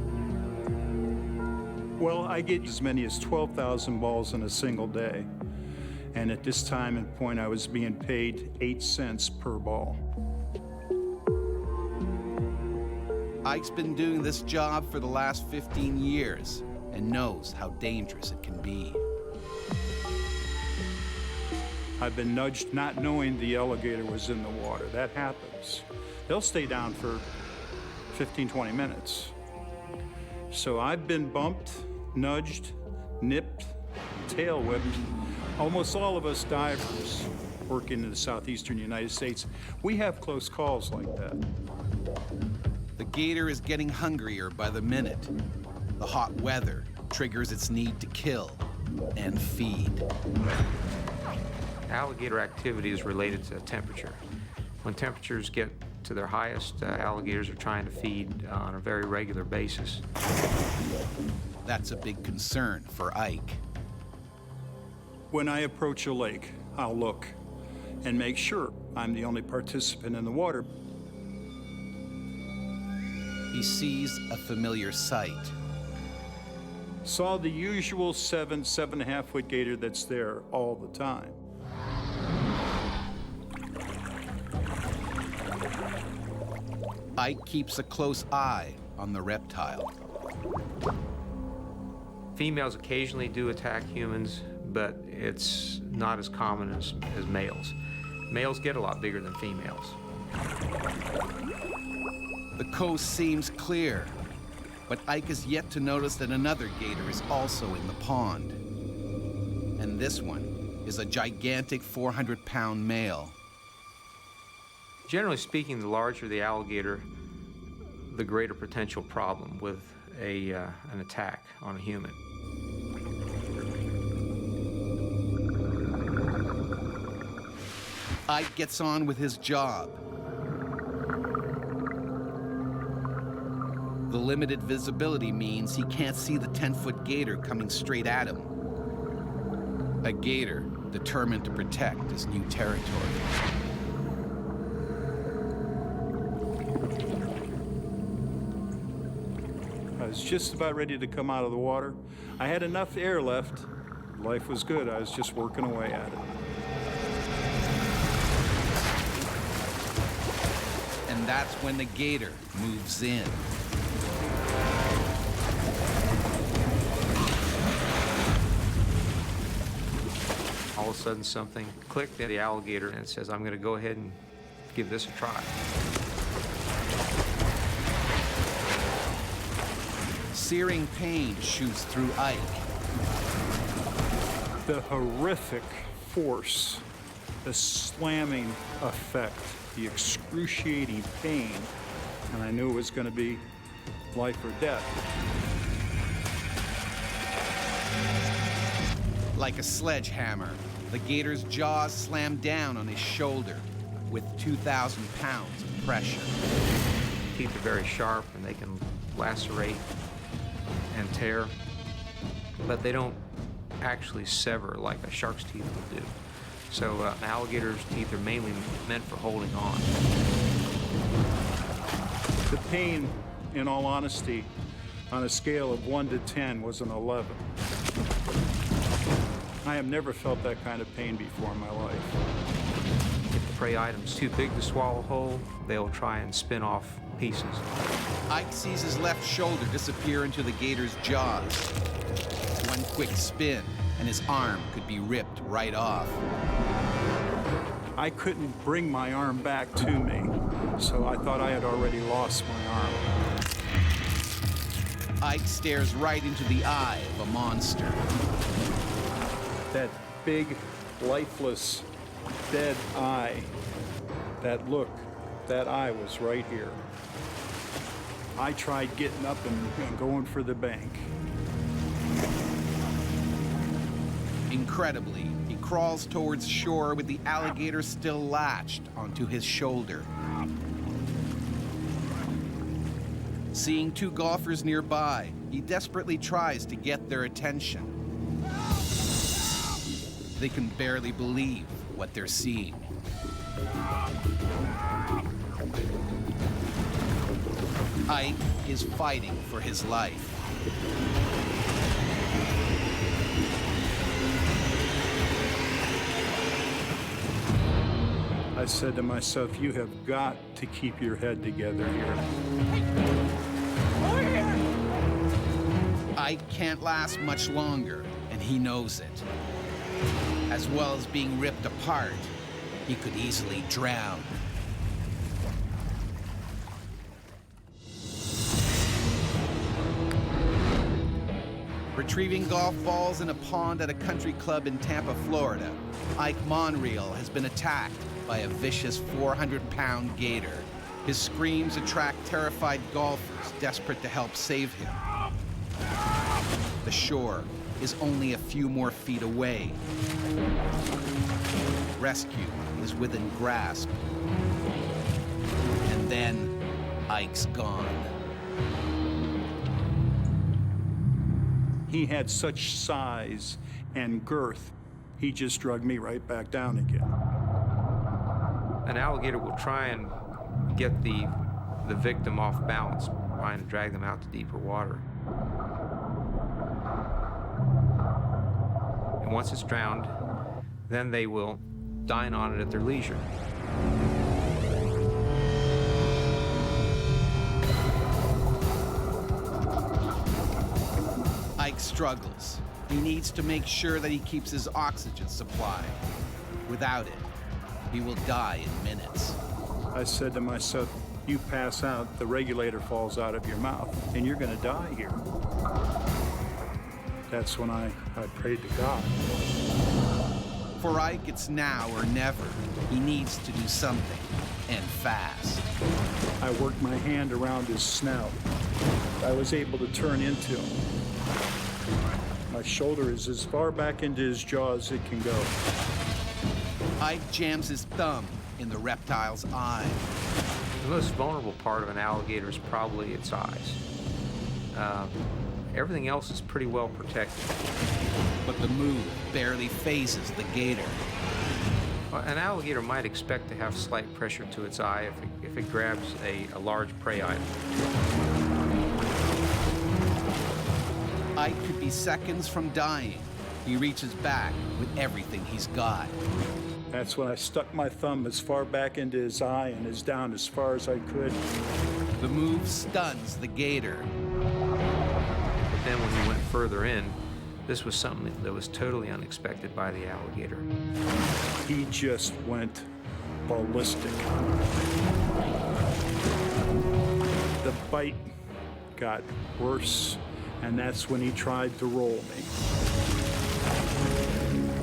Well, I get as many as 12,000 balls in a single day. And at this time and point, I was being paid 8 cents per ball. Ike's been doing this job for the last 15 years and knows how dangerous it can be. I've been nudged not knowing the alligator was in the water. That happens. They'll stay down for 15, 20 minutes. So I've been bumped, nudged, nipped, tail whipped. Almost all of us divers working in the southeastern United States, we have close calls like that. The gator is getting hungrier by the minute. The hot weather triggers its need to kill and feed. Alligator activity is related to temperature. When temperatures get to their highest, alligators are trying to feed on a very regular basis. That's a big concern for Ike. When I approach a lake, I'll look and make sure I'm the only participant in the water. He sees a familiar sight. Saw the usual 7.5 foot gator that's there all the time. Ike keeps a close eye on the reptile. Females occasionally do attack humans, but it's not as common as males. Males get a lot bigger than females. The coast seems clear, but Ike is yet to notice that another gator is also in the pond. And this one is a gigantic 400-pound male. Generally speaking, the larger the alligator, the greater potential problem with an attack on a human. Ike gets on with his job. The limited visibility means he can't see the 10-foot gator coming straight at him. A gator determined to protect his new territory. I was just about ready to come out of the water. I had enough air left. Life was good. I was just working away at it. And that's when the gator moves in. All of a sudden something clicked at the alligator and it says, I'm going to go ahead and give this a try. Searing pain shoots through Ike. The horrific force, the slamming effect, the excruciating pain, and I knew it was going to be life or death. Like a sledgehammer, the gator's jaws slam down on his shoulder with 2,000 pounds of pressure. Teeth are very sharp and they can lacerate and tear, but they don't actually sever like a shark's teeth will do. So an alligator's teeth are mainly meant for holding on. The pain, in all honesty, on a scale of 1 to 10 was an 11. I have never felt that kind of pain before in my life. If the prey item's too big to swallow whole, they'll try and spin off pieces. Ike sees his left shoulder disappear into the gator's jaws. One quick spin, and his arm could be ripped right off. I couldn't bring my arm back to me, so I thought I had already lost my arm. Ike stares right into the eye of a monster. That big, lifeless, dead eye, that look, that eye was right here. I tried getting up and going for the bank. Incredibly, he crawls towards shore with the alligator still latched onto his shoulder. Seeing two golfers nearby, he desperately tries to get their attention. They can barely believe what they're seeing. Ike is fighting for his life. I said to myself, you have got to keep your head together here. Ike can't last much longer, and he knows it. As well as being ripped apart, he could easily drown. Retrieving golf balls in a pond at a country club in Tampa, Florida, Ike Monreal has been attacked by a vicious 400-pound gator. His screams attract terrified golfers desperate to help save him. The shore is only a few more feet away. Rescue is within grasp. And then Ike's gone. He had such size and girth, he just dragged me right back down again. An alligator will try and get the victim off balance, trying to drag them out to deeper water. And once it's drowned, then they will dine on it at their leisure. Ike struggles. He needs to make sure that he keeps his oxygen supply. Without it, he will die in minutes. I said to myself, you pass out, the regulator falls out of your mouth, and you're gonna die here. That's when I prayed to God. For Ike, it's now or never. He needs to do something, and fast. I worked my hand around his snout. I was able to turn into him. My shoulder is as far back into his jaw as it can go. Ike jams his thumb in the reptile's eye. The most vulnerable part of an alligator is probably its eyes. Everything else is pretty well protected. But the move barely phases the gator. Well, an alligator might expect to have slight pressure to its eye if it grabs a large prey item. Ike could be seconds from dying. He reaches back with everything he's got. That's when I stuck my thumb as far back into his eye and as down as far as I could. The move stuns the gator. But then when he went further in, this was something that was totally unexpected by the alligator. He just went ballistic. The bite got worse and that's when he tried to roll me.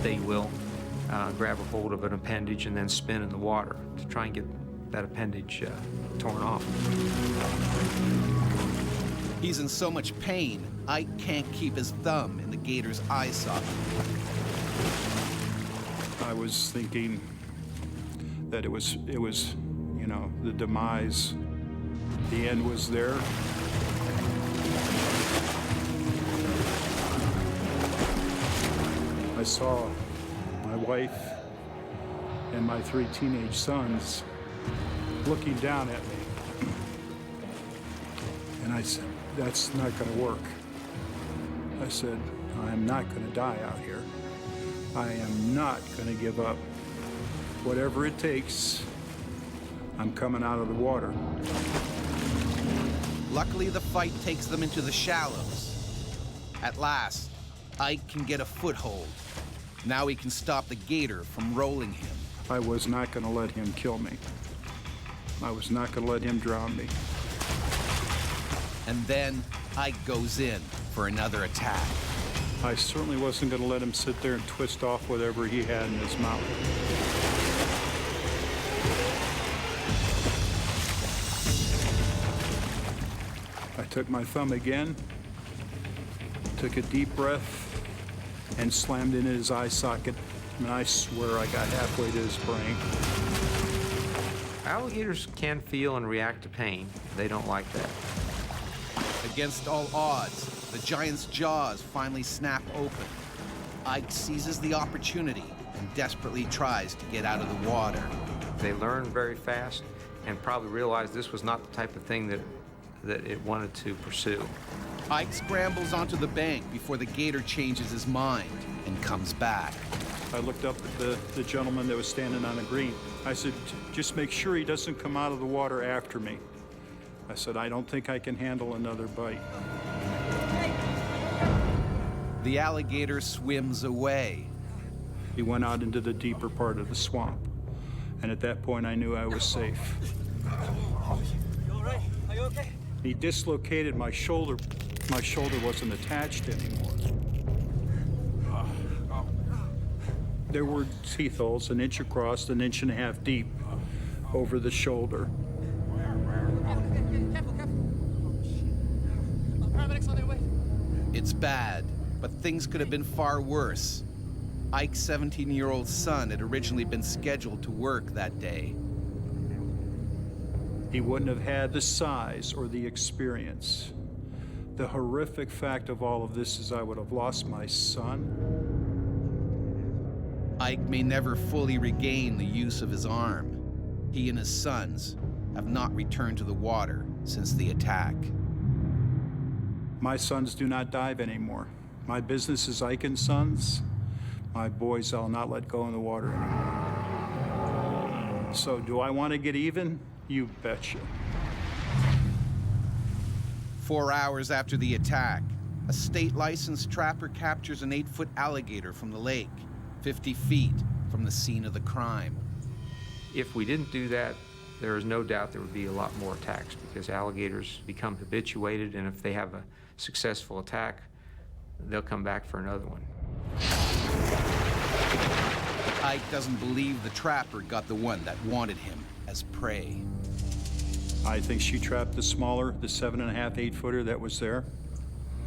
They will grab a hold of an appendage and then spin in the water to try and get that appendage torn off. He's in so much pain, Ike can't keep his thumb in the gator's eye socket. I was thinking that it was, you know, the demise. The end was there. I saw my wife and my 3 teenage sons looking down at me. And I said, that's not going to work. I said, I am not going to die out here. I am not going to give up. Whatever it takes, I'm coming out of the water. Luckily, the fight takes them into the shallows. At last, Ike can get a foothold. Now he can stop the gator from rolling him. I was not going to let him kill me. I was not going to let him drown me. And then Ike goes in for another attack. I certainly wasn't going to let him sit there and twist off whatever he had in his mouth. I took my thumb again, took a deep breath, and slammed into his eye socket, and I swear I got halfway to his brain. Alligators can feel and react to pain. They don't like that. Against all odds, the giant's jaws finally snap open. Ike seizes the opportunity and desperately tries to get out of the water. They learn very fast and probably realized this was not the type of thing that it wanted to pursue. Ike scrambles onto the bank before the gator changes his mind and comes back. I looked up at the gentleman that was standing on the green. I said, just make sure he doesn't come out of the water after me. I said, I don't think I can handle another bite. The alligator swims away. He went out into the deeper part of the swamp. And at that point, I knew I was safe. You all right? Are you okay? He dislocated my shoulder. My shoulder wasn't attached anymore. There were teeth holes 1 inch across, 1.5 inches deep over the shoulder. Paramedics on their way. It's bad, but things could have been far worse. Ike's 17-year-old son had originally been scheduled to work that day. He wouldn't have had the size or the experience. The horrific fact of all of this is I would have lost my son. Ike may never fully regain the use of his arm. He and his sons have not returned to the water since the attack. My sons do not dive anymore. My business is Ike and Sons. My boys I'll not let go in the water anymore. So do I want to get even? You betcha. 4 hours after the attack, a state-licensed trapper captures an 8-foot alligator from the lake, 50 feet from the scene of the crime. If we didn't do that, there is no doubt there would be a lot more attacks because alligators become habituated, and if they have a successful attack, they'll come back for another one. Ike doesn't believe the trapper got the one that wanted him as prey. I think she trapped the smaller, the 7.5, 8-footer that was there.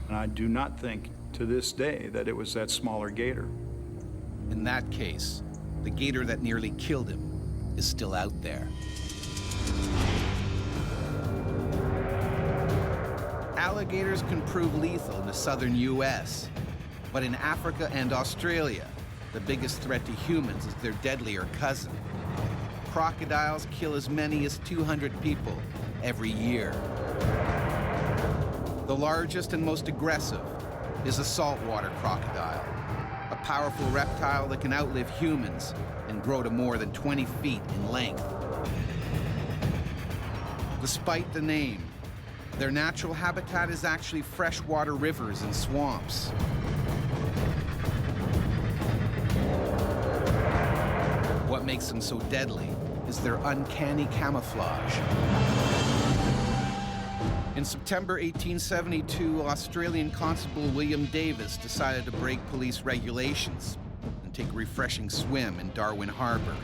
And I do not think to this day that it was that smaller gator. In that case, the gator that nearly killed him is still out there. Alligators can prove lethal in the southern U.S., but in Africa and Australia, the biggest threat to humans is their deadlier cousin. Crocodiles kill as many as 200 people every year. The largest and most aggressive is a saltwater crocodile, a powerful reptile that can outlive humans and grow to more than 20 feet in length. Despite the name, their natural habitat is actually freshwater rivers and swamps. What makes them so deadly is their uncanny camouflage. In September 1872, Australian Constable William Davis decided to break police regulations and take a refreshing swim in Darwin Harbor.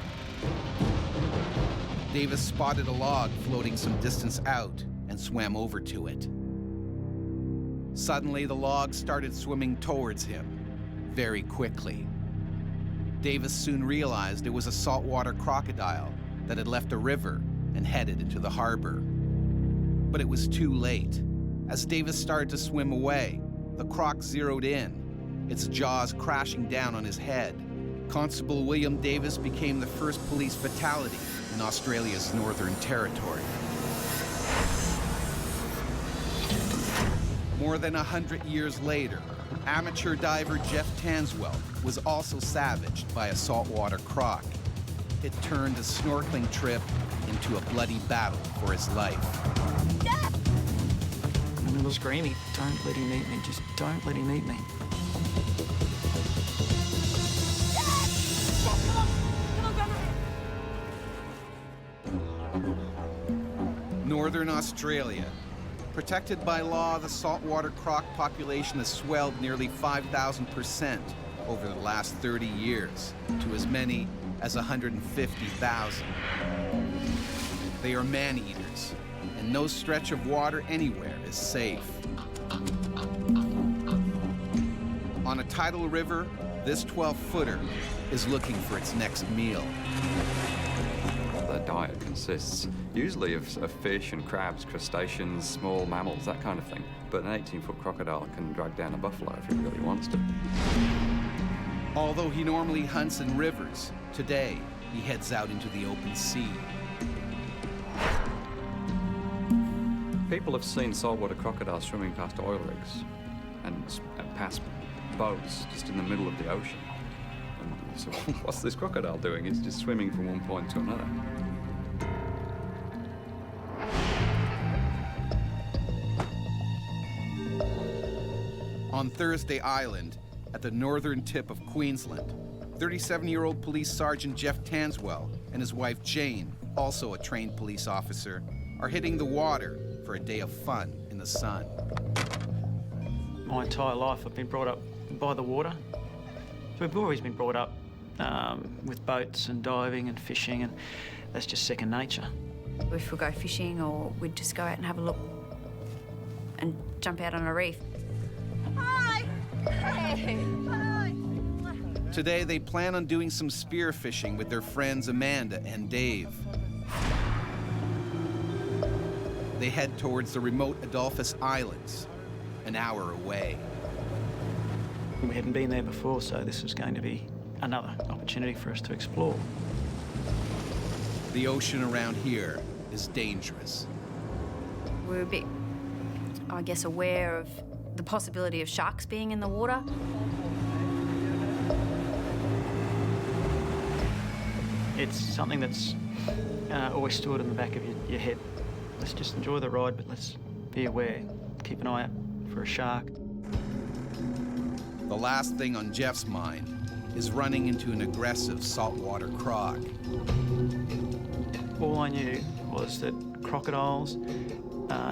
Davis spotted a log floating some distance out and swam over to it. Suddenly, the log started swimming towards him, very quickly. Davis soon realized it was a saltwater crocodile that had left a river and headed into the harbor. But it was too late. As Davis started to swim away, the croc zeroed in, its jaws crashing down on his head. Constable William Davis became the first police fatality in Australia's Northern Territory. More than 100 years later, amateur diver Jeff Tanswell was also savaged by a saltwater croc. It turned a snorkeling trip into a bloody battle for his life. I'm a little screaming, don't let him eat me, just don't let him eat me. Northern Australia. Protected by law, the saltwater croc population has swelled nearly 5,000% over the last 30 years to as many as 150,000. They are man-eaters, and no stretch of water anywhere is safe. On a tidal river, this 12-footer is looking for its next meal. Their diet consists usually of fish and crabs, crustaceans, small mammals, that kind of thing. But an 18-foot crocodile can drag down a buffalo if it really wants to. Although he normally hunts in rivers, today he heads out into the open sea. People have seen saltwater crocodiles swimming past oil rigs and past boats just in the middle of the ocean. And so what's this crocodile doing? It's just swimming from one point to another. On Thursday Island, at the northern tip of Queensland, 37-year-old police sergeant Jeff Tanswell and his wife Jane, also a trained police officer, are hitting the water for a day of fun in the sun. My entire life I've been brought up by the water. So we've always been brought up with boats and diving and fishing, and that's just second nature. If we go fishing, or we'd just go out and have a look and jump out on a reef. Hi! Hey! Hi! Today they plan on doing some spearfishing with their friends Amanda and Dave. They head towards the remote Adolphus Islands, an hour away. We hadn't been there before, so this was going to be another opportunity for us to explore. The ocean around here is dangerous. We're a bit, I guess, aware of the possibility of sharks being in the water. It's something that's always stored in the back of your head. Let's just enjoy the ride, but let's be aware. Keep an eye out for a shark. The last thing on Jeff's mind is running into an aggressive saltwater croc. All I knew was that crocodiles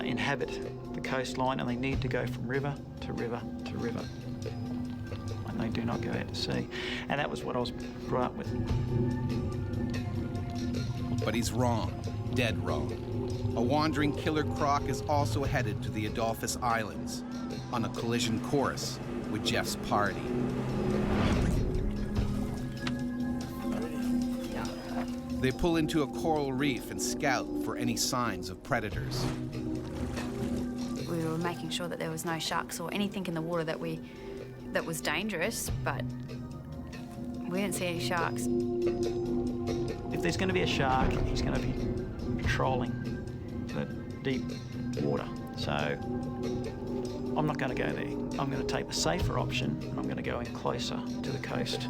inhabit the coastline, and they need to go from river to river to river. And they do not go out to sea. And that was what I was brought up with. But he's wrong, dead wrong. A wandering killer croc is also headed to the Adolphus Islands on a collision course with Jeff's party. They pull into a coral reef and scout for any signs of predators. We were making sure that there was no sharks or anything in the water that was dangerous, but we didn't see any sharks. If there's going to be a shark, he's going to be patrolling the deep water. So I'm not going to go there. I'm going to take the safer option, and I'm going to go in closer to the coast.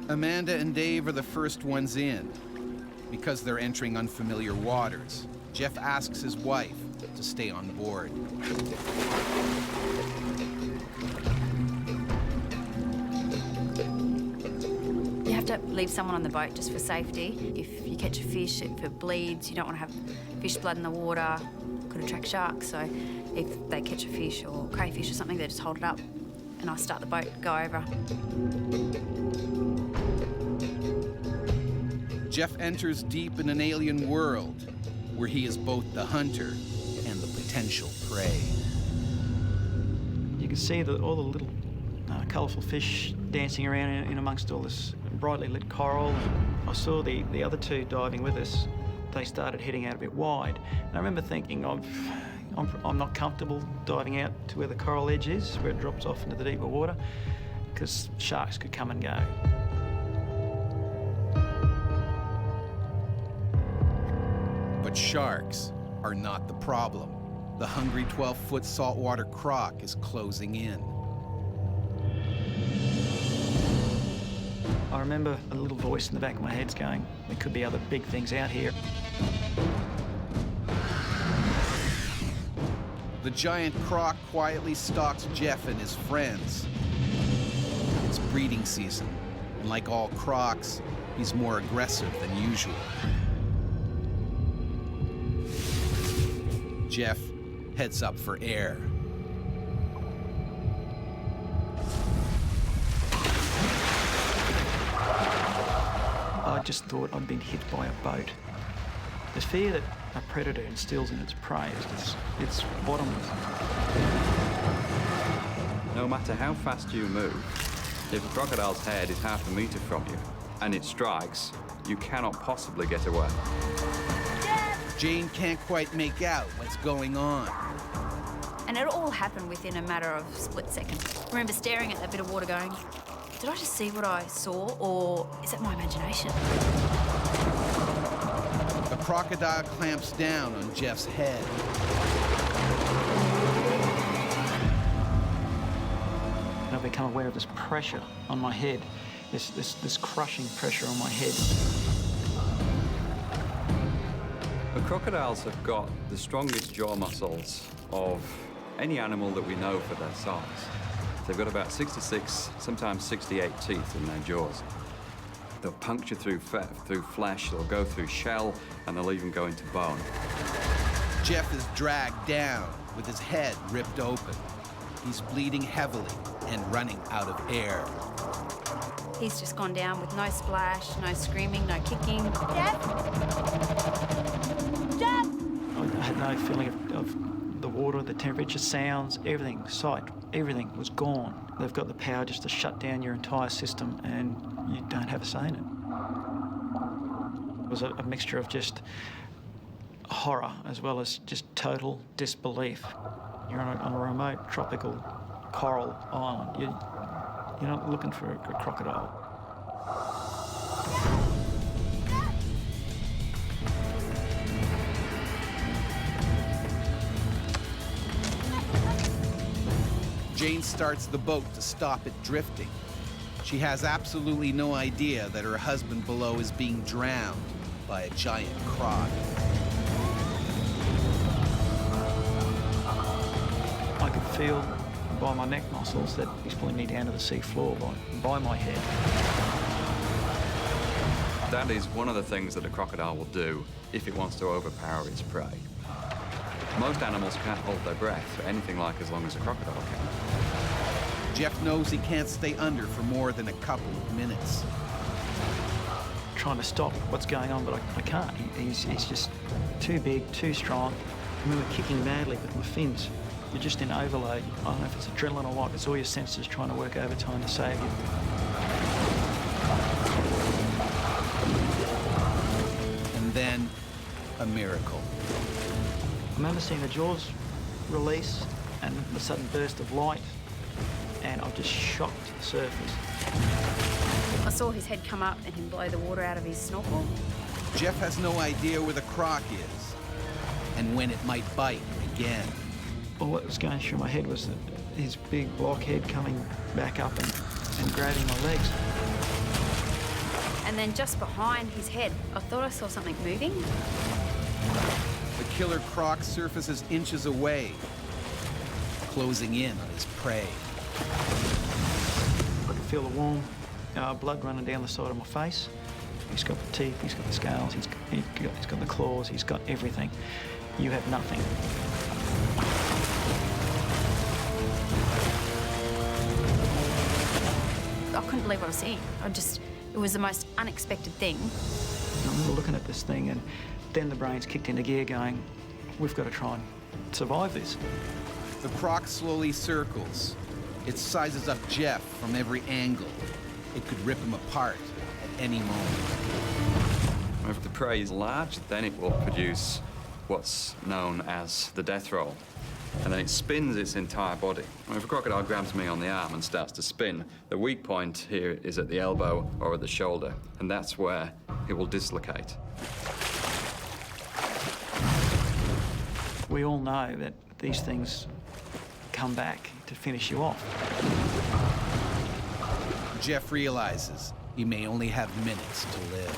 Amanda and Dave are the first ones in. Because they're entering unfamiliar waters, Jeff asks his wife to stay on board. You have Don't leave someone on the boat just for safety. If you catch a fish, if it bleeds, you don't want to have fish blood in the water. Could attract sharks, so if they catch a fish or crayfish or something, they just hold it up and I'll start the boat, go over. Jeff enters deep in an alien world where he is both the hunter and the potential prey. You can see all the little colourful fish dancing around in amongst all this brightly lit coral. I saw the other two diving with us. They started heading out a bit wide. And I remember thinking, I'm not comfortable diving out to where the coral edge is, where it drops off into the deeper water, because sharks could come and go. But sharks are not the problem. The hungry 12-foot saltwater croc is closing in. I remember a little voice in the back of my head's going, there could be other big things out here. The giant croc quietly stalks Jeff and his friends. It's breeding season, and like all crocs, he's more aggressive than usual. Jeff heads up for air. I just thought I'd been hit by a boat. The fear that a predator instills in its prey, it's bottomless. No matter how fast you move, if a crocodile's head is half a metre from you and it strikes, you cannot possibly get away. Jane can't quite make out what's going on. And it all happened within a matter of split seconds. I remember staring at that bit of water going, did I just see what I saw, or is that my imagination? The crocodile clamps down on Jeff's head. And I've become aware of this pressure on my head, this crushing pressure on my head. The crocodiles have got the strongest jaw muscles of any animal that we know for their size. They've got about 66, sometimes 68 teeth in their jaws. They'll puncture through flesh, they'll go through shell, and they'll even go into bone. Jeff is dragged down with his head ripped open. He's bleeding heavily and running out of air. He's just gone down with no splash, no screaming, no kicking. Jeff! Jeff! I had no feeling of the water, the temperature, sounds, everything, sight, everything was gone. They've got the power just to shut down your entire system and you don't have a say in it. It was a mixture of just horror as well as just total disbelief. You're on a remote tropical coral island. You're not looking for a crocodile. Jane starts the boat to stop it drifting. She has absolutely no idea that her husband below is being drowned by a giant croc. I could feel by my neck muscles that he's pulling me down to the sea floor by my head. That is one of the things that a crocodile will do if it wants to overpower its prey. Most animals can't hold their breath for anything like as long as a crocodile can. Jeff knows he can't stay under for more than a couple of minutes. Trying to stop what's going on, but I can't. He's just too big, too strong. I remember kicking madly with my fins. You're just in overload. I don't know if it's adrenaline or what, it's all your senses trying to work overtime to save you. And then, a miracle. I remember seeing the jaws release and the sudden burst of light, and I just shot to the surface. I saw his head come up and him blow the water out of his snorkel. Jeff has no idea where the croc is and when it might bite again. All that was going through my head was his big blockhead coming back up and grabbing my legs. And then just behind his head, I thought I saw something moving. The killer croc surfaces inches away, closing in on his prey. I could feel the warm blood running down the side of my face. He's got the teeth, he's got the scales, he's got the claws, he's got everything. You have nothing. I couldn't believe what I was seeing. It was the most unexpected thing. I remember looking at this thing, and then the brains kicked into gear going, we've got to try and survive this. The croc slowly circles. It sizes up Jeff from every angle. It could rip him apart at any moment. If the prey is large, then it will produce what's known as the death roll. And then it spins its entire body. If a crocodile grabs me on the arm and starts to spin, the weak point here is at the elbow or at the shoulder, and that's where it will dislocate. We all know that these things come back to finish you off. Jeff realizes he may only have minutes to live.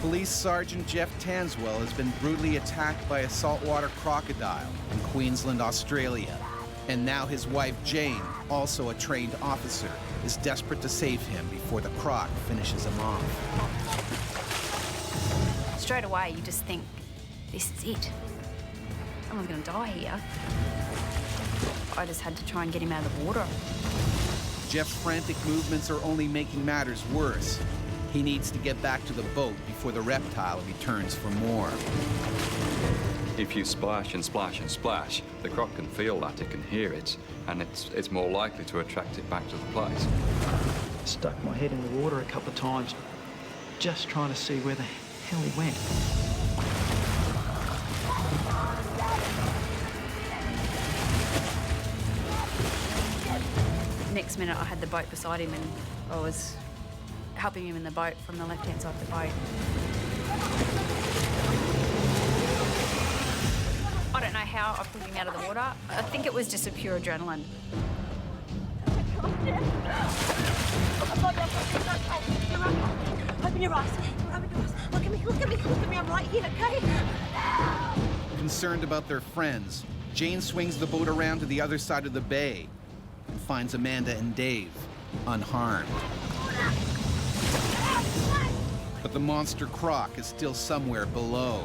Police Sergeant Jeff Tanswell has been brutally attacked by a saltwater crocodile in Queensland, Australia. And now his wife, Jane, also a trained officer, is desperate to save him before the croc finishes him off. Straight away, you just think, this is it. Someone's gonna die here. I just had to try and get him out of the water. Jeff's frantic movements are only making matters worse. He needs to get back to the boat before the reptile returns for more. If you splash and splash and splash, the croc can feel that, it can hear it, and it's more likely to attract it back to the place. Stuck my head in the water a couple of times, just trying to see where the hell he went. Next minute, I had the boat beside him, and I was helping him in the boat from the left-hand side of the boat. I don't know how I pulled him out of the water. I think it was just a pure adrenaline. Open your eyes. Open your eyes. Look at me, look at me, look at me. I'm right here, okay? Concerned about their friends, Jane swings the boat around to the other side of the bay and finds Amanda and Dave unharmed. But the monster croc is still somewhere below.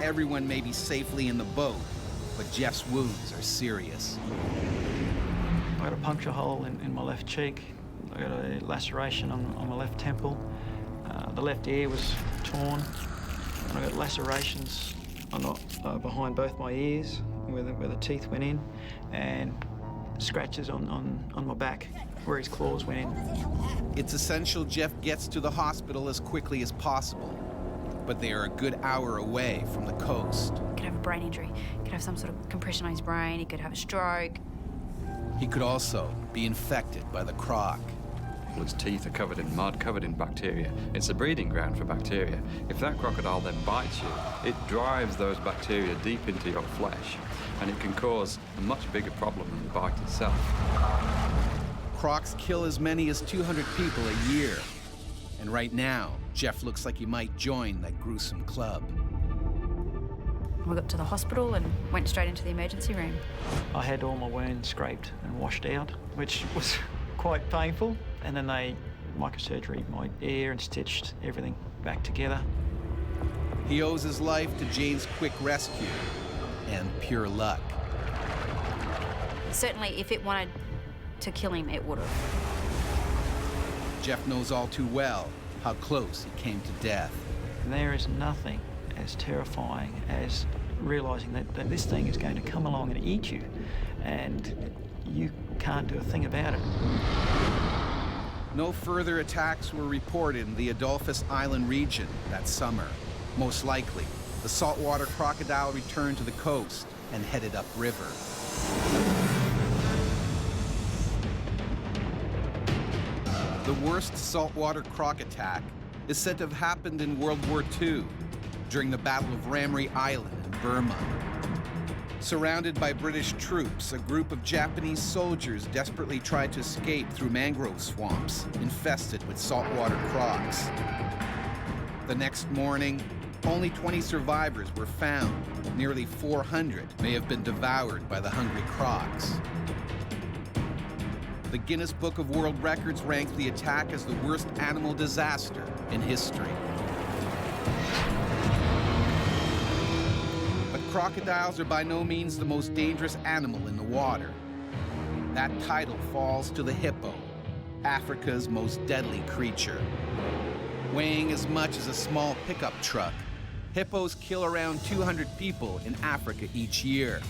Everyone may be safely in the boat, but Jeff's wounds are serious. I got a puncture hole in my left cheek. I got a laceration on my left temple. The left ear was torn. And I got lacerations behind both my ears where the teeth went in, and scratches on my back where his claws went in. It's essential Jeff gets to the hospital as quickly as possible, but they are a good hour away from the coast. He could have a brain injury. He could have some sort of compression on his brain. He could have a stroke. He could also be infected by the croc. Its teeth are covered in mud, covered in bacteria. It's a breeding ground for bacteria. If that crocodile then bites you, it drives those bacteria deep into your flesh, and it can cause a much bigger problem than the bite itself. Crocs kill as many as 200 people a year. And right now, Jeff looks like he might join that gruesome club. We got to the hospital and went straight into the emergency room. I had all my wounds scraped and washed out, which was quite painful. And then they microsurgery my ear and stitched everything back together. He owes his life to Jane's quick rescue and pure luck. Certainly, if it wanted to kill him, it would have. Jeff knows all too well how close he came to death. There is nothing as terrifying as realizing that this thing is going to come along and eat you, and you can't do a thing about it. No further attacks were reported in the Adolphus Island region that summer. Most likely, the saltwater crocodile returned to the coast and headed upriver. The worst saltwater croc attack is said to have happened in World War II during the Battle of Ramree Island in Burma. Surrounded by British troops, a group of Japanese soldiers desperately tried to escape through mangrove swamps infested with saltwater crocs. The next morning, Only 20 survivors were found. Nearly 400 may have been devoured by the hungry crocs. The Guinness Book of World Records ranked the attack as the worst animal disaster in history. But crocodiles are by no means the most dangerous animal in the water. That title falls to the hippo, Africa's most deadly creature. Weighing as much as a small pickup truck, hippos kill around 200 people in Africa each year.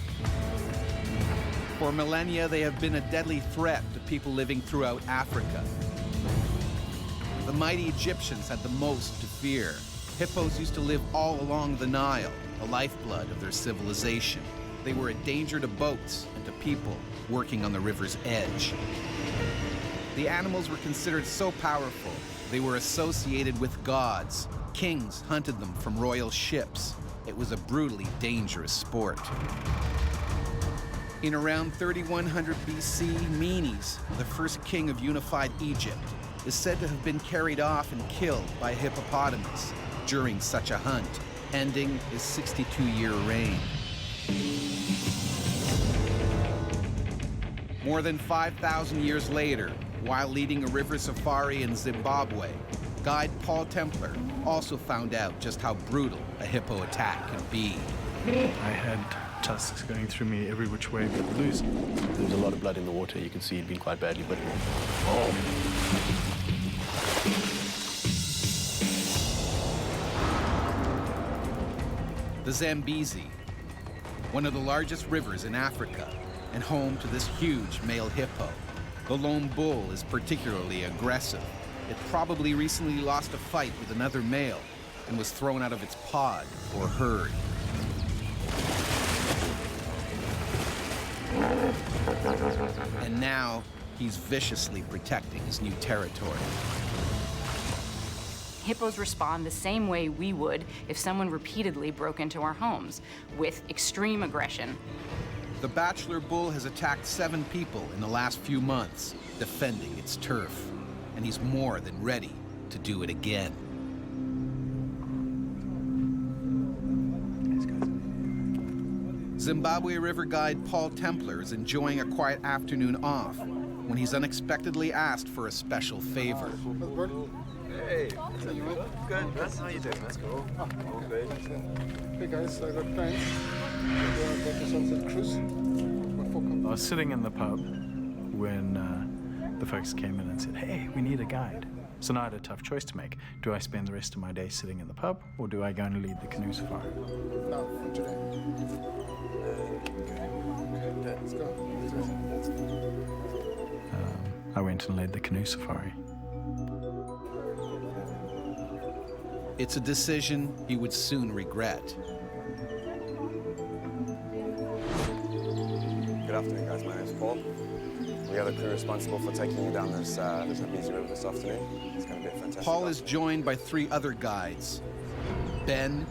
For millennia, they have been a deadly threat to people living throughout Africa. The mighty Egyptians had the most to fear. Hippos used to live all along the Nile, the lifeblood of their civilization. They were a danger to boats and to people working on the river's edge. The animals were considered so powerful, they were associated with gods. Kings hunted them from royal ships. It was a brutally dangerous sport. In around 3100 BC, Menes, the first king of unified Egypt, is said to have been carried off and killed by a hippopotamus during such a hunt, ending his 62-year reign. More than 5,000 years later, while leading a river safari in Zimbabwe, guide Paul Templar also found out just how brutal a hippo attack can be. I had tusks going through me every which way but loose. There was a lot of blood in the water. You can see he'd been quite badly bitten. The Zambezi, one of the largest rivers in Africa and home to this huge male hippo. The lone bull is particularly aggressive. It probably recently lost a fight with another male and was thrown out of its pod or herd. And now he's viciously protecting his new territory. Hippos respond the same way we would if someone repeatedly broke into our homes, with extreme aggression. The bachelor bull has attacked 7 people in the last few months, defending its turf. And he's more than ready to do it again. Zimbabwe River guide Paul Templar is enjoying a quiet afternoon off when he's unexpectedly asked for a special favor. Hey, good. That's how you doing. That's cool. All good. Hey guys, I got plans. Go to Sunset Cruise. I was sitting in the pub when the folks came in and said, hey, we need a guide. So now I had a tough choice to make. Do I spend the rest of my day sitting in the pub, or do I go and lead the canoe safari? No, for today. Okay, let's go. I went and led the canoe safari. It's a decision he would soon regret. Good afternoon, guys. My name's Paul. We are the crew responsible for taking you down this Zambezi River this afternoon. It's going to be a fantastic Paul is joined by 3 other guides, Ben,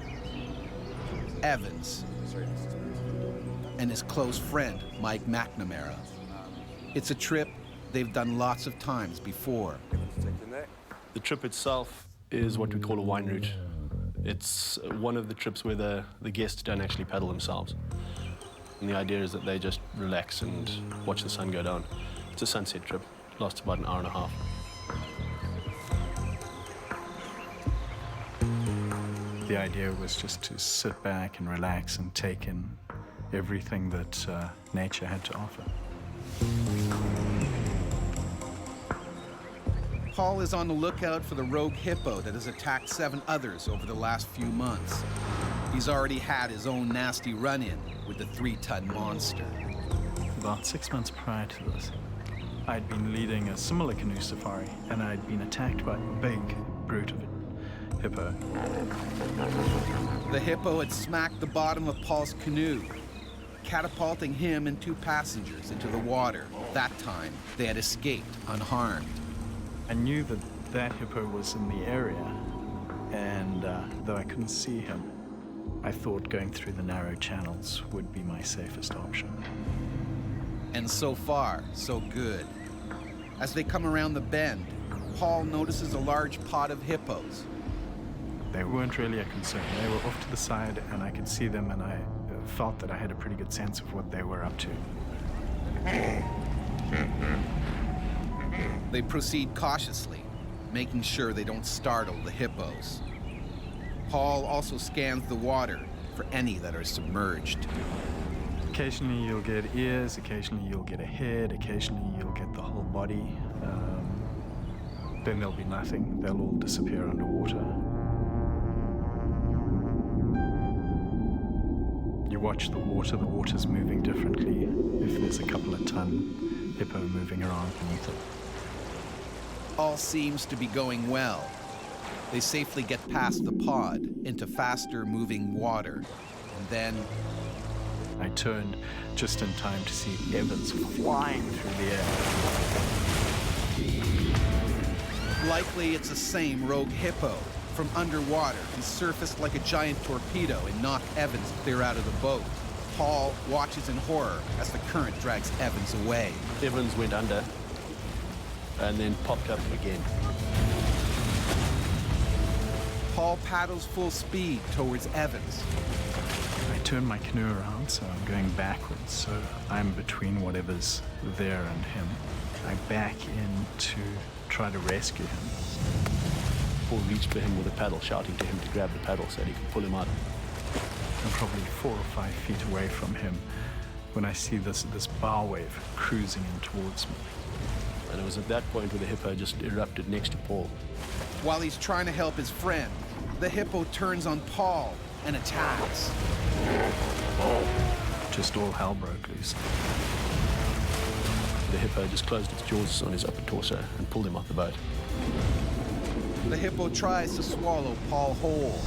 Evans, and his close friend, Mike McNamara. It's a trip they've done lots of times before. The trip itself is what we call a wine route. It's one of the trips where the guests don't actually paddle themselves. And the idea is that they just relax and watch the sun go down. It's a sunset trip. It lasts about an hour and a half. The idea was just to sit back and relax and take in everything that nature had to offer. Paul is on the lookout for the rogue hippo that has attacked 7 others over the last few months. He's already had his own nasty run-in with the 3-ton monster. About 6 months prior to this, I'd been leading a similar canoe safari, and I'd been attacked by a big brute of a hippo. The hippo had smacked the bottom of Paul's canoe, catapulting him and 2 passengers into the water. That time, they had escaped unharmed. I knew that that hippo was in the area, and though I couldn't see him, I thought going through the narrow channels would be my safest option. And so far, so good. As they come around the bend, Paul notices a large pod of hippos. They weren't really a concern. They were off to the side, and I could see them, and I felt that I had a pretty good sense of what they were up to. They proceed cautiously, making sure they don't startle the hippos. Paul also scans the water for any that are submerged. Occasionally you'll get ears, occasionally you'll get a head, occasionally you'll get the whole body. Then there'll be nothing. They'll all disappear underwater. You watch the water's moving differently if there's a couple of ton hippo moving around beneath it. All seems to be going well. They safely get past the pod into faster moving water. And then I turned just in time to see Evans flying through the air. Likely it's the same rogue hippo. From underwater, he surfaced like a giant torpedo and knocked Evans clear out of the boat. Paul watches in horror as the current drags Evans away. Evans went under and then popped up again. Paul paddles full speed towards Evans. I turn my canoe around, so I'm going backwards, so I'm between whatever's there and him. I back in to try to rescue him. Paul reached for him with a paddle, shouting to him to grab the paddle so that he could pull him out. I'm probably 4 or 5 feet away from him when I see this bow wave cruising in towards me. And it was at that point where the hippo just erupted next to Paul. While he's trying to help his friend, the hippo turns on Paul and attacks. Just all hell broke loose. The hippo just closed its jaws on his upper torso and pulled him off the boat. The hippo tries to swallow Paul whole.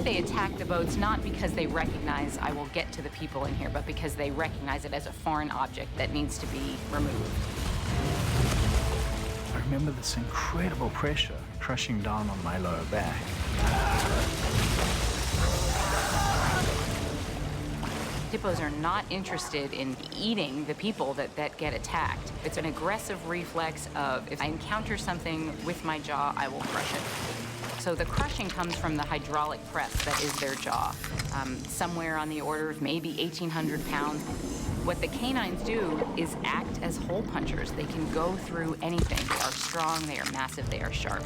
They attack the boats not because they recognize I will get to the people in here, but because they recognize it as a foreign object that needs to be removed. I remember this incredible pressure crushing down on my lower back. Hippos are not interested in eating the people that get attacked. It's an aggressive reflex of, if I encounter something with my jaw, I will crush it. So the crushing comes from the hydraulic press that is their jaw, somewhere on the order of maybe 1,800 pounds. What the canines do is act as hole punchers. They can go through anything. They are strong, they are massive, they are sharp.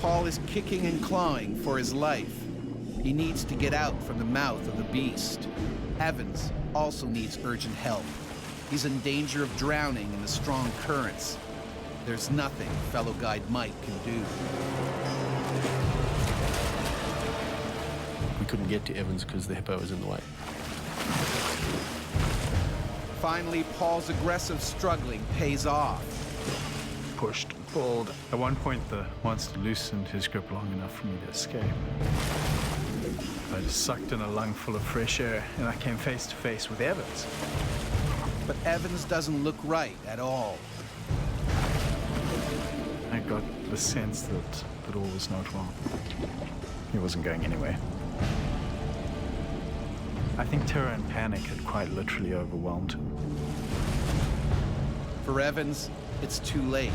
Paul is kicking and clawing for his life. He needs to get out from the mouth of the beast. Evans also needs urgent help. He's in danger of drowning in the strong currents. There's nothing fellow guide Mike can do. We couldn't get to Evans because the hippo was in the way. Finally, Paul's aggressive struggling pays off. Pushed and pulled. At one point, the monster loosened his grip long enough for me to escape. I just sucked in a lung full of fresh air, and I came face to face with Evans. But Evans doesn't look right at all. I got the sense that all was not well. He wasn't going anywhere. I think terror and panic had quite literally overwhelmed him. For Evans, it's too late.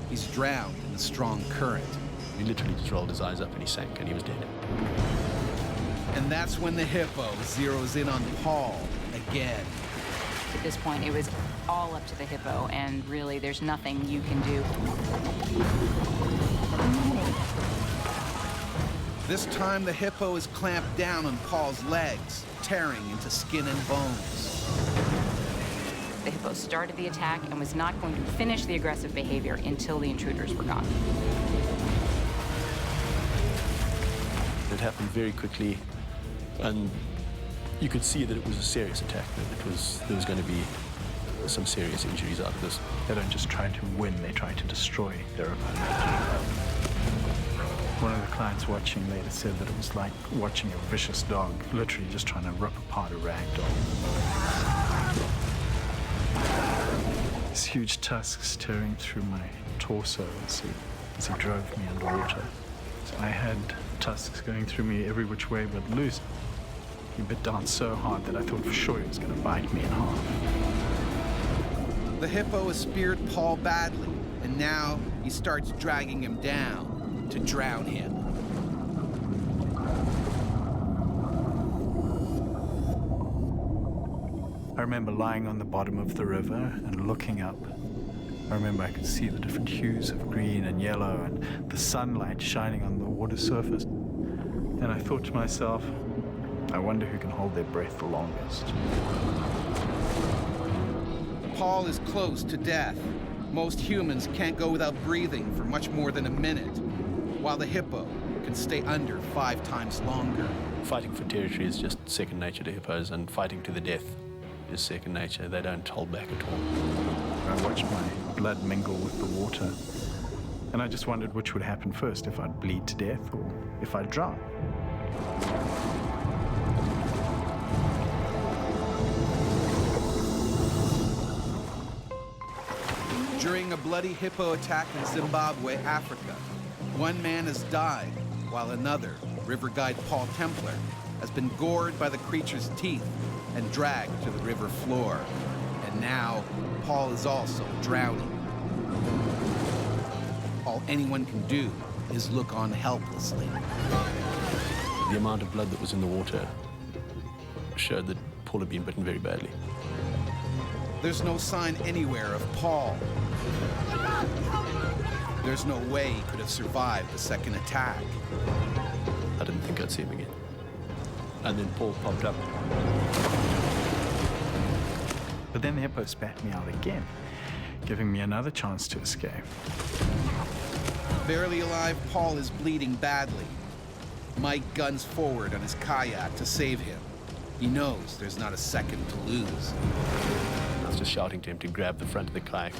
He's drowned in the strong current. He literally just rolled his eyes up and he sank and he was dead. And that's when the hippo zeroes in on Paul again. At this point, it was all up to the hippo, and really, there's nothing you can do. This time, the hippo is clamped down on Paul's legs, tearing into skin and bones. The hippo started the attack and was not going to finish the aggressive behavior until the intruders were gone. It happened very quickly, and you could see that it was a serious attack. That there was going to be some serious injuries out of this. They don't just try to win, they try to destroy their opponent. One of the clients watching later said that it was like watching a vicious dog, literally just trying to rip apart a rag doll. These huge tusks tearing through my torso as he drove me underwater. So I had tusks going through me every which way but loose. He bit down so hard that I thought for sure he was going to bite me in half. The hippo has speared Paul badly, and now he starts dragging him down to drown him. I remember lying on the bottom of the river and looking up. I remember I could see the different hues of green and yellow and the sunlight shining on the water surface. And I thought to myself, I wonder who can hold their breath the longest. Paul is close to death. Most humans can't go without breathing for much more than a minute, while the hippo can stay under 5 times longer. Fighting for territory is just second nature to hippos, and fighting to the death is second nature. They don't hold back at all. I watched my blood mingle with the water, and I just wondered which would happen first, if I'd bleed to death or if I'd drown. During a bloody hippo attack in Zimbabwe, Africa, one man has died, while another, river guide Paul Templar, has been gored by the creature's teeth and dragged to the river floor. And now, Paul is also drowning. All anyone can do is look on helplessly. The amount of blood that was in the water showed that Paul had been bitten very badly. There's no sign anywhere of Paul. There's no way he could have survived the second attack. I didn't think I'd see him again. And then Paul popped up. But then the hippo spat me out again, giving me another chance to escape. Barely alive, Paul is bleeding badly. Mike guns forward on his kayak to save him. He knows there's not a second to lose. I was just shouting to him to grab the front of the kayak.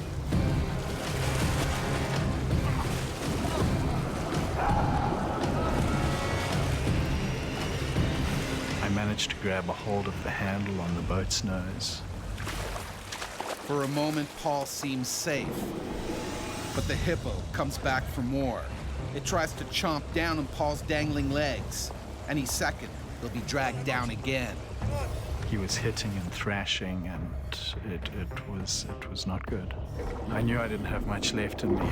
I managed to grab a hold of the handle on the boat's nose. For a moment, Paul seems safe. But the hippo comes back for more. It tries to chomp down on Paul's dangling legs. Any second, he'll be dragged down again. He was hitting and thrashing, and it was not good. I knew I didn't have much left in me.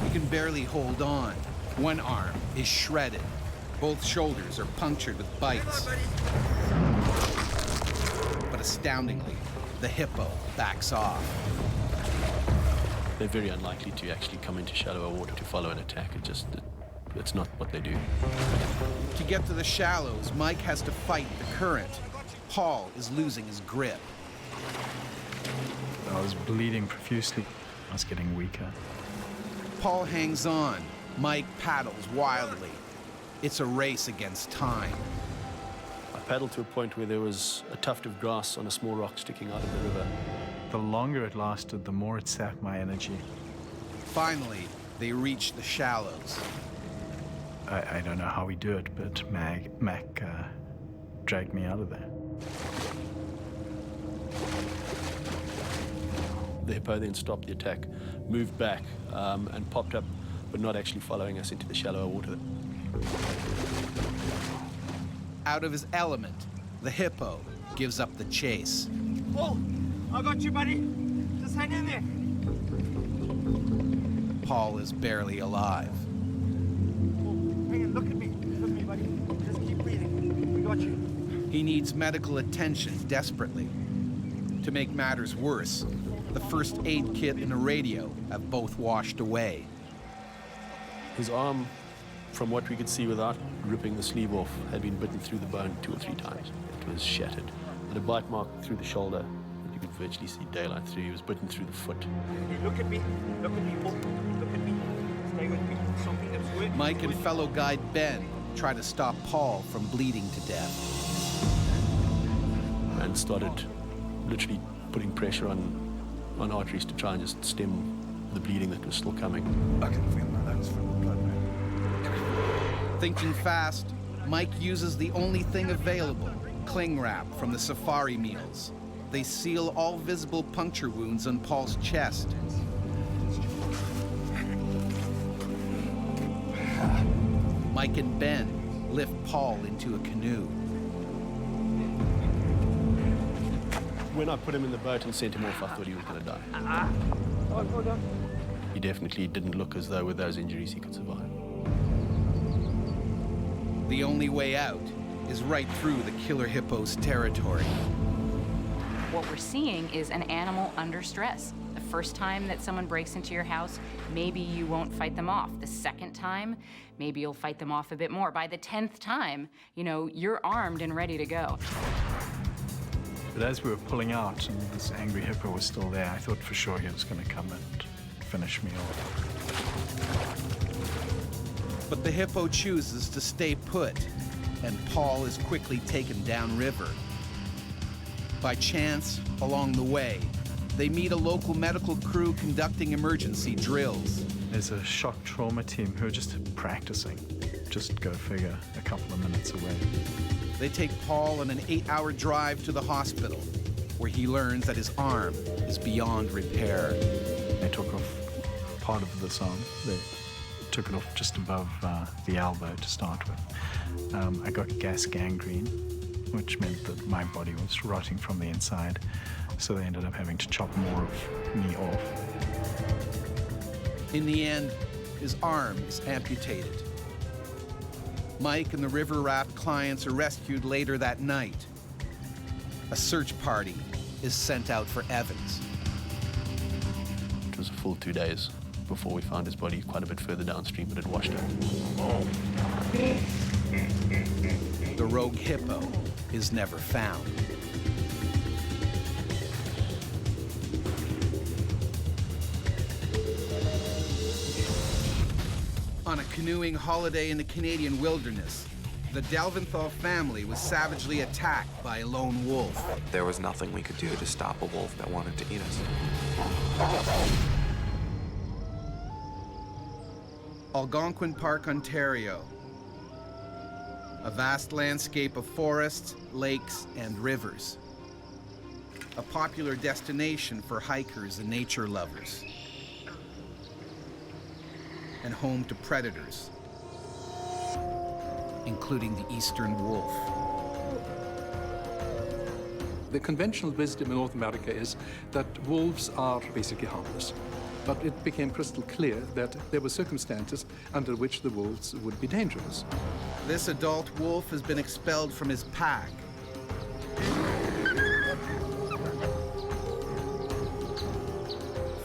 He can barely hold on. One arm is shredded. Both shoulders are punctured with bites. But astoundingly, the hippo backs off. They're very unlikely to actually come into shallower water to follow an attack. It's not what they do. To get to the shallows, Mike has to fight the current. Paul is losing his grip. I was bleeding profusely. I was getting weaker. Paul hangs on. Mike paddles wildly. It's a race against time. I paddled to a point where there was a tuft of grass on a small rock sticking out of the river. The longer it lasted, the more it sapped my energy. Finally, they reach the shallows. I don't know how we do it, but Mac dragged me out of there. The hippo then stopped the attack, moved back, and popped up, but not actually following us into the shallower water. Out of his element, the hippo gives up the chase. Oh, I got you, buddy. Just hang in there. Paul is barely alive. Hang on, look at me. Look at me, buddy. Just keep breathing. We got you. He needs medical attention desperately. To make matters worse, the first aid kit and a radio have both washed away. His arm, from what we could see without ripping the sleeve off, had been bitten through the bone 2 or 3 times. It was shattered. And a bite mark through the shoulder that you could virtually see daylight through. He was bitten through the foot. Hey, look at me. Look at me. Oh, look at me. Stay with me. Something that's working. Mike and fellow guide Ben try to stop Paul from bleeding to death. And started literally putting pressure on arteries to try and just stem the bleeding that was still coming. I can feel my lungs full of blood, man. Thinking fast, Mike uses the only thing available, cling wrap from the safari meals. They seal all visible puncture wounds on Paul's chest. Mike and Ben lift Paul into a canoe. When I put him in the boat and sent him off, I thought he was going to die. Oh, hold on. He definitely didn't look as though with those injuries he could survive. The only way out is right through the killer hippo's territory. What we're seeing is an animal under stress. The first time that someone breaks into your house, maybe you won't fight them off. The second time, maybe you'll fight them off a bit more. By the 10th time, you know, you're armed and ready to go. But as we were pulling out and this angry hippo was still there, I thought for sure he was going to come and finish me off. But the hippo chooses to stay put, and Paul is quickly taken downriver. By chance, along the way, they meet a local medical crew conducting emergency drills. There's a shock trauma team who are just practicing. Just go figure, a couple of minutes away. They take Paul on an 8-hour drive to the hospital, where he learns that his arm is beyond repair. They took off part of this arm. They took it off just above the elbow to start with. I got gas gangrene, which meant that my body was rotting from the inside. So they ended up having to chop more of me off. In the end, his arm is amputated. Mike and the river raft clients are rescued later that night. A search party is sent out for Evans. It was a full 2 days before we found his body quite a bit further downstream, but it washed out. The rogue hippo is never found. On a canoeing holiday in the Canadian wilderness, the Delventhal family was savagely attacked by a lone wolf. There was nothing we could do to stop a wolf that wanted to eat us. Algonquin Park, Ontario. A vast landscape of forests, lakes, and rivers. A popular destination for hikers and nature lovers. And home to predators, including the eastern wolf. The conventional wisdom in North America is that wolves are basically harmless. But it became crystal clear that there were circumstances under which the wolves would be dangerous. This adult wolf has been expelled from his pack.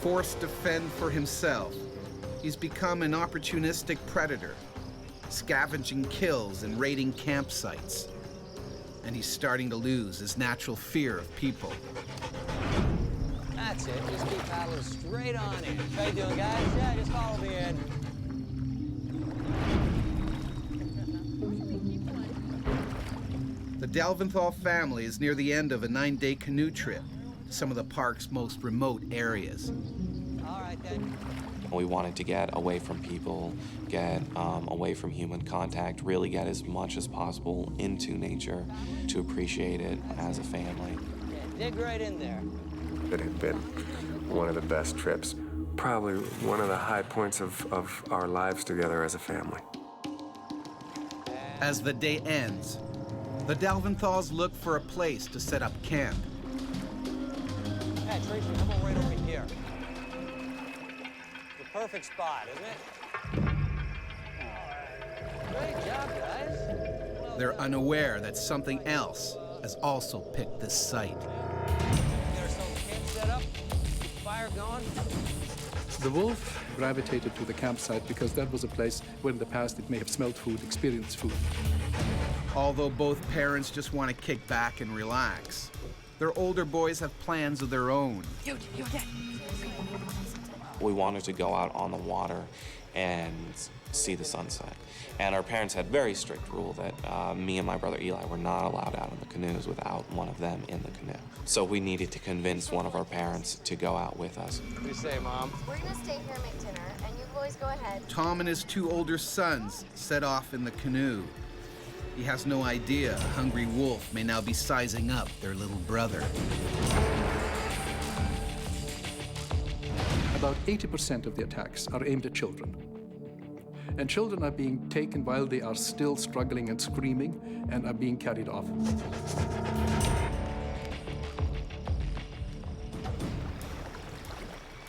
Forced to fend for himself, he's become an opportunistic predator, scavenging kills and raiding campsites. And he's starting to lose his natural fear of people. That's it. Just keep paddling straight on in. How you doing, guys? Yeah, just follow me in. The Delventhal family is near the end of a 9-day canoe trip to some of the park's most remote areas. All right, then. We wanted to get away from people, get away from human contact, really get as much as possible into nature to appreciate it as a family. Yeah, dig right in there. It had been one of the best trips, probably one of the high points of our lives together as a family. As the day ends, the Delventhals look for a place to set up camp. Hey, Tracy, come on right over here. The perfect spot, isn't it? Great job, guys. They're unaware that something else has also picked this site. Set up, keep the fire going. The wolf gravitated to the campsite because that was a place where in the past it may have smelled food, experienced food. Although both parents just want to kick back and relax, their older boys have plans of their own. We wanted to go out on the water and see the sunset. And our parents had very strict rule that me and my brother Eli were not allowed out in the canoes without one of them in the canoe. So we needed to convince one of our parents to go out with us. What do you say, Mom? We're gonna stay here and make dinner, and you boys go ahead. Tom and his 2 older sons set off in the canoe. He has no idea a hungry wolf may now be sizing up their little brother. About 80% of the attacks are aimed at children. And children are being taken while they are still struggling and screaming and are being carried off.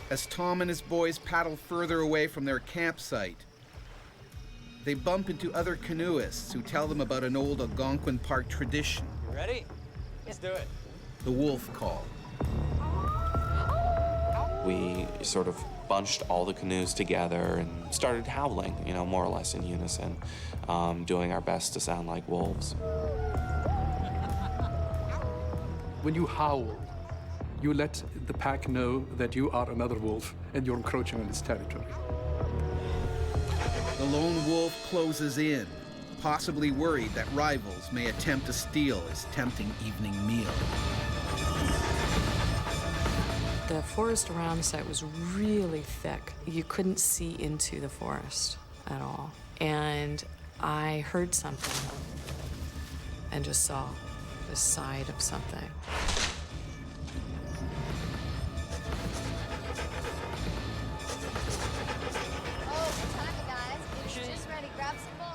As Tom and his boys paddle further away from their campsite, they bump into other canoeists who tell them about an old Algonquin Park tradition. You ready? Let's do it. The wolf call. We sort of bunched all the canoes together and started howling, you know, more or less in unison, doing our best to sound like wolves. When you howl, you let the pack know that you are another wolf and you're encroaching on its territory. The lone wolf closes in, possibly worried that rivals may attempt to steal his tempting evening meal. The forest around the site was really thick. You couldn't see into the forest at all. And I heard something and just saw the side of something.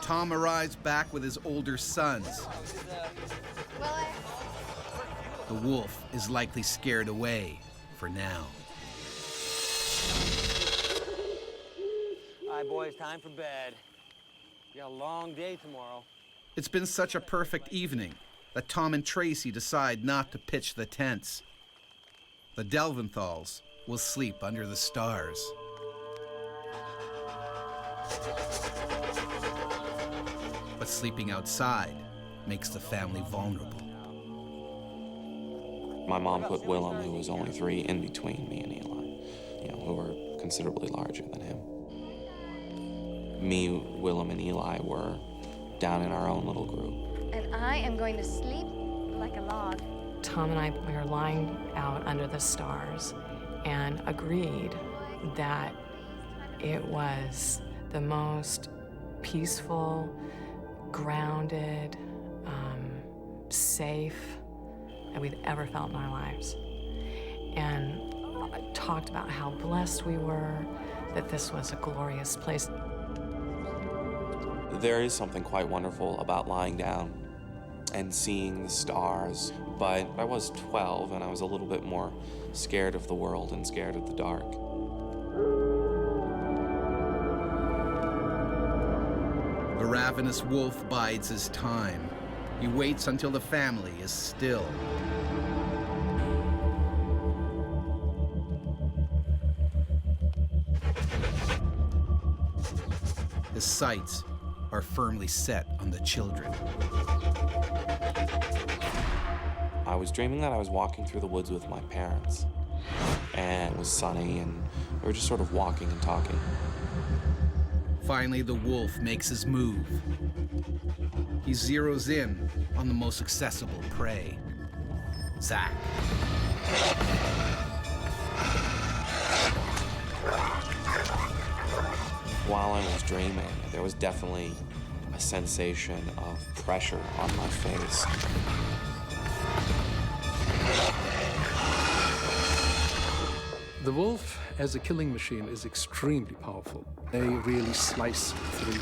Tom arrives back with his older sons. The wolf is likely scared away for now. All right, boys, time for bed. We got a long day tomorrow. It's been such a perfect evening that Tom and Tracy decide not to pitch the tents. The Delventhals will sleep under the stars. But sleeping outside makes the family vulnerable. My mom put Willem, who was only 3, in between me and Eli, you know, who were considerably larger than him. Me, Willem, and Eli were down in our own little group. And I am going to sleep like a log. Tom and I, we were lying out under the stars and agreed that it was the most peaceful, grounded, safe that we'd ever felt in our lives. And talked about how blessed we were, that this was a glorious place. There is something quite wonderful about lying down and seeing the stars, but I was 12 and I was a little bit more scared of the world and scared of the dark. The ravenous wolf bides his time. He waits until the family is still. His sights are firmly set on the children. I was dreaming that I was walking through the woods with my parents, and it was sunny, and we were just sort of walking and talking. Finally, the wolf makes his move. He zeroes in on the most accessible prey, Zach. While I was dreaming, there was definitely a sensation of pressure on my face. The wolf, as a killing machine, is extremely powerful. They really slice through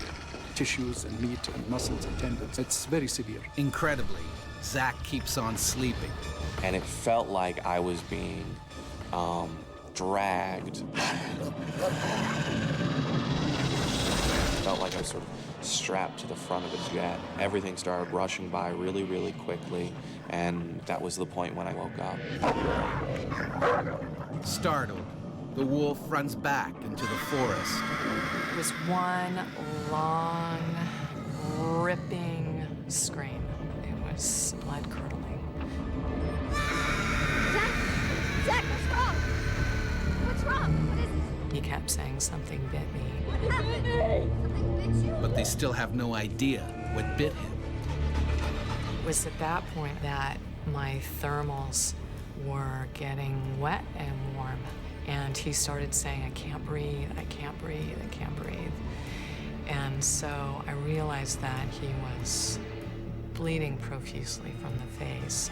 tissues and meat and muscles and tendons. It's very severe. Incredibly, Zach keeps on sleeping. And it felt like I was being dragged. Felt like I was sort of strapped to the front of a jet. Everything started rushing by really, really quickly, and that was the point when I woke up. Startled, the wolf runs back into the forest. It was one long, ripping scream. It was blood-curdling. Zach, what's wrong? What's wrong? What is it? He kept saying something bit me. What happened? Something bit you? But they still have no idea what bit him. It was at that point that my thermals were getting wet and warm. And he started saying, I can't breathe, I can't breathe, I can't breathe. And so I realized that he was bleeding profusely from the face.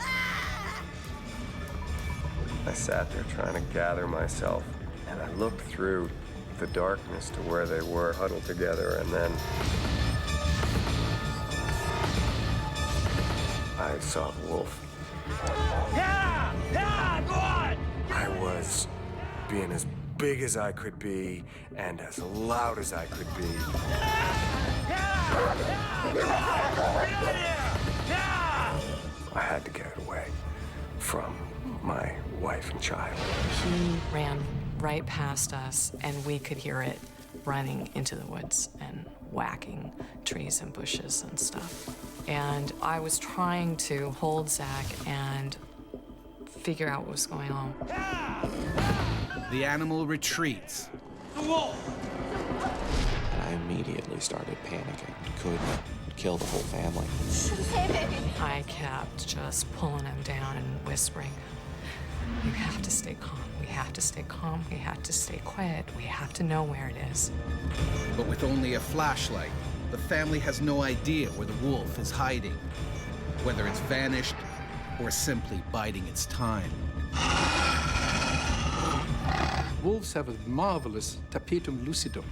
I sat there trying to gather myself, and I looked through the darkness to where they were huddled together, and then I saw the wolf. Yeah! Yeah! Go on! I was being as big as I could be and as loud as I could be. I had to get it away from my wife and child. He ran right past us, and we could hear it running into the woods and whacking trees and bushes and stuff. And I was trying to hold Zach and figure out what was going on. The animal retreats. And I immediately started panicking. Could kill the whole family. I kept just pulling him down and whispering, "You have to stay calm. We have to stay calm. We have to stay quiet. We have to know where it is." But with only a flashlight, the family has no idea where the wolf is hiding, whether it's vanished or simply biding its time. Wolves have a marvelous tapetum lucidum,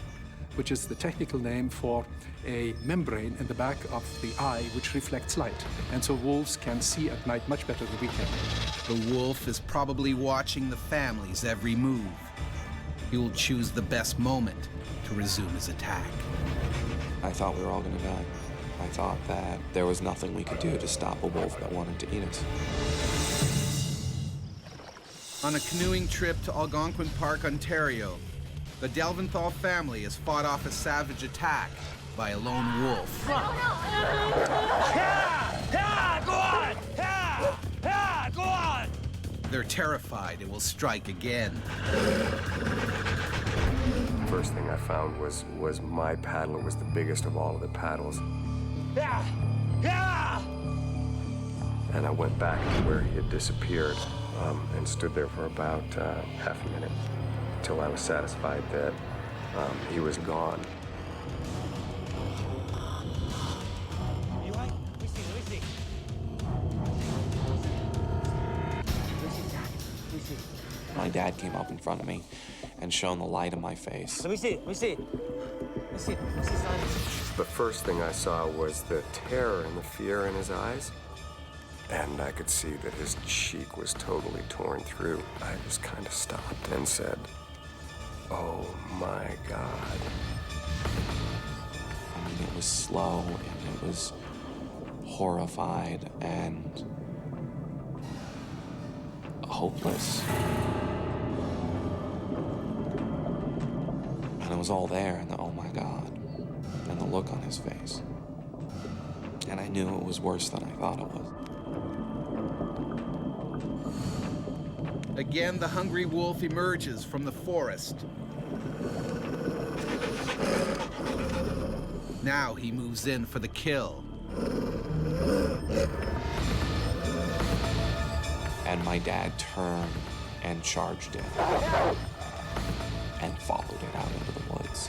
which is the technical name for a membrane in the back of the eye which reflects light. And so wolves can see at night much better than we can. The wolf is probably watching the family's every move. He will choose the best moment to resume his attack. I thought we were all gonna die. I thought that there was nothing we could do to stop a wolf that wanted to eat us. On a canoeing trip to Algonquin Park, Ontario, the Delventhal family has fought off a savage attack by a lone wolf. Go on! They're terrified it will strike again. First thing I found was my paddle. It was the biggest of all of the paddles. And I went back to where he had disappeared and stood there for about half a minute until I was satisfied that he was gone. My dad came up in front of me and shone the light in my face. Let me see. The first thing I saw was the terror and the fear in his eyes. And I could see that his cheek was totally torn through. I just kind of stopped and said, "Oh my God." I mean, it was slow and it was horrified and hopeless. And it was all there, and the "oh my God," and the look on his face. And I knew it was worse than I thought it was. Again, the hungry wolf emerges from the forest. Now he moves in for the kill. And my dad turned and charged it and followed it out into the woods.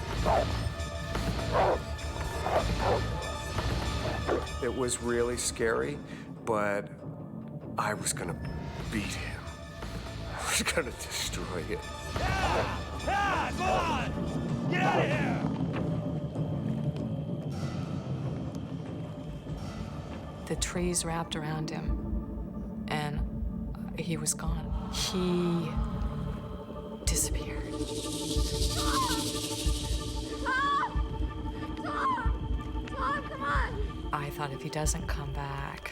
It was really scary, but I was gonna beat him. I was gonna destroy it. Go on! Get out of here! The trees wrapped around him, and he was gone. He disappeared. Tom, come on! I thought, if he doesn't come back,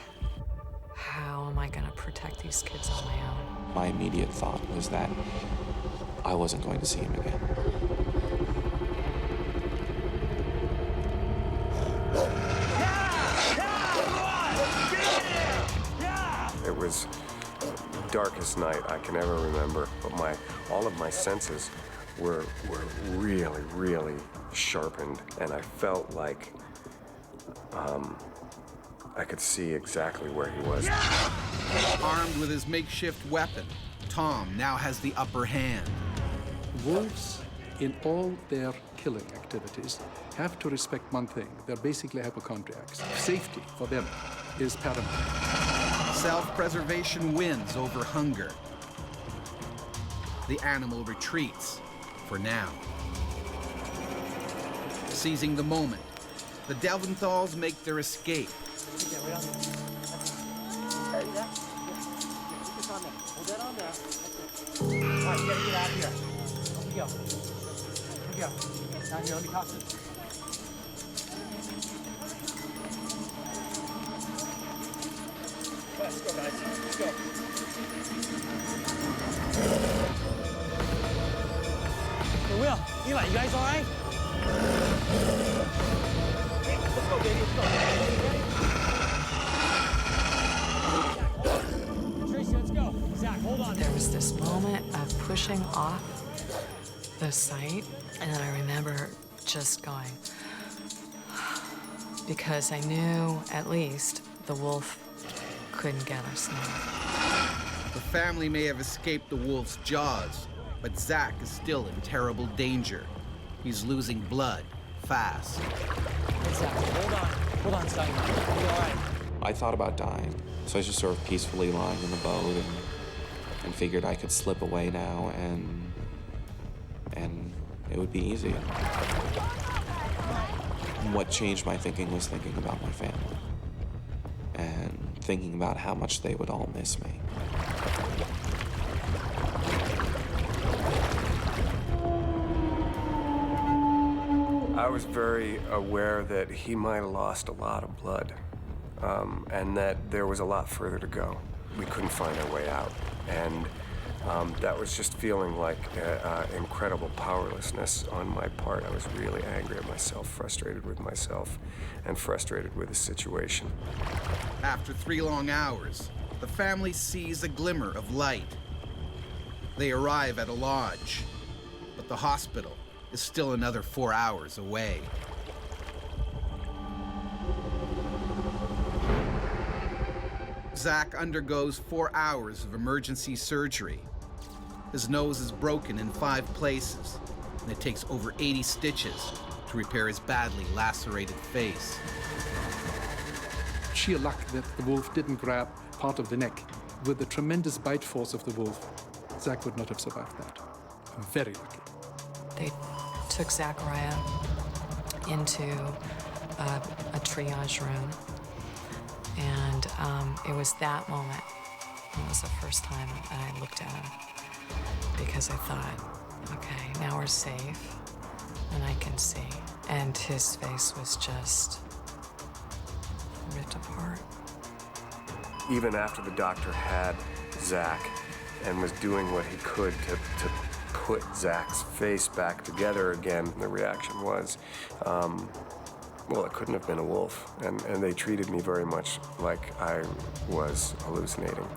how am I gonna protect these kids on my own? My immediate thought was that I wasn't going to see him again. It was the darkest night I can ever remember, but all of my senses were really, really sharpened, and I felt like I could see exactly where he was. Armed with his makeshift weapon, Tom now has the upper hand. Wolves, in all their killing activities, have to respect one thing. They're basically hypochondriacs. Safety for them is paramount. Self-preservation wins over hunger. The animal retreats, for now. Seizing the moment, the Delventhals make their escape. Hold that on there. All right, you gotta get out of here. go. Here we go. Down here, let me toss it. Let's go, guys. Let's go. Hey, Will, Eli, you guys all right? Hey, let's go, baby. Let's go. Tracy, let's go. Zach, hold on. There was this moment of pushing off the site, and then I remember just going, because I knew at least the wolf couldn't get us now. The family may have escaped the wolf's jaws, but Zach is still in terrible danger. He's losing blood fast. Hey, Zach, hold on, son. You'll be all right. I thought about dying, so I was just sort of peacefully lying in the boat and figured I could slip away now and it would be easy. What changed my thinking was thinking about my family and thinking about how much they would all miss me. I was very aware that he might have lost a lot of blood, and that there was a lot further to go. We couldn't find our way out, and that was just feeling like incredible powerlessness on my part. I was really angry at myself, frustrated with myself, and frustrated with the situation. After 3 long hours, the family sees a glimmer of light. They arrive at a lodge, but the hospital is still another 4 hours away. Zach undergoes 4 hours of emergency surgery. His nose is broken in 5 places, and it takes over 80 stitches to repair his badly lacerated face. Sheer luck that the wolf didn't grab part of the neck. With the tremendous bite force of the wolf, Zach would not have survived that. I'm very lucky. They took Zachariah into a triage room, and it was that moment. It was the first time that I looked at him, because I thought, okay, now we're safe, and I can see. And his face was just ripped apart. Even after the doctor had Zach and was doing what he could to put Zach's face back together again, the reaction was, well, it couldn't have been a wolf. And they treated me very much like I was hallucinating,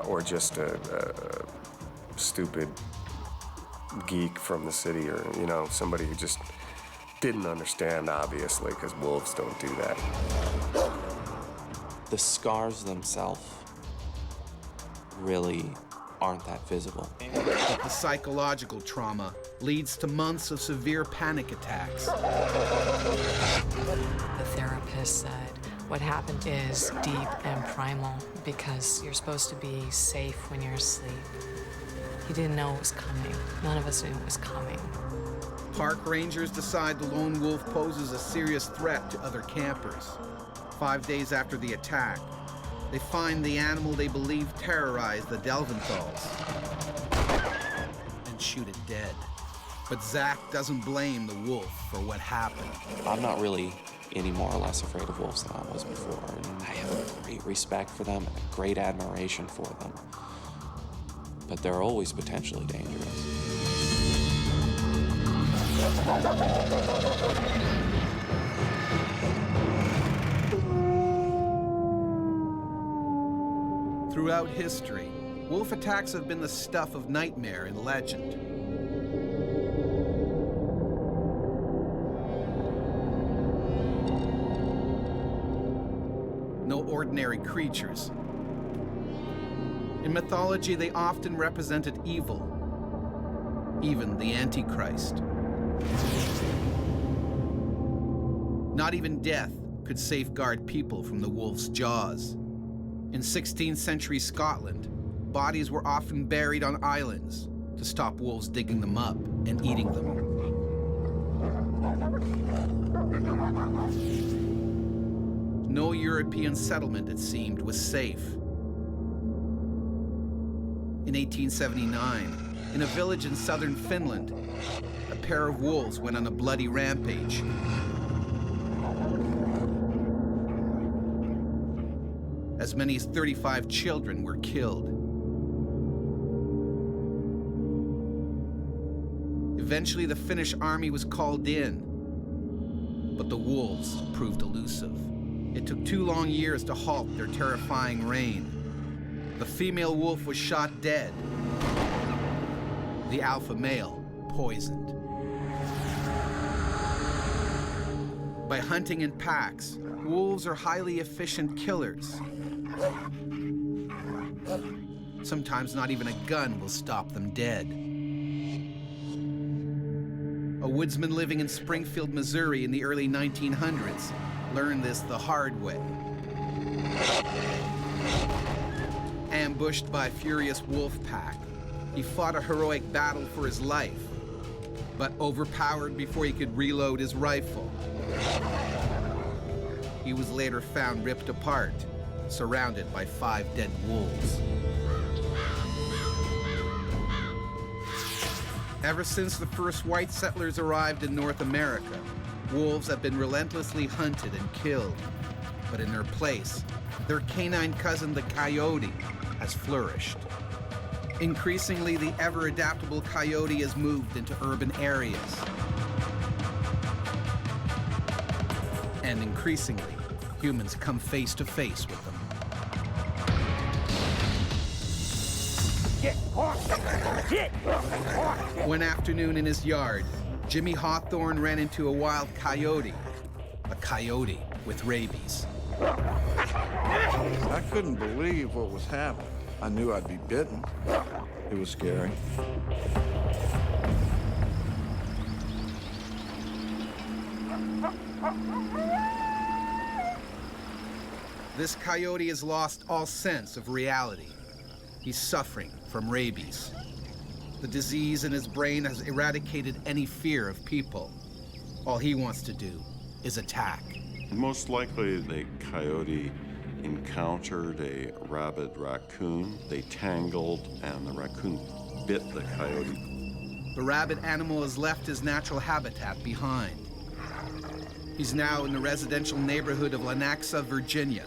or just a stupid geek from the city, or, you know, somebody who just didn't understand, obviously, because wolves don't do that. The scars themselves really aren't that visible. But the psychological trauma leads to months of severe panic attacks. The therapist said, what happened is deep and primal, because you're supposed to be safe when you're asleep. He didn't know it was coming. None of us knew it was coming. Park rangers decide the lone wolf poses a serious threat to other campers. 5 days after the attack, they find the animal they believe terrorized the Delventhals and shoot it dead. But Zach doesn't blame the wolf for what happened. I'm not really any more or less afraid of wolves than I was before, and I have a great respect for them and a great admiration for them. But they're always potentially dangerous. Throughout history, wolf attacks have been the stuff of nightmare and legend. No ordinary creatures. In mythology, they often represented evil, even the Antichrist. Not even death could safeguard people from the wolf's jaws. In 16th century Scotland, bodies were often buried on islands to stop wolves digging them up and eating them. No European settlement, it seemed, was safe. In 1879, In a village in southern Finland, a pair of wolves went on a bloody rampage. As many as 35 children were killed. Eventually, the Finnish army was called in, but the wolves proved elusive. It took 2 long years to halt their terrifying reign. The female wolf was shot dead. The alpha male poisoned. By hunting in packs, wolves are highly efficient killers. Sometimes not even a gun will stop them dead. A woodsman living in Springfield, Missouri in the early 1900s learned this the hard way. Ambushed by a furious wolf pack, he fought a heroic battle for his life, but overpowered before he could reload his rifle. He was later found ripped apart, surrounded by 5 dead wolves. Ever since the first white settlers arrived in North America, wolves have been relentlessly hunted and killed. But in their place, their canine cousin, the coyote, has flourished. Increasingly, the ever-adaptable coyote has moved into urban areas. And increasingly, humans come face to face with them. One afternoon in his yard, Jimmy Hawthorne ran into a wild coyote with rabies. I couldn't believe what was happening. I knew I'd be bitten. It was scary. This coyote has lost all sense of reality. He's suffering from rabies. The disease in his brain has eradicated any fear of people. All he wants to do is attack. Most likely, the coyote encountered a rabid raccoon. They tangled, and the raccoon bit the coyote. The rabid animal has left his natural habitat behind. He's now in the residential neighborhood of Lenaxa, Virginia,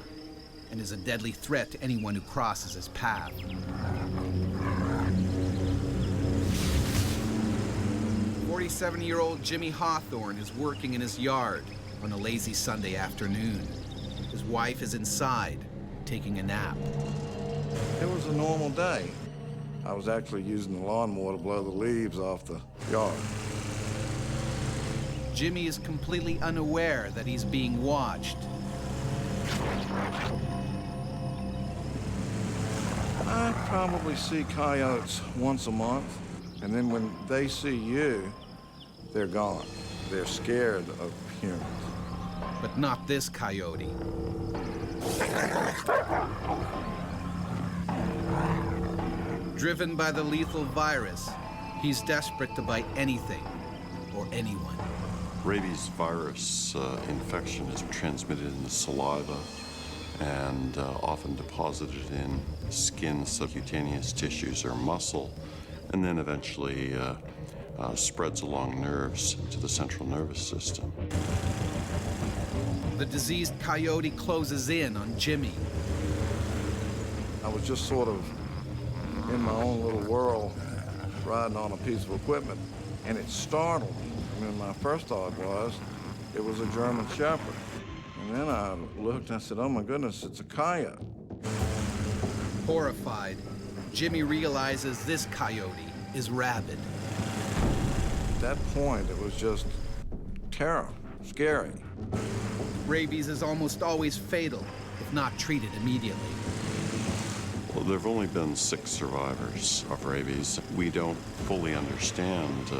and is a deadly threat to anyone who crosses his path. 47-year-old Jimmy Hawthorne is working in his yard on a lazy Sunday afternoon. His wife is inside, taking a nap. It was a normal day. I was actually using the lawnmower to blow the leaves off the yard. Jimmy is completely unaware that he's being watched. I probably see coyotes once a month, and then when they see you, they're gone. They're scared of humans. But not this coyote. Driven by the lethal virus, he's desperate to bite anything or anyone. Rabies virus infection is transmitted in the saliva and often deposited in skin, subcutaneous tissues, or muscle, and then eventually spreads along nerves to the central nervous system. The diseased coyote closes in on Jimmy. I was just sort of in my own little world, riding on a piece of equipment, and it startled me. I mean, my first thought was it was a German Shepherd. And then I looked and I said, oh my goodness, it's a coyote. Horrified, Jimmy realizes this coyote is rabid. At that point, it was just terror, scary. Rabies is almost always fatal if not treated immediately. Well, there have only been 6 survivors of rabies. We don't fully understand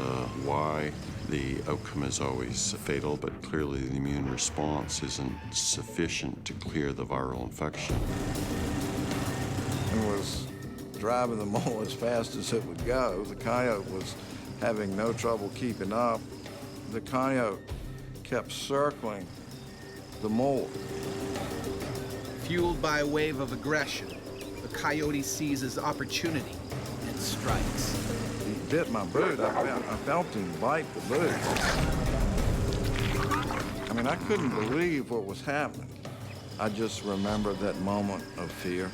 why the outcome is always fatal, but clearly the immune response isn't sufficient to clear the viral infection. It was driving the mole as fast as it would go. The coyote was having no trouble keeping up. The coyote kept circling the mole. Fueled by a wave of aggression, the coyote seizes opportunity and strikes. bit my boot. I felt him bite the boot. I mean, I couldn't believe what was happening. I just remembered that moment of fear,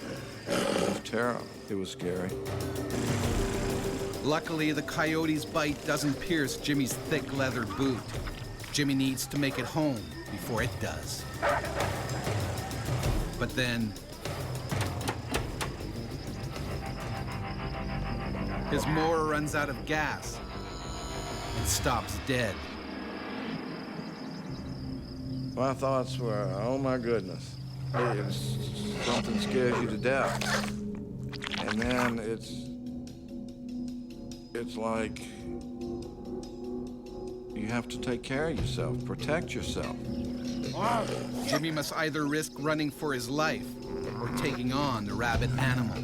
of terror. It was scary. Luckily, the coyote's bite doesn't pierce Jimmy's thick leather boot. Jimmy needs to make it home before it does. But then, his mower runs out of gas and stops dead. My thoughts were, oh my goodness, something scares you to death. And then it's like you have to take care of yourself, protect yourself. Jimmy must either risk running for his life or taking on the rabid animal.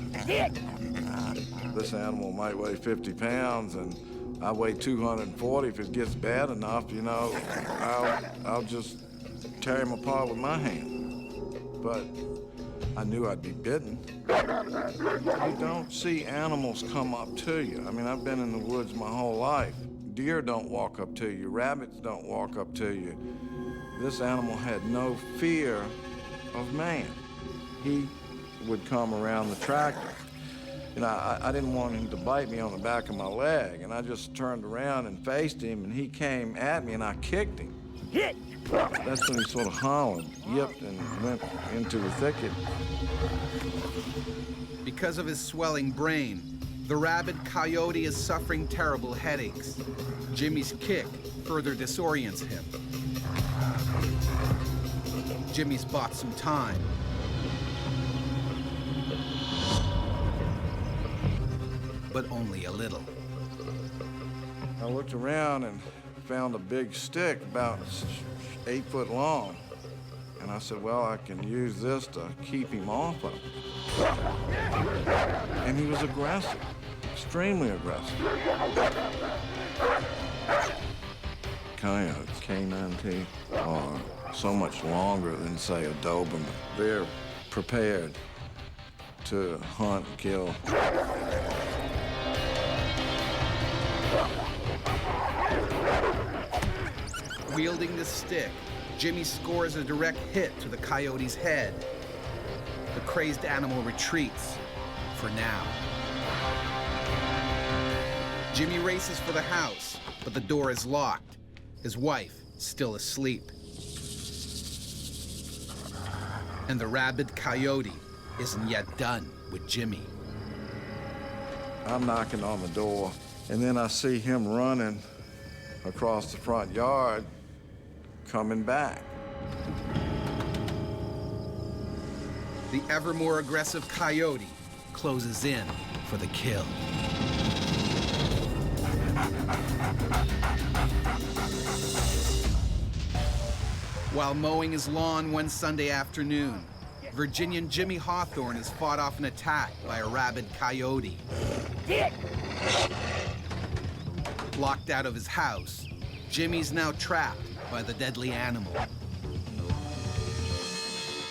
This animal might weigh 50 pounds, and I weigh 240. If it gets bad enough, you know, I'll just tear him apart with my hand. But I knew I'd be bitten. You don't see animals come up to you. I mean, I've been in the woods my whole life. Deer don't walk up to you. Rabbits don't walk up to you. This animal had no fear of man. He would come around the tractor. You know, I didn't want him to bite me on the back of my leg, and I just turned around and faced him, and he came at me, and I kicked him. That's when he sort of hollered, yipped, and went into the thicket. Because of his swelling brain, the rabid coyote is suffering terrible headaches. Jimmy's kick further disorients him. Jimmy's bought some time. But only a little. I looked around and found a big stick about 8 foot long. And I said, well, I can use this to keep him off of it. And he was aggressive, extremely aggressive. Coyotes, canine teeth, are so much longer than, say, a Doberman. They're prepared to hunt and kill. Wielding the stick, Jimmy scores a direct hit to the coyote's head. The crazed animal retreats, for now. Jimmy races for the house, but the door is locked. His wife still asleep. And the rabid coyote isn't yet done with Jimmy. I'm knocking on the door, and then I see him running across the front yard, coming back. The ever more aggressive coyote closes in for the kill. While mowing his lawn one Sunday afternoon, Virginian Jimmy Hawthorne is fought off an attack by a rabid coyote. Locked out of his house, Jimmy's now trapped by the deadly animal.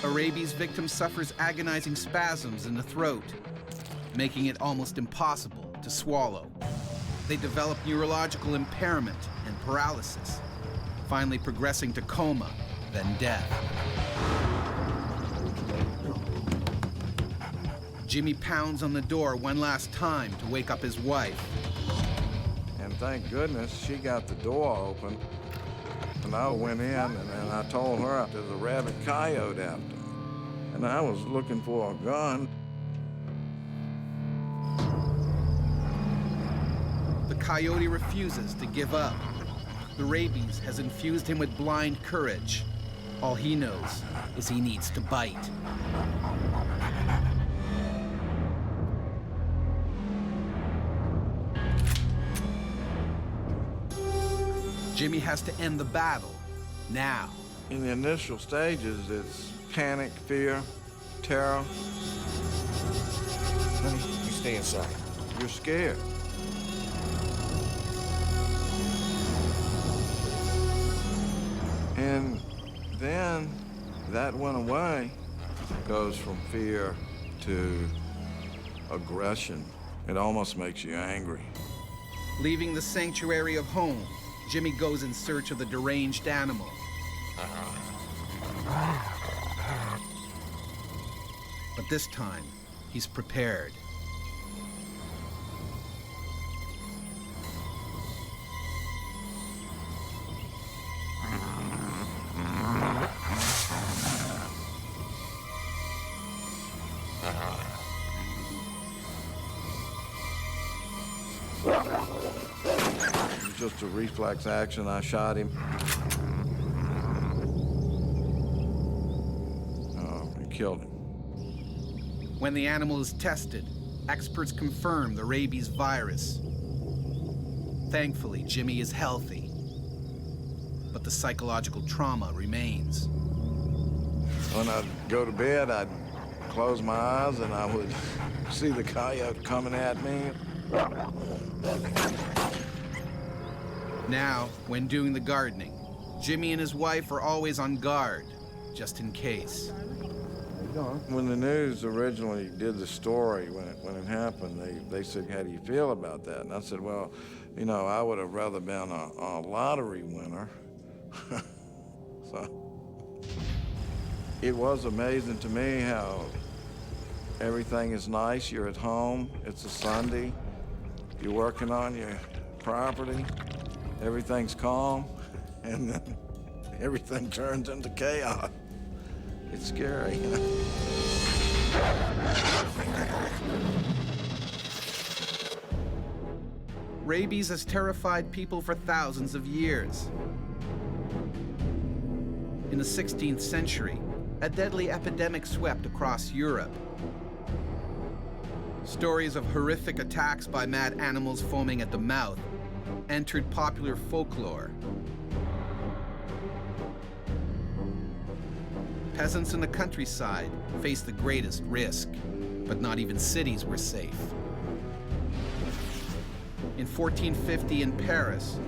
A rabies victim suffers agonizing spasms in the throat, making it almost impossible to swallow. They develop neurological impairment and paralysis, finally progressing to coma, then death. Jimmy pounds on the door one last time to wake up his wife. And thank goodness she got the door open. And I went in and I told her there's a rabid coyote after me. And I was looking for a gun. The coyote refuses to give up. The rabies has infused him with blind courage. All he knows is he needs to bite. Jimmy has to end the battle now. In the initial stages, it's panic, fear, terror. Honey, you stay inside. You're scared. And then that went away. It goes from fear to aggression. It almost makes you angry. Leaving the sanctuary of home, Jimmy goes in search of the deranged animal. But this time, he's prepared. Just a reflex action, I shot him. And killed him. When the animal is tested, experts confirm the rabies virus. Thankfully, Jimmy is healthy, but the psychological trauma remains. When I'd go to bed, I'd close my eyes and I would see the coyote coming at me. Now, when doing the gardening, Jimmy and his wife are always on guard, just in case. When the news originally did the story, when it happened, they said, "How do you feel about that?" And I said, "Well, you know, I would have rather been a lottery winner." So it was amazing to me how everything is nice. You're at home. It's a Sunday. You're working on your property. Everything's calm, and then everything turns into chaos. It's scary, you know? Rabies has terrified people for thousands of years. In the 16th century, a deadly epidemic swept across Europe. Stories of horrific attacks by mad animals foaming at the mouth entered popular folklore. Peasants in the countryside faced the greatest risk, but not even cities were safe. In 1450 in Paris,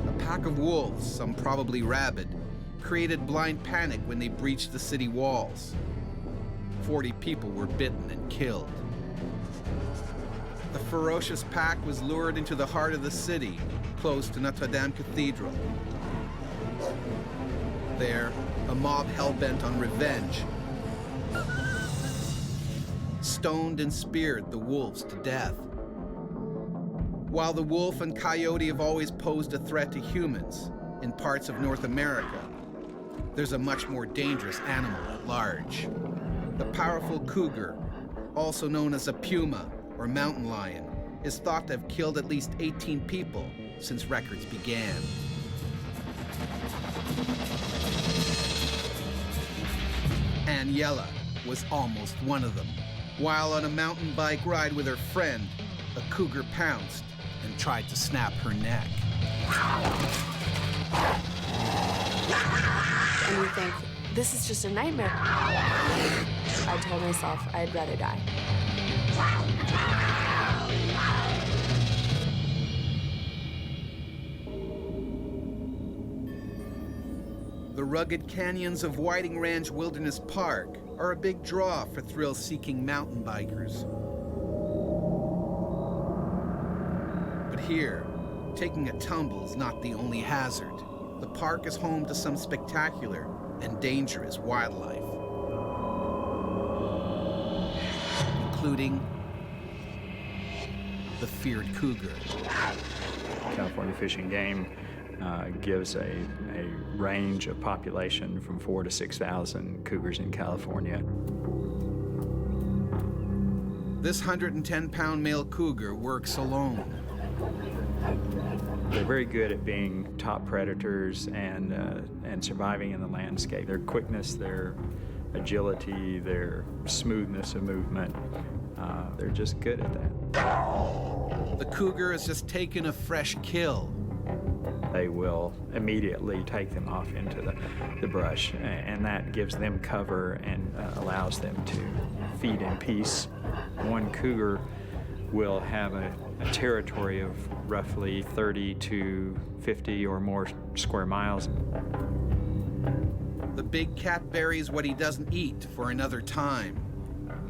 a pack of wolves, some probably rabid, created blind panic when they breached the city walls. 40 people were bitten and killed. The ferocious pack was lured into the heart of the city, close to Notre Dame Cathedral. There, a mob hell-bent on revenge stoned and speared the wolves to death. While the wolf and coyote have always posed a threat to humans in parts of North America, there's a much more dangerous animal at large. The powerful cougar, also known as a puma or mountain lion, is thought to have killed at least 18 people since records began. Aniela was almost one of them. While on a mountain bike ride with her friend, a cougar pounced and tried to snap her neck. And you think, this is just a nightmare. I told myself I'd rather die. The rugged canyons of Whiting Ranch Wilderness Park are a big draw for thrill-seeking mountain bikers. But here, taking a tumble is not the only hazard. The park is home to some spectacular and dangerous wildlife, including the feared cougar. California Fish and Game gives a range of population from 4,000 to 6,000 cougars in California. This 110-pound male cougar works alone. They're very good at being top predators and surviving in the landscape. Their quickness, their agility, their smoothness of movement, they're just good at that. The cougar has just taken a fresh kill. They will immediately take them off into the brush, and that gives them cover and allows them to feed in peace. One cougar will have a territory of roughly 30 to 50 or more square miles. The big cat buries what he doesn't eat for another time.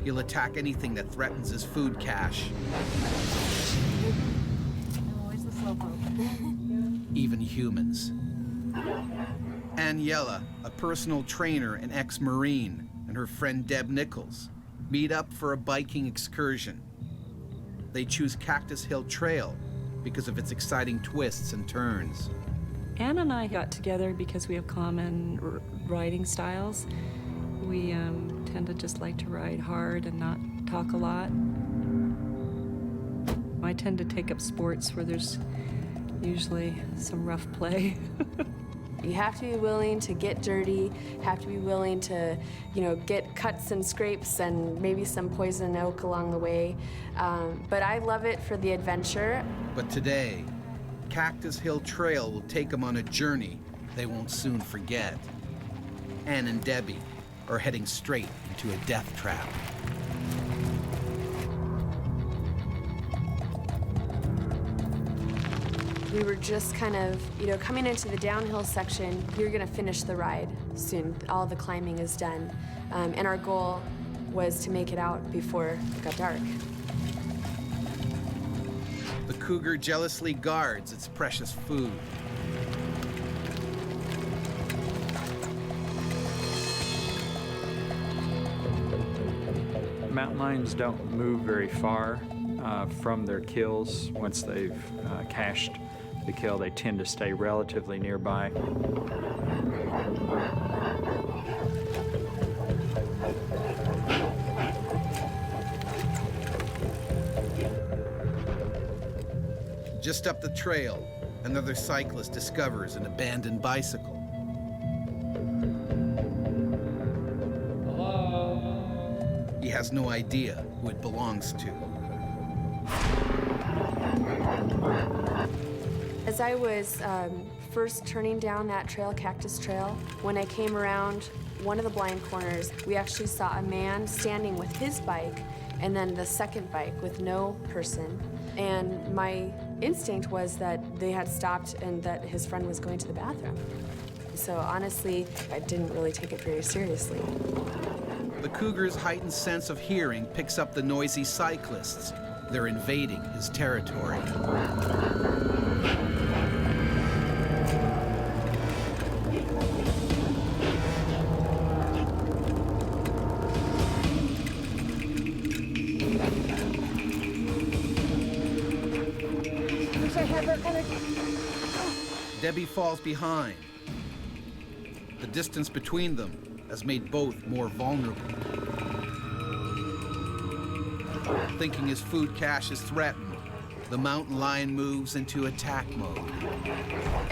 He'll attack anything that threatens his food cache. even humans. Aniela, a personal trainer and ex-Marine, and her friend Deb Nichols meet up for a biking excursion. They choose Cactus Hill Trail because of its exciting twists and turns. Ann and I got together because we have common riding styles. We tend to just like to ride hard and not talk a lot. I tend to take up sports where there's usually some rough play. You have to be willing to get dirty, have to be willing to, get cuts and scrapes and maybe some poison oak along the way. But I love it for the adventure. But today, Cactus Hill Trail will take them on a journey they won't soon forget. Ann and Debbie are heading straight into a death trap. We were just kind of, coming into the downhill section. You're gonna finish the ride soon. All the climbing is done. And our goal was to make it out before it got dark. The cougar jealously guards its precious food. Mountain lions don't move very far from their kills. Once they've cached the kill, they tend to stay relatively nearby. Just up the trail, another cyclist discovers an abandoned bicycle. He has no idea who it belongs to. As I was first turning down that trail, Cactus Trail, when I came around one of the blind corners, we actually saw a man standing with his bike and then the second bike with no person. And my instinct was that they had stopped and that his friend was going to the bathroom. So honestly, I didn't really take it very seriously. The cougar's heightened sense of hearing picks up the noisy cyclists. They're invading his territory. Debbie falls behind. The distance between them has made both more vulnerable. Thinking his food cache is threatened, the mountain lion moves into attack mode.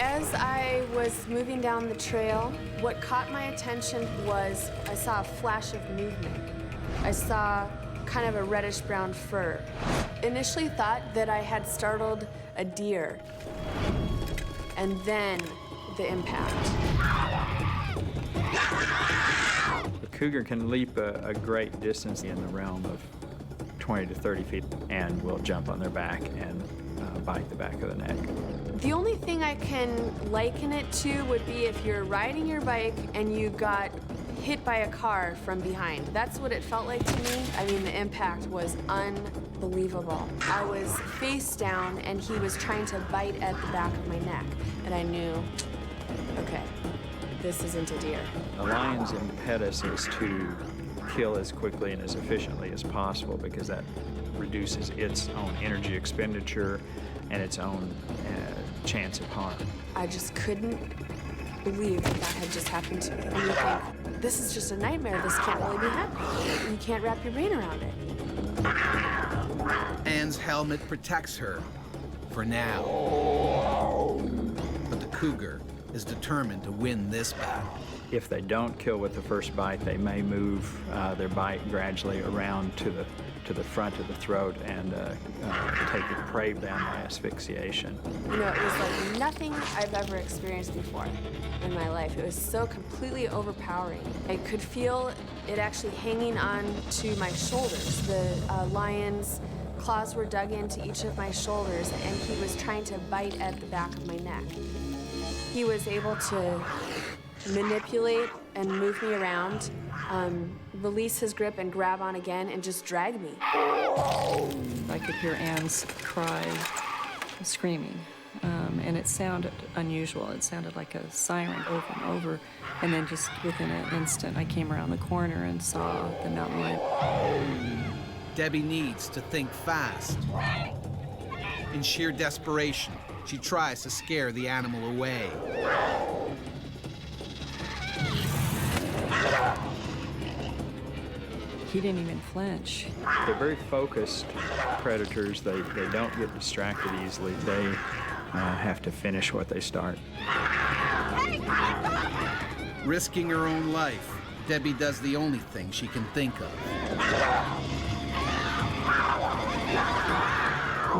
As I was moving down the trail, what caught my attention was I saw a flash of movement. I saw kind of a reddish-brown fur. Initially thought that I had startled a deer, and then the impact. The cougar can leap a great distance in the realm of 20 to 30 feet and will jump on their back and bite the back of the neck. The only thing I can liken it to would be if you're riding your bike and you got hit by a car from behind. That's what it felt like to me. I mean, the impact was unbelievable. I was face down and he was trying to bite at the back of my neck. And I knew, okay, this isn't a deer. The lion's impetus is to kill as quickly and as efficiently as possible because that reduces its own energy expenditure and its own chance of harm. I just couldn't believe that had just happened to me. And you think, this is just a nightmare. This can't really be happening. You can't wrap your brain around it. Ann's helmet protects her for now. But the cougar is determined to win this battle. If they don't kill with the first bite, they may move their bite gradually around to the front of the throat and take the prey down by asphyxiation. You know, it was like nothing I've ever experienced before in my life. It was so completely overpowering. I could feel it actually hanging on to my shoulders. The lion's claws were dug into each of my shoulders, and he was trying to bite at the back of my neck. He was able to manipulate and move me around, release his grip and grab on again and just drag me. I could hear Anne's cry, screaming. and it sounded unusual. It sounded like a siren over and over. And then just within an instant, I came around the corner and saw the mountain lion. Debbie needs to think fast. In sheer desperation, she tries to scare the animal away. He didn't even flinch. They're very focused predators. They don't get distracted easily. They have to finish what they start. Risking her own life, Debbie does the only thing she can think of.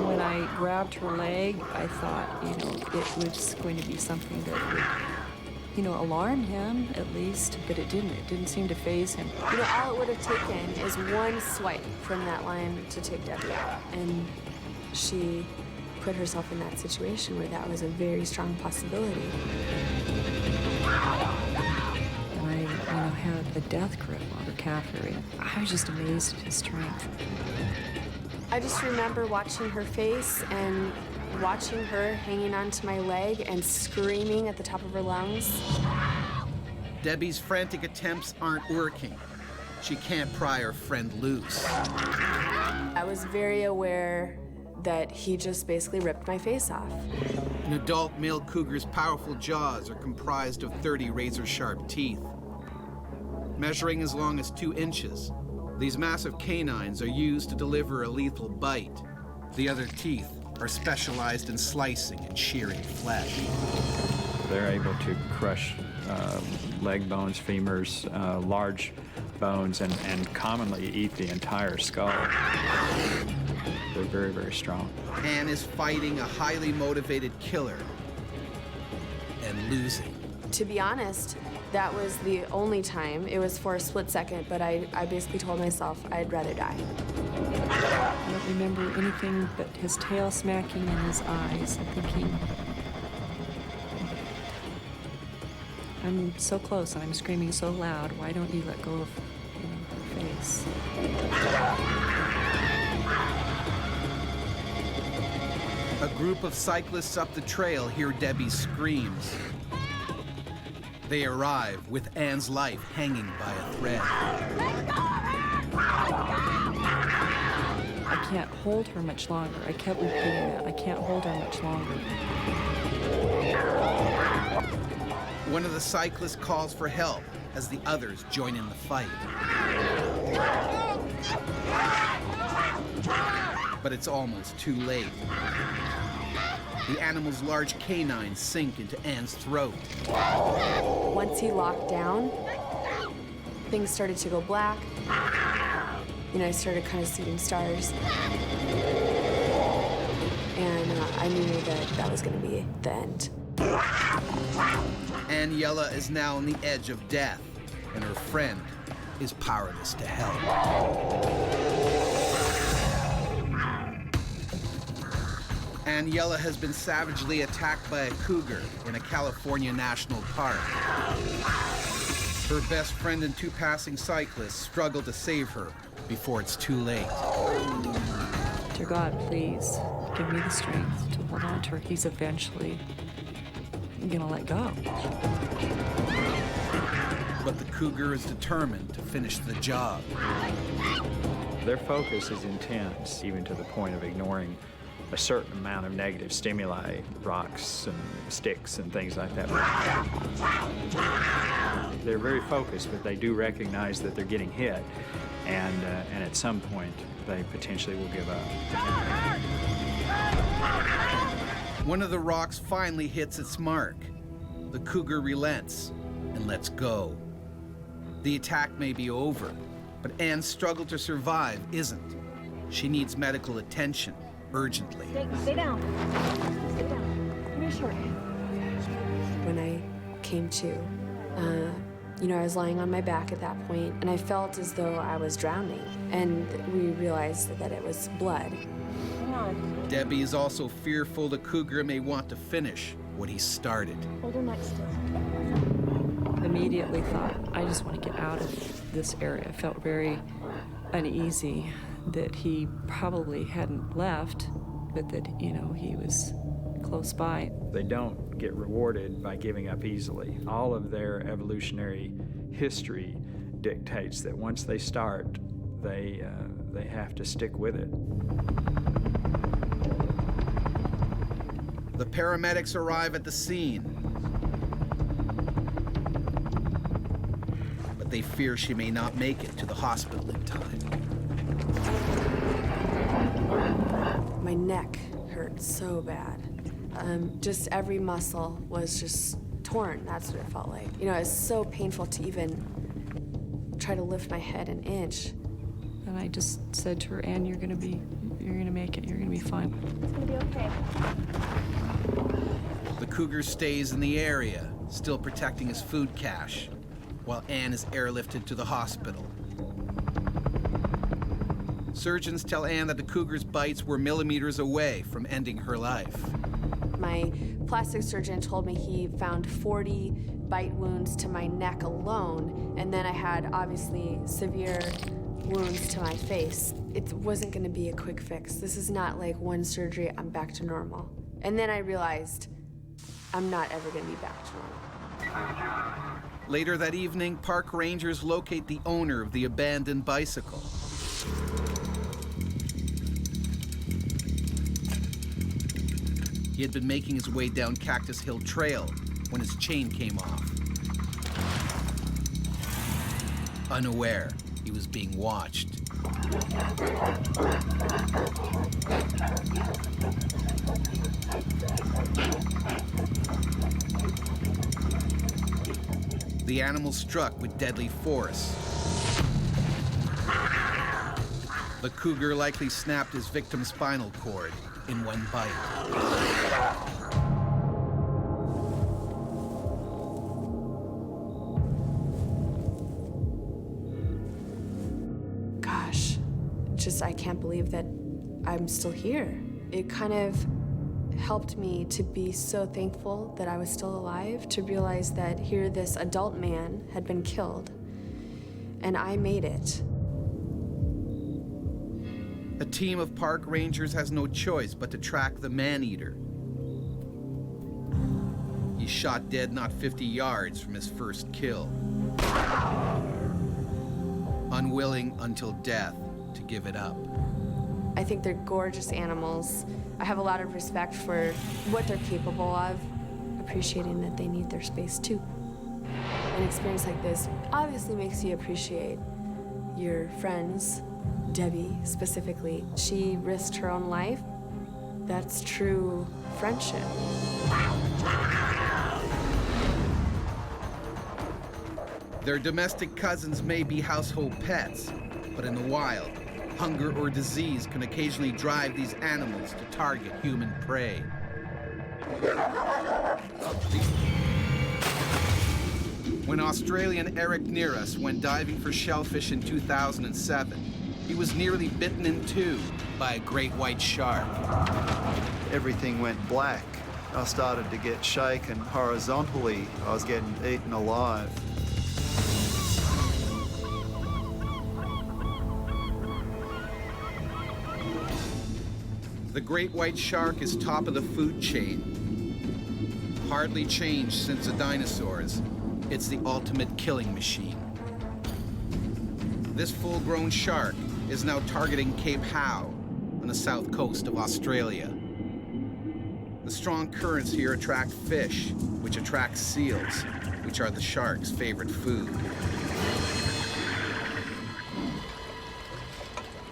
When I grabbed her leg, I thought, it was going to be something that would, alarm him at least, but it didn't. It didn't seem to faze him. All it would have taken is one swipe from that lion to take Debbie out. And she put herself in that situation where that was a very strong possibility. And I, had a death grip on her calf area. I was just amazed at his strength. I just remember watching her face and watching her hanging onto my leg and screaming at the top of her lungs. Debbie's frantic attempts aren't working. She can't pry her friend loose. I was very aware that he just basically ripped my face off. An adult male cougar's powerful jaws are comprised of 30 razor-sharp teeth. Measuring as long as 2 inches, these massive canines are used to deliver a lethal bite. The other teeth are specialized in slicing and shearing flesh. They're able to crush leg bones, femurs, large bones, and commonly eat the entire skull. They're very, very strong. Anne is fighting a highly motivated killer and losing. To be honest, that was the only time. It was for a split second, but I basically told myself I'd rather die. I don't remember anything but his tail smacking in his eyes and thinking, I'm so close and I'm screaming so loud, why don't you let go of her face? A group of cyclists up the trail hear Debbie's screams. They arrive with Anne's life hanging by a thread. I can't hold her much longer. I kept repeating that. I can't hold her much longer. One of the cyclists calls for help as the others join in the fight. But it's almost too late. The animal's large canines sink into Anne's throat. Once he locked down, things started to go black. I started kind of seeing stars. And I knew that that was going to be the end. Aniela is now on the edge of death, and her friend is powerless to help. Aniela has been savagely attacked by a cougar in a California national park. Her best friend and 2 passing cyclists struggle to save her before it's too late. Dear God, please give me the strength to hold on to her. He's eventually gonna let go. But the cougar is determined to finish the job. Their focus is intense, even to the point of ignoring a certain amount of negative stimuli, rocks and sticks and things like that. They're very focused, but they do recognize that they're getting hit, and at some point, they potentially will give up. One of the rocks finally hits its mark. The cougar relents and lets go. The attack may be over, but Anne's struggle to survive isn't. She needs medical attention urgently. Stay down. Sit down. Give me a short. When I came to, I was lying on my back at that point, and I felt as though I was drowning. And we realized that it was blood. Come on. Debbie is also fearful the cougar may want to finish what he started. Hold her neck still. Immediately thought, I just want to get out of this area. I felt very uneasy that he probably hadn't left, but that, he was close by. They don't get rewarded by giving up easily. All of their evolutionary history dictates that once they start, they have to stick with it. The paramedics arrive at the scene, but they fear she may not make it to the hospital in time. My neck hurt so bad. Just every muscle was just torn. That's what it felt like. You know, it's so painful to even try to lift my head an inch. And I just said to her, Anne, you're gonna make it, you're gonna be fine. It's gonna be okay. The cougar stays in the area, still protecting his food cache, while Anne is airlifted to the hospital. Surgeons tell Anne that the cougar's bites were millimeters away from ending her life. My plastic surgeon told me he found 40 bite wounds to my neck alone, and then I had obviously severe wounds to my face. It wasn't gonna be a quick fix. This is not like one surgery, I'm back to normal. And then I realized I'm not ever gonna be back to normal. Later that evening, park rangers locate the owner of the abandoned bicycle. He had been making his way down Cactus Hill Trail when his chain came off. Unaware, he was being watched. The animal struck with deadly force. The cougar likely snapped his victim's spinal cord in one bite. Gosh, I can't believe that I'm still here. It kind of helped me to be so thankful that I was still alive, to realize that here this adult man had been killed, and I made it. A team of park rangers has no choice but to track the man-eater. He's shot dead not 50 yards from his first kill. Unwilling until death to give it up. I think they're gorgeous animals. I have a lot of respect for what they're capable of, appreciating that they need their space too. An experience like this obviously makes you appreciate your friends. Debbie, specifically, she risked her own life. That's true friendship. Their domestic cousins may be household pets, but in the wild, hunger or disease can occasionally drive these animals to target human prey. When Australian Eric Nearus went diving for shellfish in 2007, he was nearly bitten in two by a great white shark. Everything went black. I started to get shaken horizontally. I was getting eaten alive. The great white shark is top of the food chain. Hardly changed since the dinosaurs. It's the ultimate killing machine. This full-grown shark is now targeting Cape Howe on the south coast of Australia. The strong currents here attract fish, which attract seals, which are the shark's favorite food.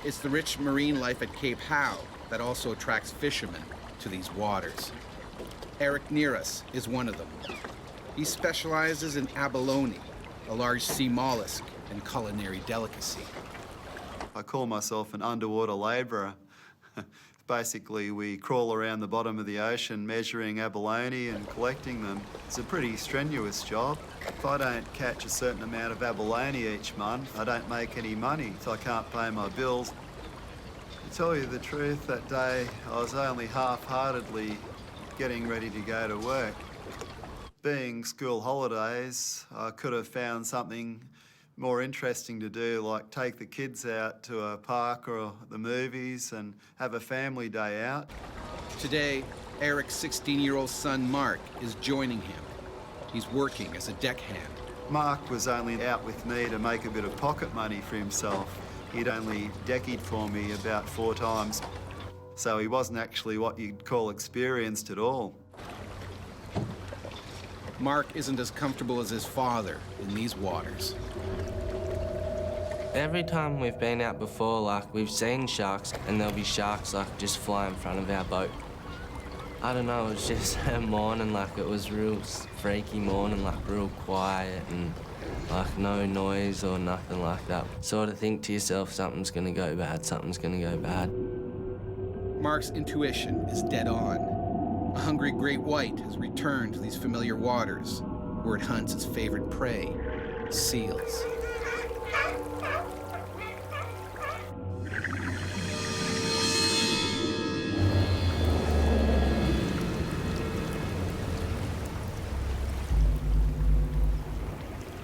It's the rich marine life at Cape Howe that also attracts fishermen to these waters. Eric Nearus is one of them. He specializes in abalone, a large sea mollusk and culinary delicacy. I call myself an underwater labourer. Basically, we crawl around the bottom of the ocean measuring abalone and collecting them. It's a pretty strenuous job. If I don't catch a certain amount of abalone each month, I don't make any money, so I can't pay my bills. To tell you the truth, that day I was only half-heartedly getting ready to go to work. Being school holidays, I could have found something more interesting to do, like take the kids out to a park or the movies and have a family day out. Today, Eric's 16-year-old son, Mark, is joining him. He's working as a deckhand. Mark was only out with me to make a bit of pocket money for himself. He'd only deckied for me about 4 times, so he wasn't actually what you'd call experienced at all. Mark isn't as comfortable as his father in these waters. Every time we've been out before, like, we've seen sharks, and there'll be sharks, like, just fly in front of our boat. I don't know, it was just a morning, like, it was real freaky morning, like, real quiet and, like, no noise or nothing like that. Sort of think to yourself, something's gonna go bad, something's gonna go bad. Mark's intuition is dead on. A hungry great white has returned to these familiar waters, where it hunts its favorite prey, seals.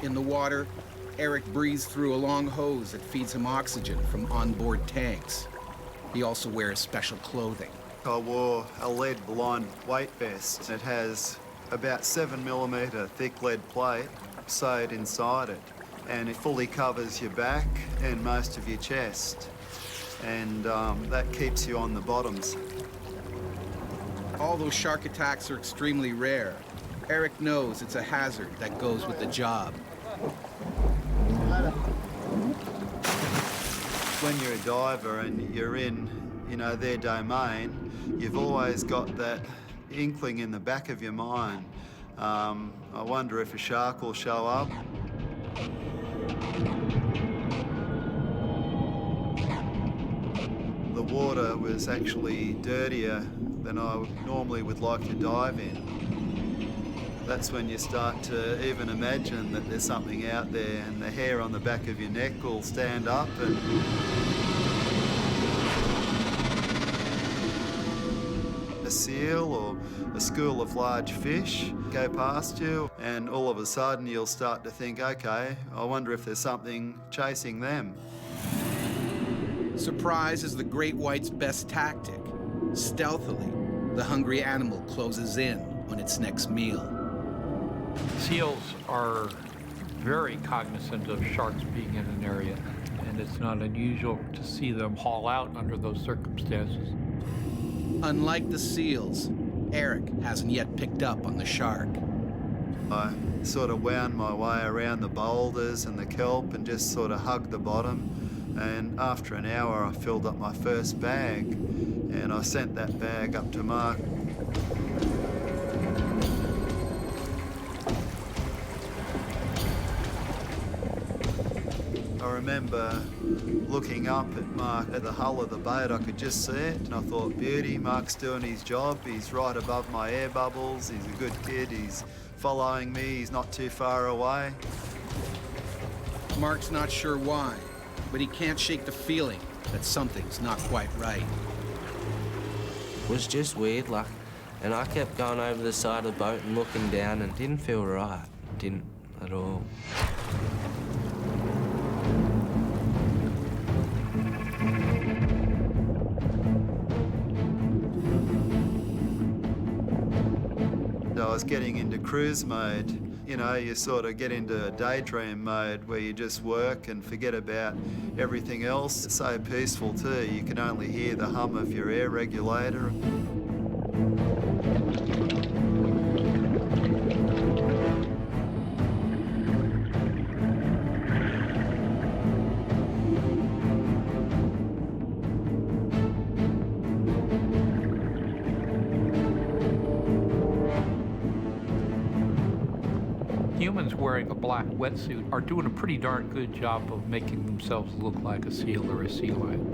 In the water, Eric breathes through a long hose that feeds him oxygen from onboard tanks. He also wears special clothing. I wore a lead blind weight vest. It has about 7mm thick lead plate sewed inside it, and it fully covers your back and most of your chest, and that keeps you on the bottoms. Although shark attacks are extremely rare, Eric knows it's a hazard that goes with the job. When you're a diver and you're in, their domain, you've always got that inkling in the back of your mind. I wonder if a shark will show up. The water was actually dirtier than I normally would like to dive in. That's when you start to even imagine that there's something out there, and the hair on the back of your neck will stand up, and a seal or a school of large fish go past you, and all of a sudden you'll start to think, okay, I wonder if there's something chasing them. Surprise is the great white's best tactic. Stealthily, the hungry animal closes in on its next meal. Seals are very cognizant of sharks being in an area, and it's not unusual to see them haul out under those circumstances. Unlike the seals, Eric hasn't yet picked up on the shark. I sort of wound my way around the boulders and the kelp and just sort of hugged the bottom, and after an hour I filled up my first bag, and I sent that bag up to Mark. I remember looking up at Mark at the hull of the boat. I could just see it, and I thought, beauty, Mark's doing his job. He's right above my air bubbles. He's a good kid. He's following me. He's not too far away. Mark's not sure why, but he can't shake the feeling that something's not quite right. It was just weird, like, and I kept going over the side of the boat and looking down, and it didn't feel right. It didn't at all. I was getting into cruise mode. You sort of get into daydream mode where you just work and forget about everything else. It's so peaceful too. You can only hear the hum of your air regulator. Humans wearing a black wetsuit are doing a pretty darn good job of making themselves look like a seal or a sea lion.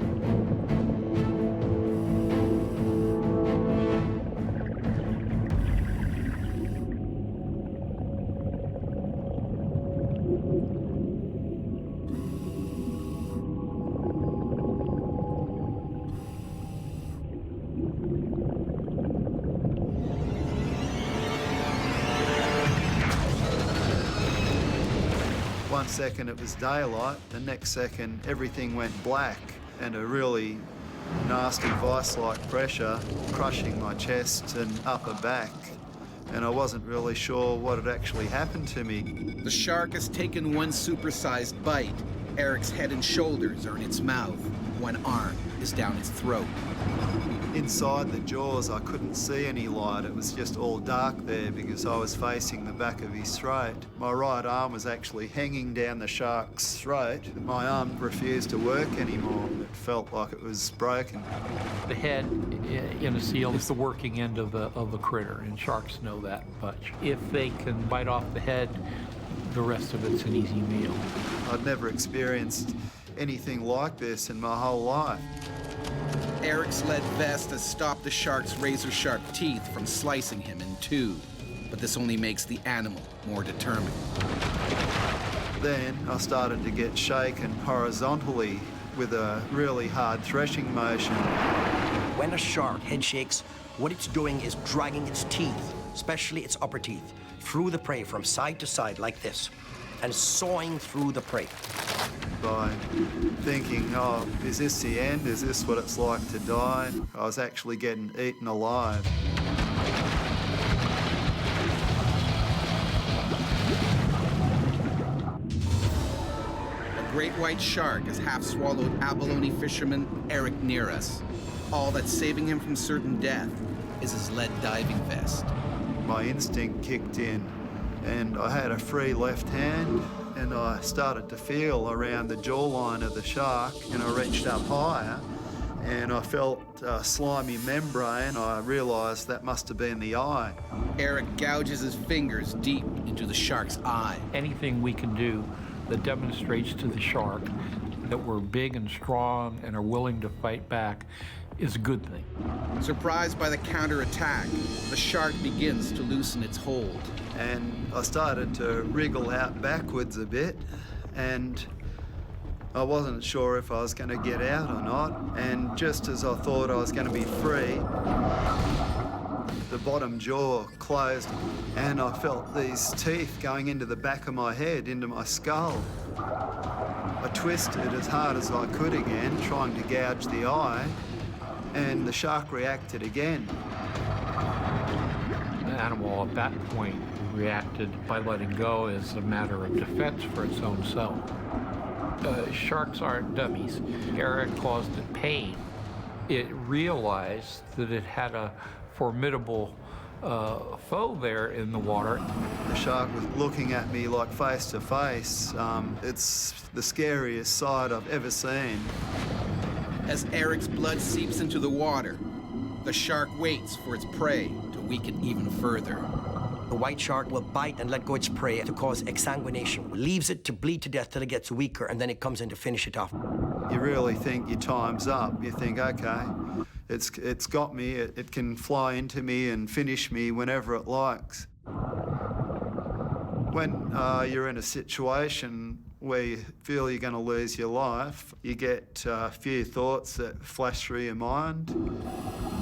One second it was daylight, the next second everything went black, and a really nasty vice-like pressure crushing my chest and upper back, and I wasn't really sure what had actually happened to me. The shark has taken one supersized bite. Eric's head and shoulders are in its mouth. One arm is down its throat. Inside the jaws, I couldn't see any light. It was just all dark there because I was facing the back of his throat. My right arm was actually hanging down the shark's throat. My arm refused to work anymore. It felt like it was broken. The head in a seal is the working end of the critter, and sharks know that much. If they can bite off the head, the rest of it's an easy meal. I'd never experienced anything like this in my whole life. Eric's lead vest has stopped the shark's razor-sharp teeth from slicing him in two, but this only makes the animal more determined. Then I started to get shaken horizontally with a really hard threshing motion. When a shark head shakes, what it's doing is dragging its teeth, especially its upper teeth, through the prey from side to side like this, and sawing through the prey. By thinking, oh, is this the end? Is this what it's like to die? I was actually getting eaten alive. A great white shark has half-swallowed abalone fisherman Eric near us. All that's saving him from certain death is his lead diving vest. My instinct kicked in, and I had a free left hand, and I started to feel around the jawline of the shark, and I reached up higher, and I felt a slimy membrane. I realised that must have been the eye. Eric gouges his fingers deep into the shark's eye. Anything we can do that demonstrates to the shark that we're big and strong and are willing to fight back is a good thing. Surprised by the counterattack, the shark begins to loosen its hold. And I started to wriggle out backwards a bit, and I wasn't sure if I was going to get out or not. And just as I thought I was going to be free, the bottom jaw closed, and I felt these teeth going into the back of my head, into my skull. I twisted as hard as I could again, trying to gouge the eye, and the shark reacted again. The animal at that point reacted by letting go as a matter of defense for its own self. Sharks aren't dummies. Eric caused it pain. It realized that it had a formidable foe there in the water. The shark was looking at me like face to face. It's the scariest sight I've ever seen. As Eric's blood seeps into the water, the shark waits for its prey to weaken even further. The white shark will bite and let go its prey to cause exsanguination, leaves it to bleed to death till it gets weaker, and then it comes in to finish it off. You really think your time's up. You think, okay, it's got me. It can fly into me and finish me whenever it likes. When you're in a situation where you feel you're going to lose your life, you get a few thoughts that flash through your mind.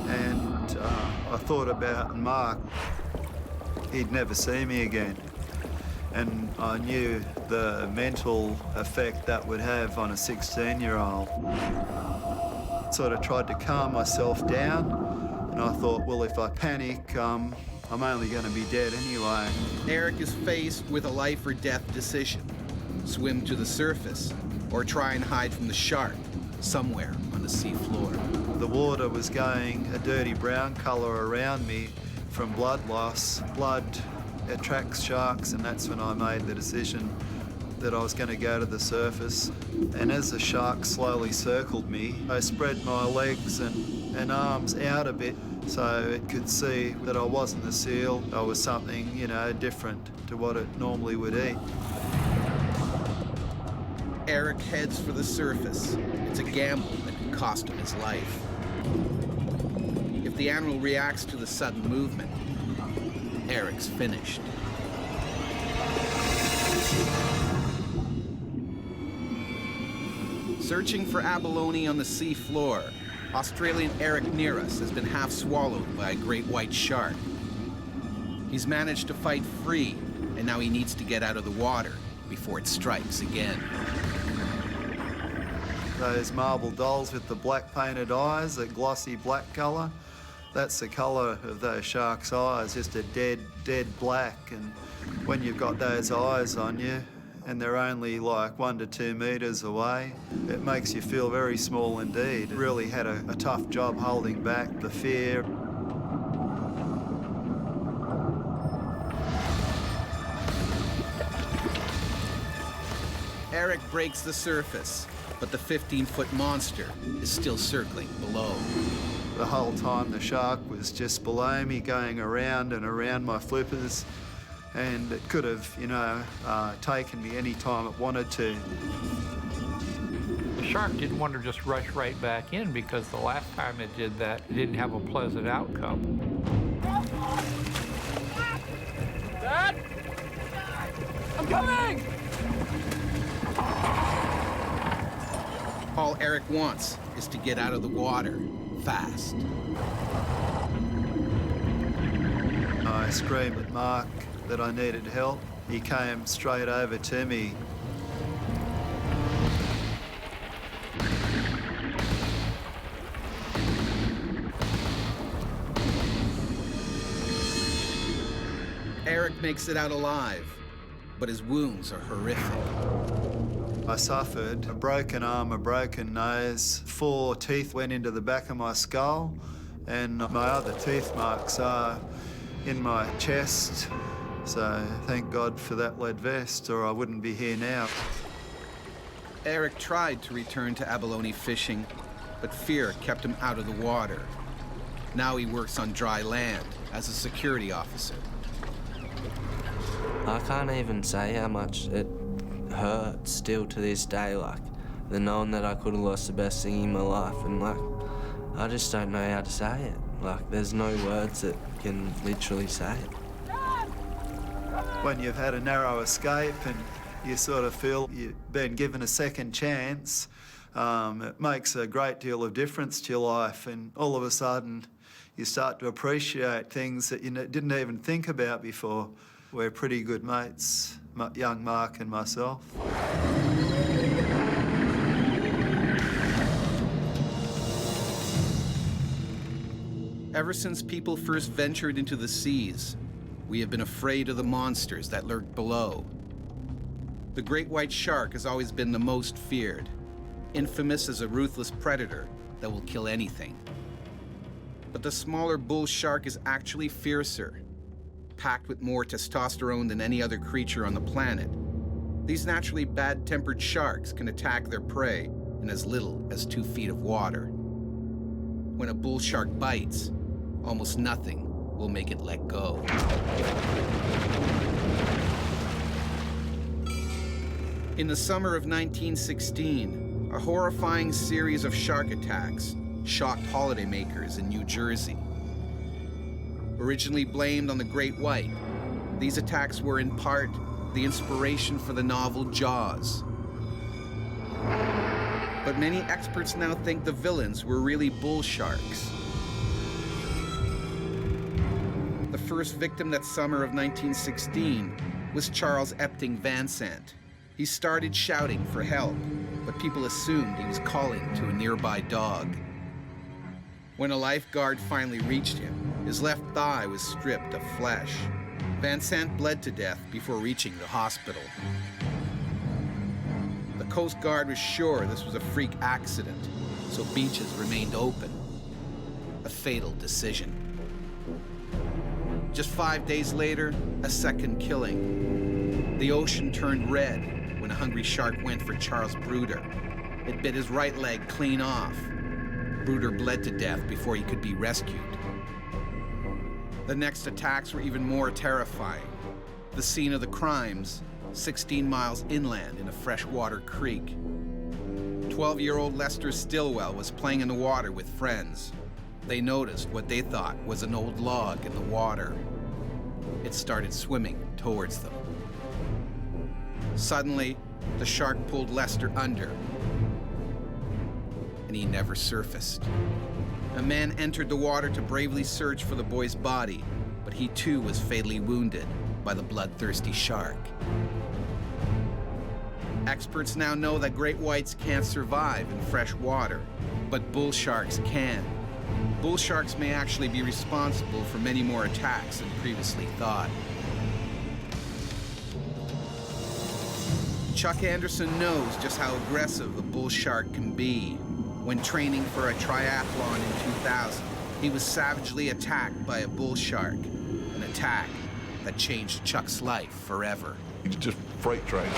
And I thought about Mark. He'd never see me again. And I knew the mental effect that would have on a 16-year-old. Sort of tried to calm myself down, and I thought, well, if I panic, I'm only going to be dead anyway. Eric is faced with a life or death decision. Swim to the surface, or try and hide from the shark somewhere on the sea floor. The water was going a dirty brown colour around me from blood loss. Blood attracts sharks, and that's when I made the decision that I was going to go to the surface. And as the shark slowly circled me, I spread my legs and arms out a bit so it could see that I wasn't a seal. I was something, you know, different to what it normally would eat. Eric heads for the surface. It's a gamble that could cost him his life. If the animal reacts to the sudden movement, Eric's finished. Searching for abalone on the sea floor, Australian Eric near us has been half swallowed by a great white shark. He's managed to fight free, and now he needs to get out of the water before it strikes again. those marble dolls with the black painted eyes, that glossy black colour. That's the colour of those sharks' eyes, just a dead black. And when you've got those eyes on you and they're only like 1 to 2 metres away, it makes you feel very small indeed. It really had a tough job holding back the fear. Eric breaks the surface, but the 15-foot monster is still circling below. The whole time the shark was just below me, going around and around my flippers, and it could have, you know, taken me any time it wanted to. The shark didn't want to just rush right back in because the last time it did that, it didn't have a pleasant outcome. Dad? I'm coming! All Eric wants is to get out of the water fast. I screamed at Mark that I needed help. He came straight over to me. Eric makes it out alive, but his wounds are horrific. I suffered a broken arm, a broken nose, 4 teeth went into the back of my skull, and my other teeth marks are in my chest. So thank God for that lead vest, or I wouldn't be here now. Eric tried to return to abalone fishing, but fear kept him out of the water. Now he works on dry land as a security officer. I can't even say how much it hurts still to this day, like, the knowing that I could have lost the best thing in my life, and, like, I just don't know how to say it. Like, there's no words that can literally say it. When you've had a narrow escape and you sort of feel you've been given a second chance, it makes a great deal of difference to your life, and all of a sudden you start to appreciate things that you didn't even think about before. We're pretty good mates, young Mark and myself. Ever since people first ventured into the seas, we have been afraid of the monsters that lurk below. The great white shark has always been the most feared, infamous as a ruthless predator that will kill anything. But the smaller bull shark is actually fiercer, packed with more testosterone than any other creature on the planet. These naturally bad-tempered sharks can attack their prey in as little as 2 feet of water. When a bull shark bites, almost nothing will make it let go. In the summer of 1916, a horrifying series of shark attacks shocked holidaymakers in New Jersey. Originally blamed on the great white, these attacks were in part the inspiration for the novel Jaws. But many experts now think the villains were really bull sharks. The first victim that summer of 1916 was Charles Epting Van Sant. He started shouting for help, but people assumed he was calling to a nearby dog. When a lifeguard finally reached him, his left thigh was stripped of flesh. Van Sant bled to death before reaching the hospital. The Coast Guard was sure this was a freak accident, so beaches remained open. A fatal decision. Just 5 days later, a second killing. The ocean turned red when a hungry shark went for Charles Bruder. It bit his right leg clean off. Bruder bled to death before he could be rescued. The next attacks were even more terrifying. The scene of the crimes, 16 miles inland in a freshwater creek. 12-year-old Lester Stillwell was playing in the water with friends. They noticed what they thought was an old log in the water. It started swimming towards them. Suddenly, the shark pulled Lester under, and he never surfaced. A man entered the water to bravely search for the boy's body, but he too was fatally wounded by the bloodthirsty shark. Experts now know that great whites can't survive in fresh water, but bull sharks can. Bull sharks may actually be responsible for many more attacks than previously thought. Chuck Anderson knows just how aggressive a bull shark can be. When training for a triathlon in 2000, he was savagely attacked by a bull shark, an attack that changed Chuck's life forever. He's just freight train.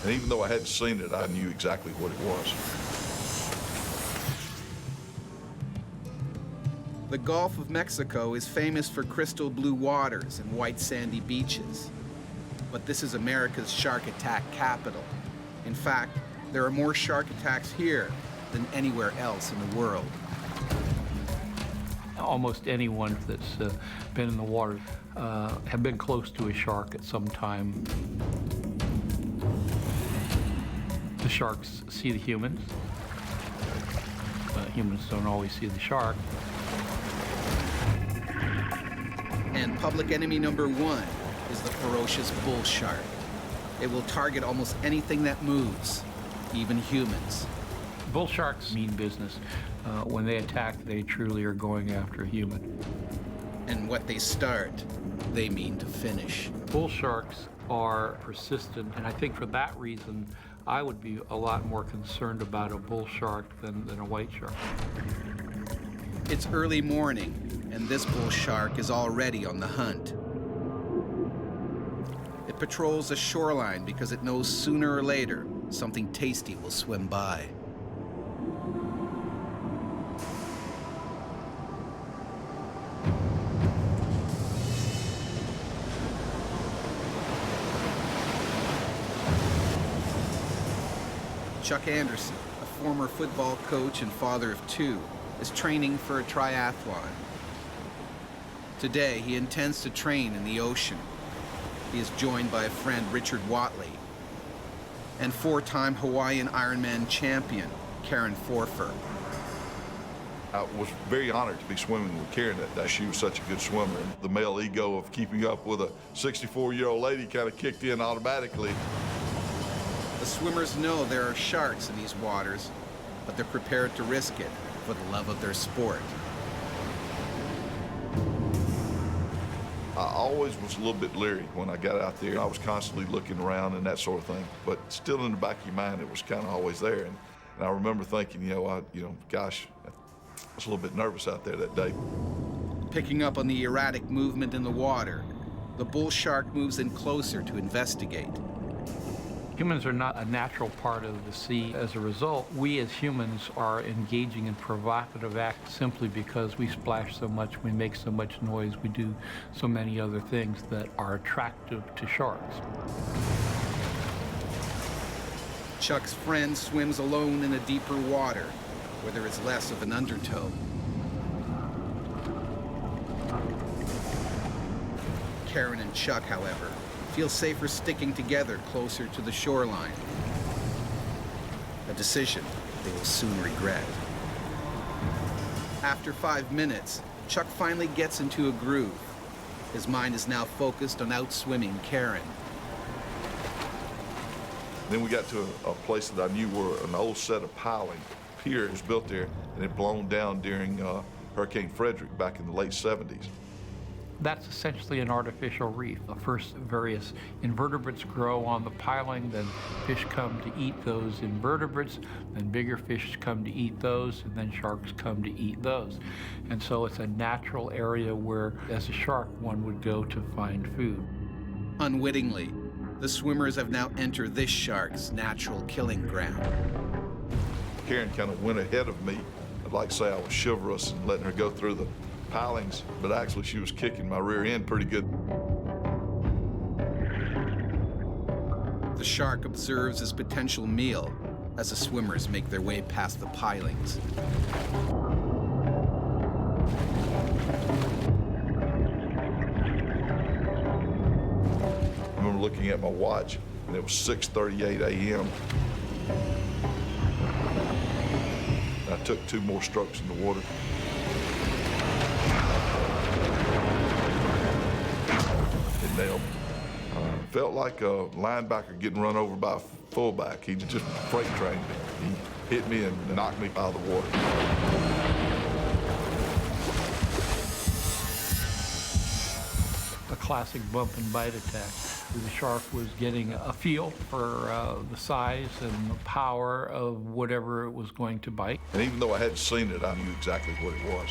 And even though I hadn't seen it, I knew exactly what it was. The Gulf of Mexico is famous for crystal blue waters and white sandy beaches. But this is America's shark attack capital. In fact, there are more shark attacks here than anywhere else in the world. Almost anyone that's been in the water have been close to a shark at some time. The sharks see the humans. Humans don't always see the shark. And public enemy number one is the ferocious bull shark. It will target almost anything that moves, even humans. Bull sharks mean business. When they attack, they truly are going after a human. And what they start, they mean to finish. Bull sharks are persistent, and I think for that reason, I would be a lot more concerned about a bull shark than a white shark. It's early morning, and this bull shark is already on the hunt. It patrols the shoreline because it knows sooner or later something tasty will swim by. Chuck Anderson, a former football coach and father of two, is training for a triathlon. Today, he intends to train in the ocean. He is joined by a friend, Richard Watley, and four-time Hawaiian Ironman champion, Karen Forfer. I was very honored to be swimming with Karen that day. She was such a good swimmer. The male ego of keeping up with a 64-year-old lady kind of kicked in automatically. The swimmers know there are sharks in these waters, but they're prepared to risk it for the love of their sport. I always was a little bit leery when I got out there. I was constantly looking around and that sort of thing, but still in the back of your mind, it was kind of always there. And I remember thinking, gosh, I was a little bit nervous out there that day. Picking up on the erratic movement in the water, the bull shark moves in closer to investigate. Humans are not a natural part of the sea. As a result, we as humans are engaging in provocative acts simply because we splash so much, we make so much noise, we do so many other things that are attractive to sharks. Chuck's friend swims alone in a deeper water where there is less of an undertow. Karen and Chuck, however, feel safer sticking together closer to the shoreline. A decision they will soon regret. After 5 minutes, Chuck finally gets into a groove. His mind is now focused on outswimming Karen. Then we got to a place that I knew were an old set of piling. Pier was built there and it blown down during Hurricane Frederick back in the late 70s. That's essentially an artificial reef. First, various invertebrates grow on the piling, then fish come to eat those invertebrates, then bigger fish come to eat those, and then sharks come to eat those. And so it's a natural area where, as a shark, one would go to find food. Unwittingly, the swimmers have now entered this shark's natural killing ground. Karen kind of went ahead of me. I'd like to say I was chivalrous and letting her go through the pilings, but actually she was kicking my rear end pretty good. The shark observes his potential meal as the swimmers make their way past the pilings. I remember looking at my watch and it was 6:38 a.m. I took 2 more strokes in the water. It nailed me. felt like a linebacker getting run over by a fullback. He just freight trained me. He hit me and knocked me out of the water. A classic bump and bite attack. The shark was getting a feel for the size and the power of whatever it was going to bite. And even though I hadn't seen it, I knew exactly what it was.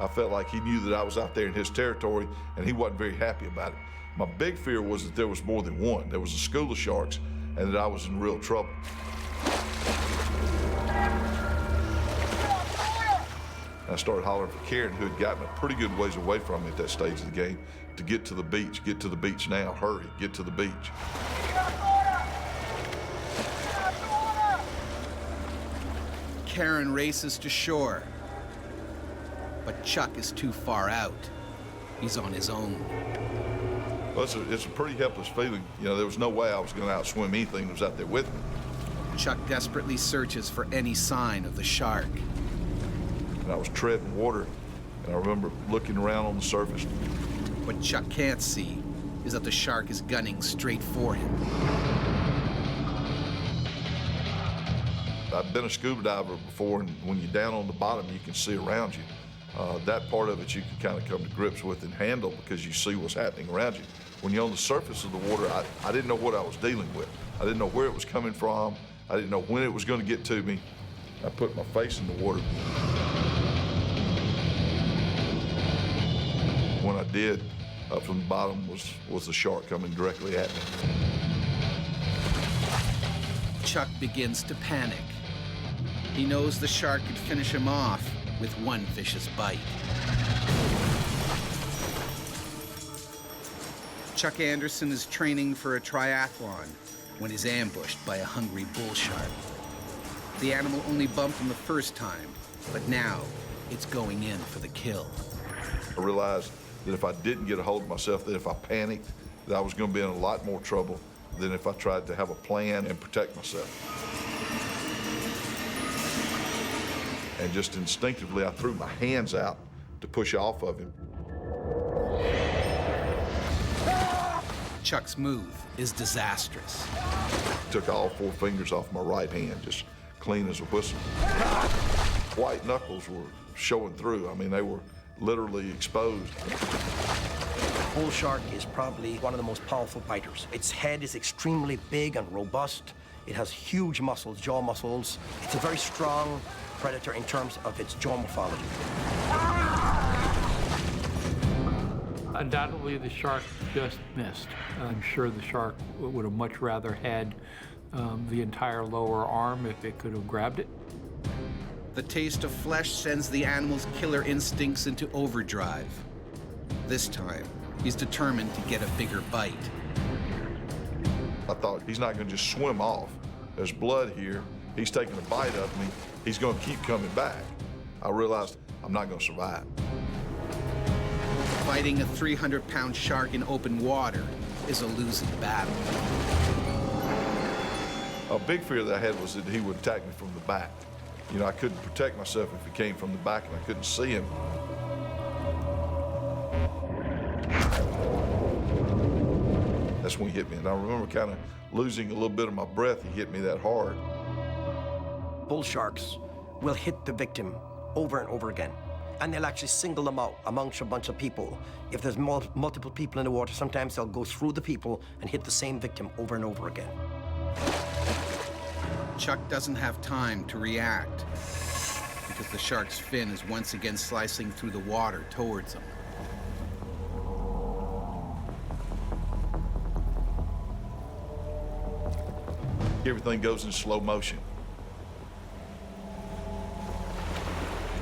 I felt like he knew that I was out there in his territory, and he wasn't very happy about it. My big fear was that there was more than one. There was a school of sharks, and that I was in real trouble. I started hollering for Karen, who had gotten a pretty good ways away from me at that stage of the game, to get to the beach. Get to the beach now, hurry, get to the beach. Karen races to shore, but Chuck is too far out. He's on his own. Well, it's a pretty helpless feeling. You know, there was no way I was going to outswim anything that was out there with me. Chuck desperately searches for any sign of the shark. And I was treading water, and I remember looking around on the surface. What Chuck can't see is that the shark is gunning straight for him. I've been a scuba diver before, and when you're down on the bottom, you can see around you. That part of it you can kind of come to grips with and handle because you see what's happening around you. When you're on the surface of the water, I didn't know what I was dealing with. I didn't know where it was coming from. I didn't know when it was going to get to me. I put my face in the water. When I did, up from the bottom was the shark coming directly at me. Chuck begins to panic. He knows the shark could finish him off with one vicious bite. Chuck Anderson is training for a triathlon when he's ambushed by a hungry bull shark. The animal only bumped him the first time, but now it's going in for the kill. I realized that if I didn't get a hold of myself, that if I panicked, that I was going to be in a lot more trouble than if I tried to have a plan and protect myself. And just instinctively, I threw my hands out to push off of him. Chuck's move is disastrous. Took all 4 fingers off my right hand, just clean as a whistle. White knuckles were showing through. I mean, they were literally exposed. Bull shark is probably one of the most powerful biters. Its head is extremely big and robust. It has huge muscles, jaw muscles. It's a very strong predator in terms of its jaw morphology. Undoubtedly, the shark just missed. I'm sure the shark would have much rather had the entire lower arm if it could have grabbed it. The taste of flesh sends the animal's killer instincts into overdrive. This time, he's determined to get a bigger bite. I thought, he's not going to just swim off. There's blood here. He's taking a bite of me. He's going to keep coming back. I realized I'm not going to survive. Fighting a 300-pound shark in open water is a losing battle. A big fear that I had was that he would attack me from the back. You know, I couldn't protect myself if he came from the back and I couldn't see him. That's when he hit me. And I remember kind of losing a little bit of my breath. He hit me that hard. Bull sharks will hit the victim over and over again. And they'll actually single them out amongst a bunch of people. If there's multiple people in the water, sometimes they'll go through the people and hit the same victim over and over again. Chuck doesn't have time to react because the shark's fin is once again slicing through the water towards him. Everything goes in slow motion.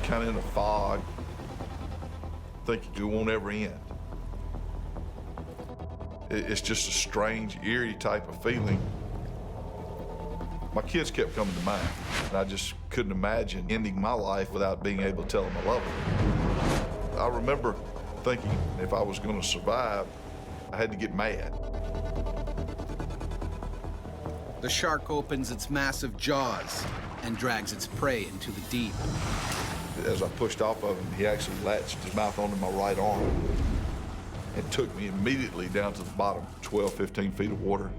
Kind of in a fog, thinking it won't ever end. It's just a strange, eerie type of feeling. My kids kept coming to mind, and I just couldn't imagine ending my life without being able to tell them I love them. I remember thinking if I was going to survive, I had to get mad. The shark opens its massive jaws and drags its prey into the deep. As I pushed off of him, he actually latched his mouth onto my right arm. and took me immediately down to the bottom, 12, 15 feet of water.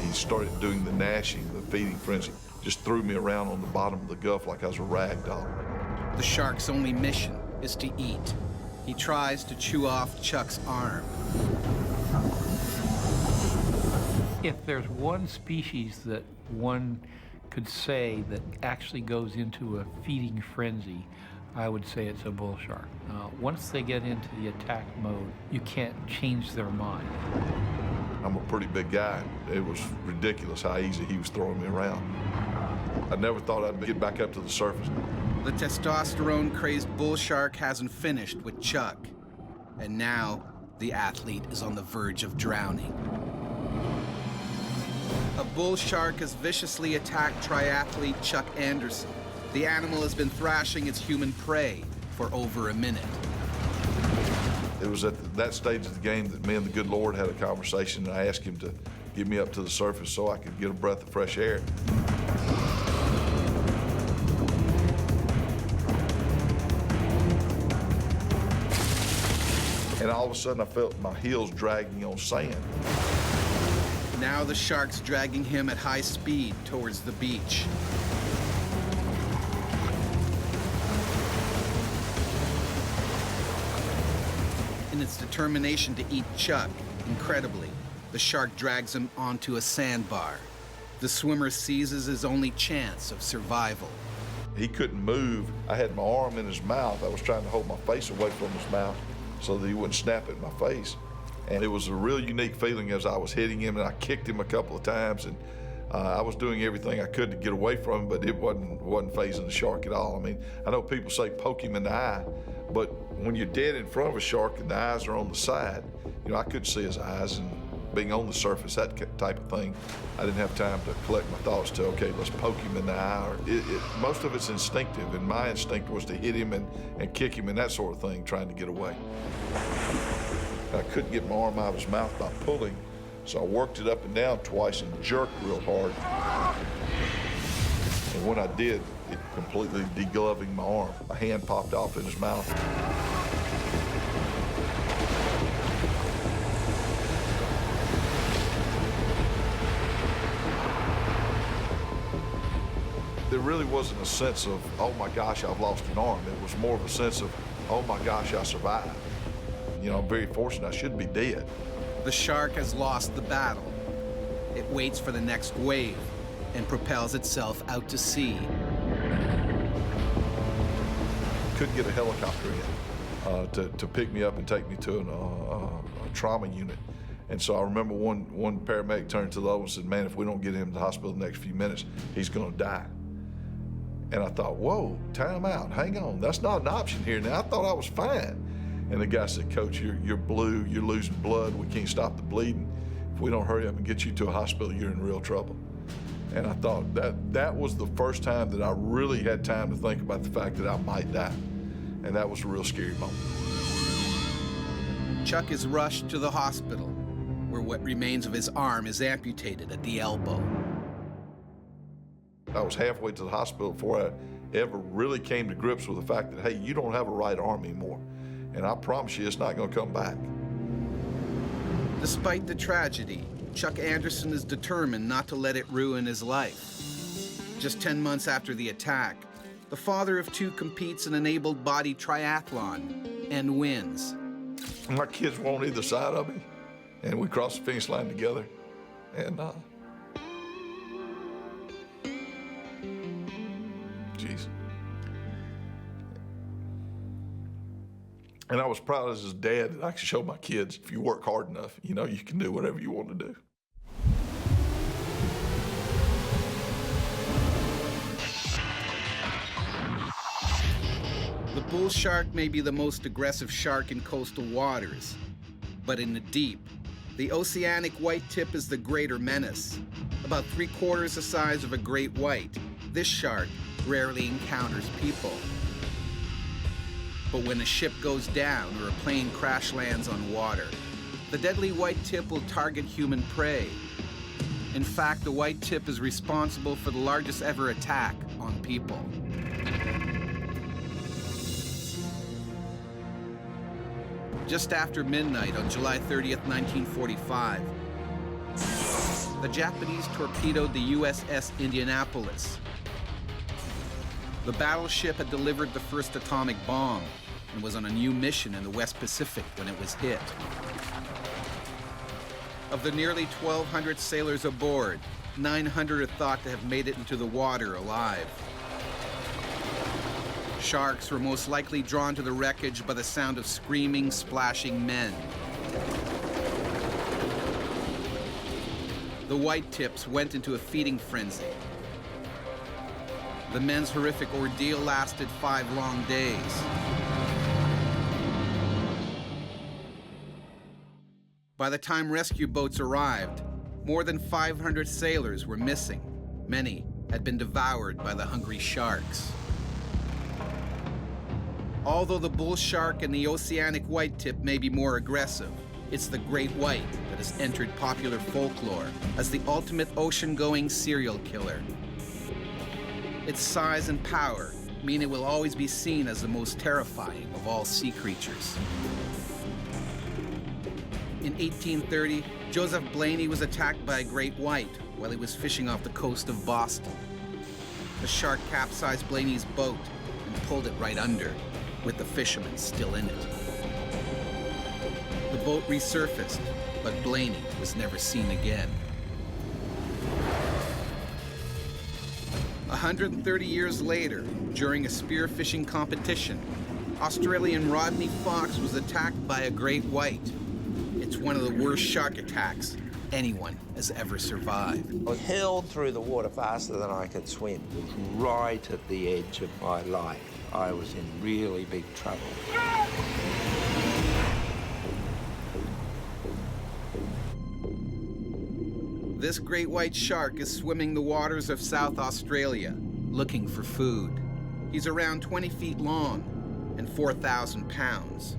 He started doing the gnashing, the feeding frenzy, just threw me around on the bottom of the Gulf like I was a rag doll. The shark's only mission is to eat. He tries to chew off Chuck's arm. If there's one species that one could say that actually goes into a feeding frenzy, I would say it's a bull shark. Once they get into the attack mode, you can't change their mind. I'm a pretty big guy. It was ridiculous how easy he was throwing me around. I never thought I'd get back up to the surface. The testosterone-crazed bull shark hasn't finished with Chuck. And now, the athlete is on the verge of drowning. A bull shark has viciously attacked triathlete Chuck Anderson. The animal has been thrashing its human prey for over a minute. It was at that stage of the game that me and the good Lord had a conversation, and I asked him to get me up to the surface so I could get a breath of fresh air. And all of a sudden I felt my heels dragging on sand. Now the shark's dragging him at high speed towards the beach. In its determination to eat Chuck, incredibly, the shark drags him onto a sandbar. The swimmer seizes his only chance of survival. He couldn't move. I had my arm in his mouth. I was trying to hold my face away from his mouth so that he wouldn't snap at my face. And it was a real unique feeling as I was hitting him, and I kicked him a couple of times, and I was doing everything I could to get away from him, but it wasn't phasing the shark at all. I mean, I know people say poke him in the eye, but when you're dead in front of a shark and the eyes are on the side, you know, I couldn't see his eyes, and being on the surface, that type of thing, I didn't have time to collect my thoughts to, okay, let's poke him in the eye. Most of it's instinctive, and my instinct was to hit him and kick him and that sort of thing, trying to get away. I couldn't get my arm out of his mouth by pulling, so I worked it up and down twice and jerked real hard. And when I did, it completely degloving my arm. My hand popped off in his mouth. There really wasn't a sense of, oh my gosh, I've lost an arm. It was more of a sense of, oh my gosh, I survived. You know, I'm very fortunate. I should be dead. The shark has lost the battle. It waits for the next wave and propels itself out to sea. Couldn't get a helicopter in to pick me up and take me to a trauma unit. And so I remember one paramedic turned to the other and said, man, if we don't get him to the hospital in the next few minutes, he's going to die. And I thought, whoa, time out, hang on. That's not an option here now. I thought I was fine. And the guy said, Coach, you're blue, you're losing blood, we can't stop the bleeding. If we don't hurry up and get you to a hospital, you're in real trouble. And I thought that was the first time that I really had time to think about the fact that I might die. And that was a real scary moment. Chuck is rushed to the hospital, where what remains of his arm is amputated at the elbow. I was halfway to the hospital before I ever really came to grips with the fact that, hey, you don't have a right arm anymore. And I promise you, it's not going to come back. Despite the tragedy, Chuck Anderson is determined not to let it ruin his life. Just 10 months after the attack, the father of two competes in an able-bodied triathlon and wins. My kids were on either side of me, and we crossed the finish line together. And, geez. And I was proud as his dad that I could show my kids, if you work hard enough, you know, you can do whatever you want to do. The bull shark may be the most aggressive shark in coastal waters, but in the deep, the oceanic white tip is the greater menace. About 3/4 the size of a great white, this shark rarely encounters people. But when a ship goes down or a plane crash lands on water, the deadly white tip will target human prey. In fact, the white tip is responsible for the largest ever attack on people. Just after midnight on July 30th, 1945, the Japanese torpedoed the USS Indianapolis. The battleship had delivered the first atomic bomb and was on a new mission in the West Pacific when it was hit. Of the nearly 1,200 sailors aboard, 900 are thought to have made it into the water alive. Sharks were most likely drawn to the wreckage by the sound of screaming, splashing men. The white tips went into a feeding frenzy. The men's horrific ordeal lasted 5 long days. By the time rescue boats arrived, more than 500 sailors were missing. Many had been devoured by the hungry sharks. Although the bull shark and the oceanic white tip may be more aggressive, it's the great white that has entered popular folklore as the ultimate ocean-going serial killer. Its size and power mean it will always be seen as the most terrifying of all sea creatures. In 1830, Joseph Blaney was attacked by a great white while he was fishing off the coast of Boston. The shark capsized Blaney's boat and pulled it right under, with the fishermen still in it. The boat resurfaced, but Blaney was never seen again. 130 years later, during a spearfishing competition, Australian Rodney Fox was attacked by a great white. It's one of the worst shark attacks anyone has ever survived. I was hurled through the water faster than I could swim. It was right at the edge of my life. I was in really big trouble. This great white shark is swimming the waters of South Australia, looking for food. He's around 20 feet long and 4,000 pounds.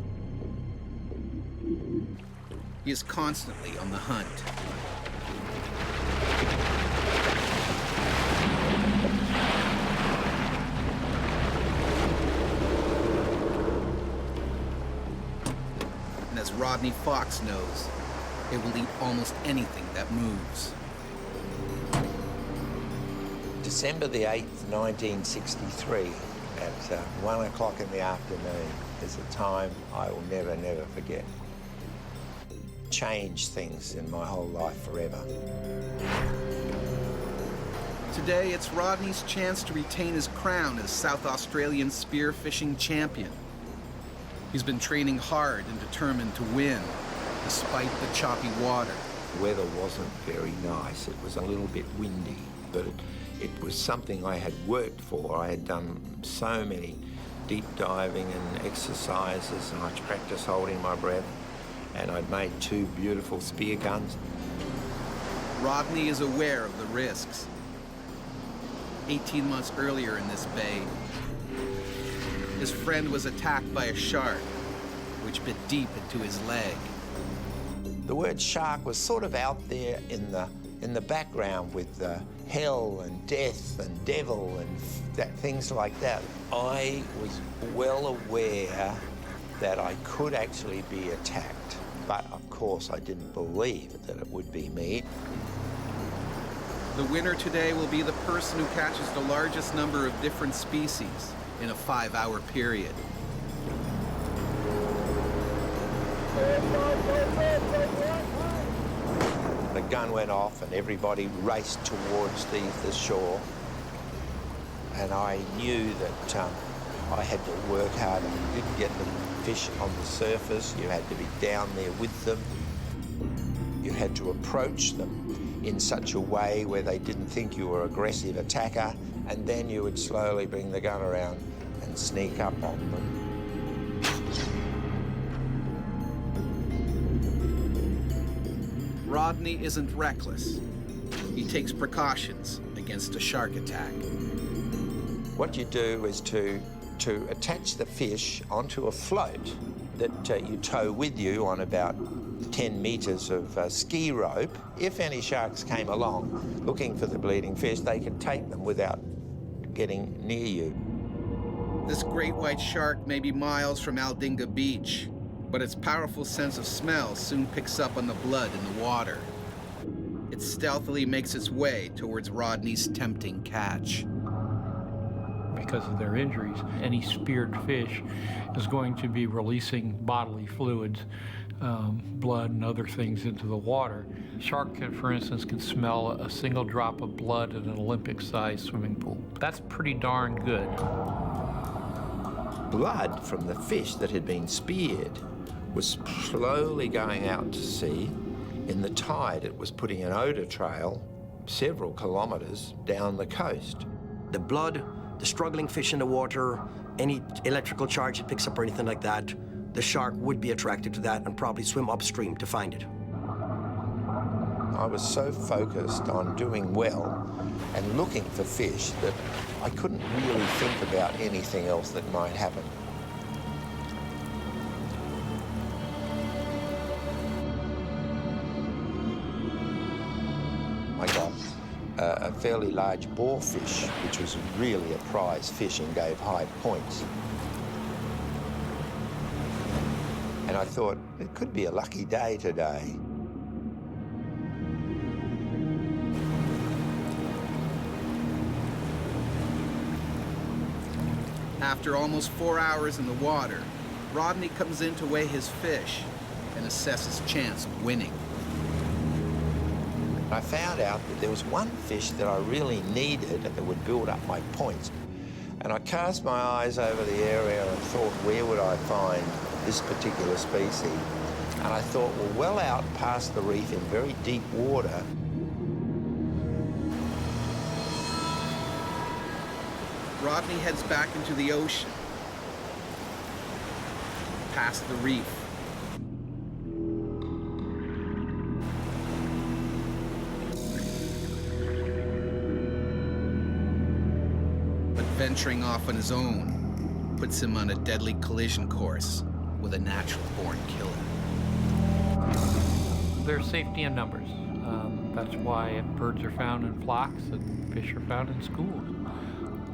He is constantly on the hunt. And as Rodney Fox knows, it will eat almost anything that moves. December the 8th, 1963, at 1 o'clock in the afternoon, is a time I will never, never forget. Changed things in my whole life forever. Today, it's Rodney's chance to retain his crown as South Australian spearfishing champion. He's been training hard and determined to win, despite the choppy water. The weather wasn't very nice. It was a little bit windy, but it was something I had worked for. I had done so many deep diving and exercises, and I practiced holding my breath. And I'd made 2 beautiful spear guns. Rodney is aware of the risks. 18 months earlier in this bay, his friend was attacked by a shark, which bit deep into his leg. The word shark was sort of out there in the background with hell and death and devil and things like that. I was well aware that I could actually be attacked. But of course, I didn't believe that it would be me. The winner today will be the person who catches the largest number of different species in a 5-hour period. The gun went off and everybody raced towards the shore. And I knew that I had to work hard. You didn't get the fish on the surface. You had to be down there with them. You had to approach them in such a way where they didn't think you were an aggressive attacker, and then you would slowly bring the gun around and sneak up on them. Rodney isn't reckless. He takes precautions against a shark attack. What you do is to attach the fish onto a float that you tow with you on about 10 meters of ski rope. If any sharks came along looking for the bleeding fish, they could take them without getting near you. This great white shark may be miles from Aldinga Beach, But its powerful sense of smell soon picks up on the blood in the water. It stealthily makes its way towards Rodney's tempting catch. Because of their injuries, any speared fish is going to be releasing bodily fluids, blood and other things into the water. Shark, for instance, can smell a single drop of blood in an Olympic-sized swimming pool. That's pretty darn good. Blood from the fish that had been speared was slowly going out to sea. In the tide, it was putting an odor trail several kilometers down the coast. The blood, the struggling fish in the water, any electrical charge it picks up or anything like that, the shark would be attracted to that and probably swim upstream to find it. I was so focused on doing well and looking for fish that I couldn't really think about anything else that might happen. I got a fairly large boarfish, which was really a prize fish and gave high points. And I thought, it could be a lucky day today. After almost 4 hours in the water, Rodney comes in to weigh his fish and assess his chance of winning. I found out that there was one fish that I really needed that would build up my points. And I cast my eyes over the area and thought, where would I find this particular species? And I thought, well out past the reef in very deep water, Rodney heads back into the ocean, past the reef. But venturing off on his own puts him on a deadly collision course with a natural-born killer. There's safety in numbers. That's why birds are found in flocks and fish are found in schools.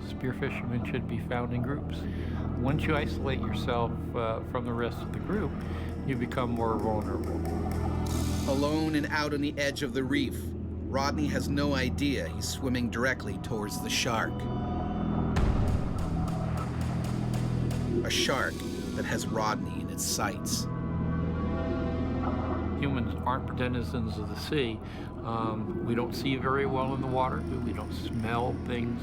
Spearfishermen should be found in groups. Once you isolate yourself from the rest of the group, you become more vulnerable. Alone and out on the edge of the reef, Rodney has no idea he's swimming directly towards the shark. A shark that has Rodney in its sights. Humans aren't denizens of the sea. We don't see very well in the water. We don't smell things.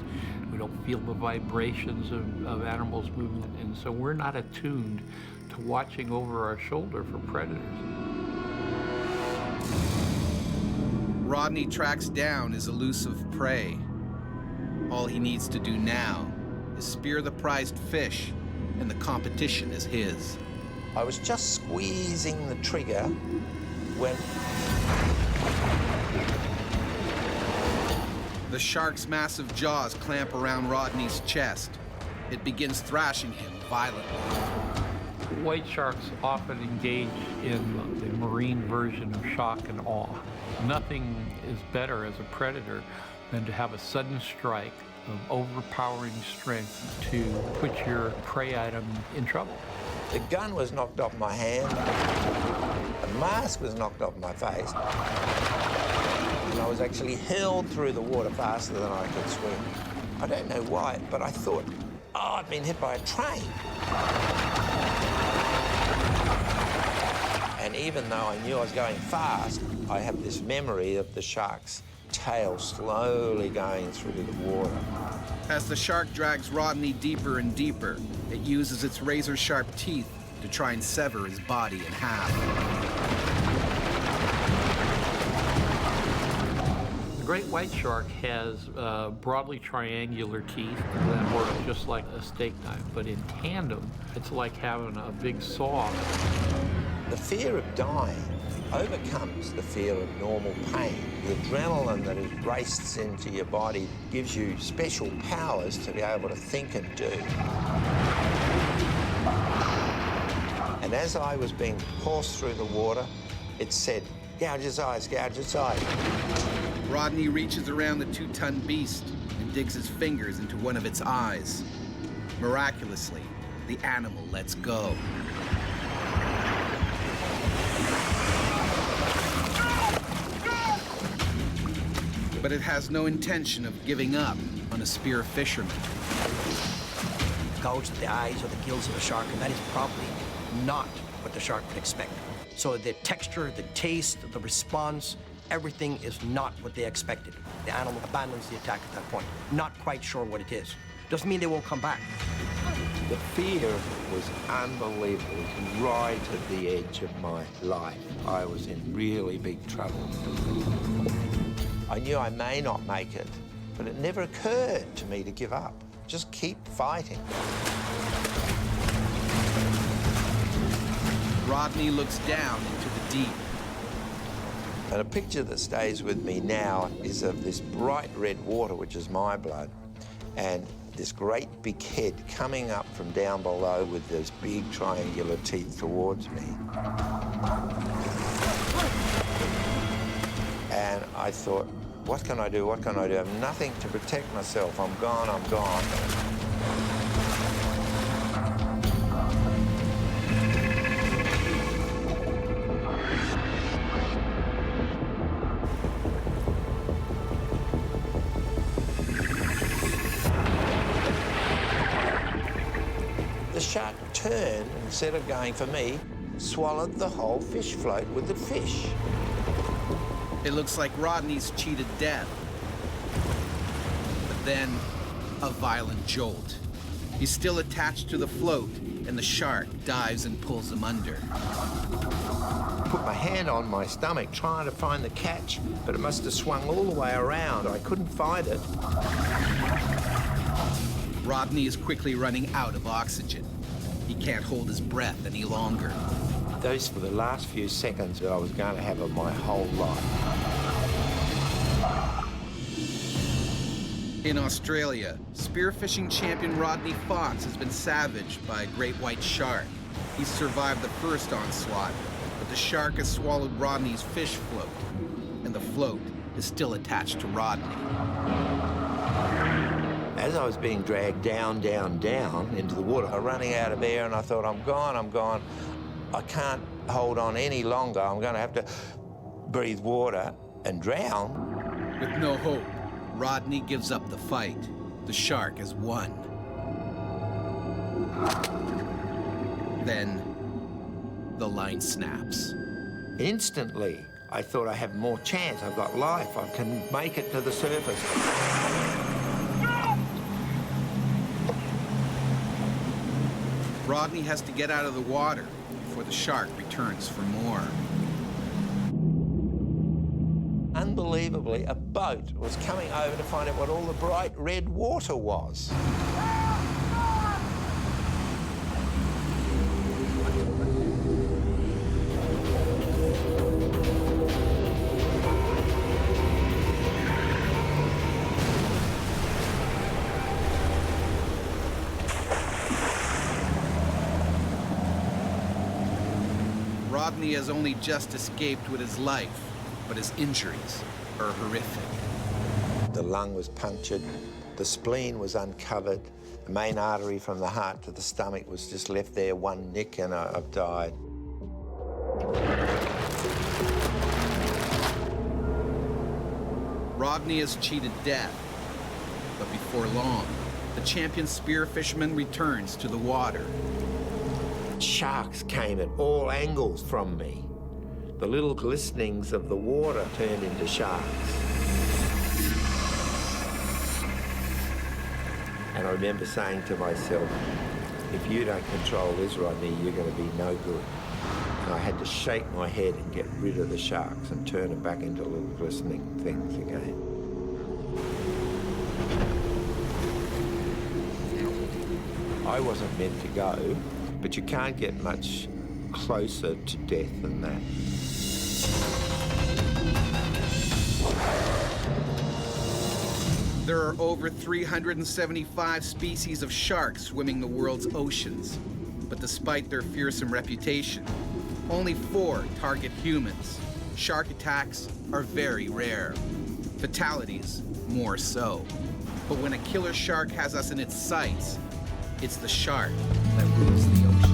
We don't feel the vibrations of animals' movement. And so we're not attuned to watching over our shoulder for predators. Rodney tracks down his elusive prey. All he needs to do now is spear the prized fish, and the competition is his. I was just squeezing the trigger when the shark's massive jaws clamp around Rodney's chest. It begins thrashing him violently. White sharks often engage in the marine version of shock and awe. Nothing is better as a predator than to have a sudden strike of overpowering strength to put your prey item in trouble. the gun was knocked off my hand, the mask was knocked off my face, and I was actually hurled through the water faster than I could swim. I don't know why, but I thought, oh, I've been hit by a train. And even though I knew I was going fast, I have this memory of the shark's tail slowly going through the water. As the shark drags Rodney deeper and deeper, it uses its razor-sharp teeth to try and sever his body in half. The great white shark has broadly triangular teeth that work just like a steak knife, but in tandem, it's like having a big saw. The fear of dying overcomes the fear of normal pain. The adrenaline that is raced into your body gives you special powers to be able to think and do. And as I was being forced through the water, it said, gouge his eyes, gouge his eyes. Rodney reaches around the 2-ton beast and digs his fingers into one of its eyes. Miraculously, the animal lets go. But it has no intention of giving up on a spear fisherman. Gouge the eyes or the gills of a shark, and that is probably not what the shark would expect. So the texture, the taste, the response, everything is not what they expected. The animal abandons the attack at that point, not quite sure what it is. Doesn't mean they won't come back. The fear was unbelievable. It was right at the edge of my life. I was in really big trouble. I knew I may not make it, but it never occurred to me to give up. Just keep fighting. Rodney looks down into the deep. And a picture that stays with me now is of this bright red water, which is my blood, and this great big head coming up from down below with those big triangular teeth towards me. And I thought, what can I do? What can I do? I have nothing to protect myself. I'm gone, I'm gone. The shark turned, instead of going for me, swallowed the whole fish float with the fish. It looks like Rodney's cheated death. But then, a violent jolt. He's still attached to the float, and the shark dives and pulls him under. Put my hand on my stomach trying to find the catch, but it must have swung all the way around. I couldn't find it. Rodney is quickly running out of oxygen. He can't hold his breath any longer. Those were the last few seconds that I was going to have of my whole life. In Australia, spearfishing champion Rodney Fox has been savaged by a great white shark. He's survived the first onslaught, but the shark has swallowed Rodney's fish float, and the float is still attached to Rodney. As I was being dragged down, down, down into the water, I was running out of air, and I thought, I'm gone, I'm gone. I can't hold on any longer. I'm going to have to breathe water and drown. With no hope, Rodney gives up the fight. The shark has won. Then, the line snaps. Instantly, I thought I have more chance. I've got life. I can make it to the surface. Rodney has to get out of the water before the shark returns for more. Unbelievably, a boat was coming over to find out what all the bright red water was. Rodney has only just escaped with his life, but his injuries are horrific. The lung was punctured, the spleen was uncovered, the main artery from the heart to the stomach was just left there, one nick, and I've died. Rodney has cheated death, but before long, the champion spear fisherman returns to the water. Sharks came at all angles from me. The little glistenings of the water turned into sharks. And I remember saying to myself, if you don't control this, Rodney, you're going to be no good. And I had to shake my head and get rid of the sharks and turn it back into little glistening things again. I wasn't meant to go, but you can't get much closer to death than that. There are over 375 species of sharks swimming the world's oceans. But despite their fearsome reputation, only 4 target humans. Shark attacks are very rare. Fatalities, more so. But when a killer shark has us in its sights, it's the shark that rules the ocean.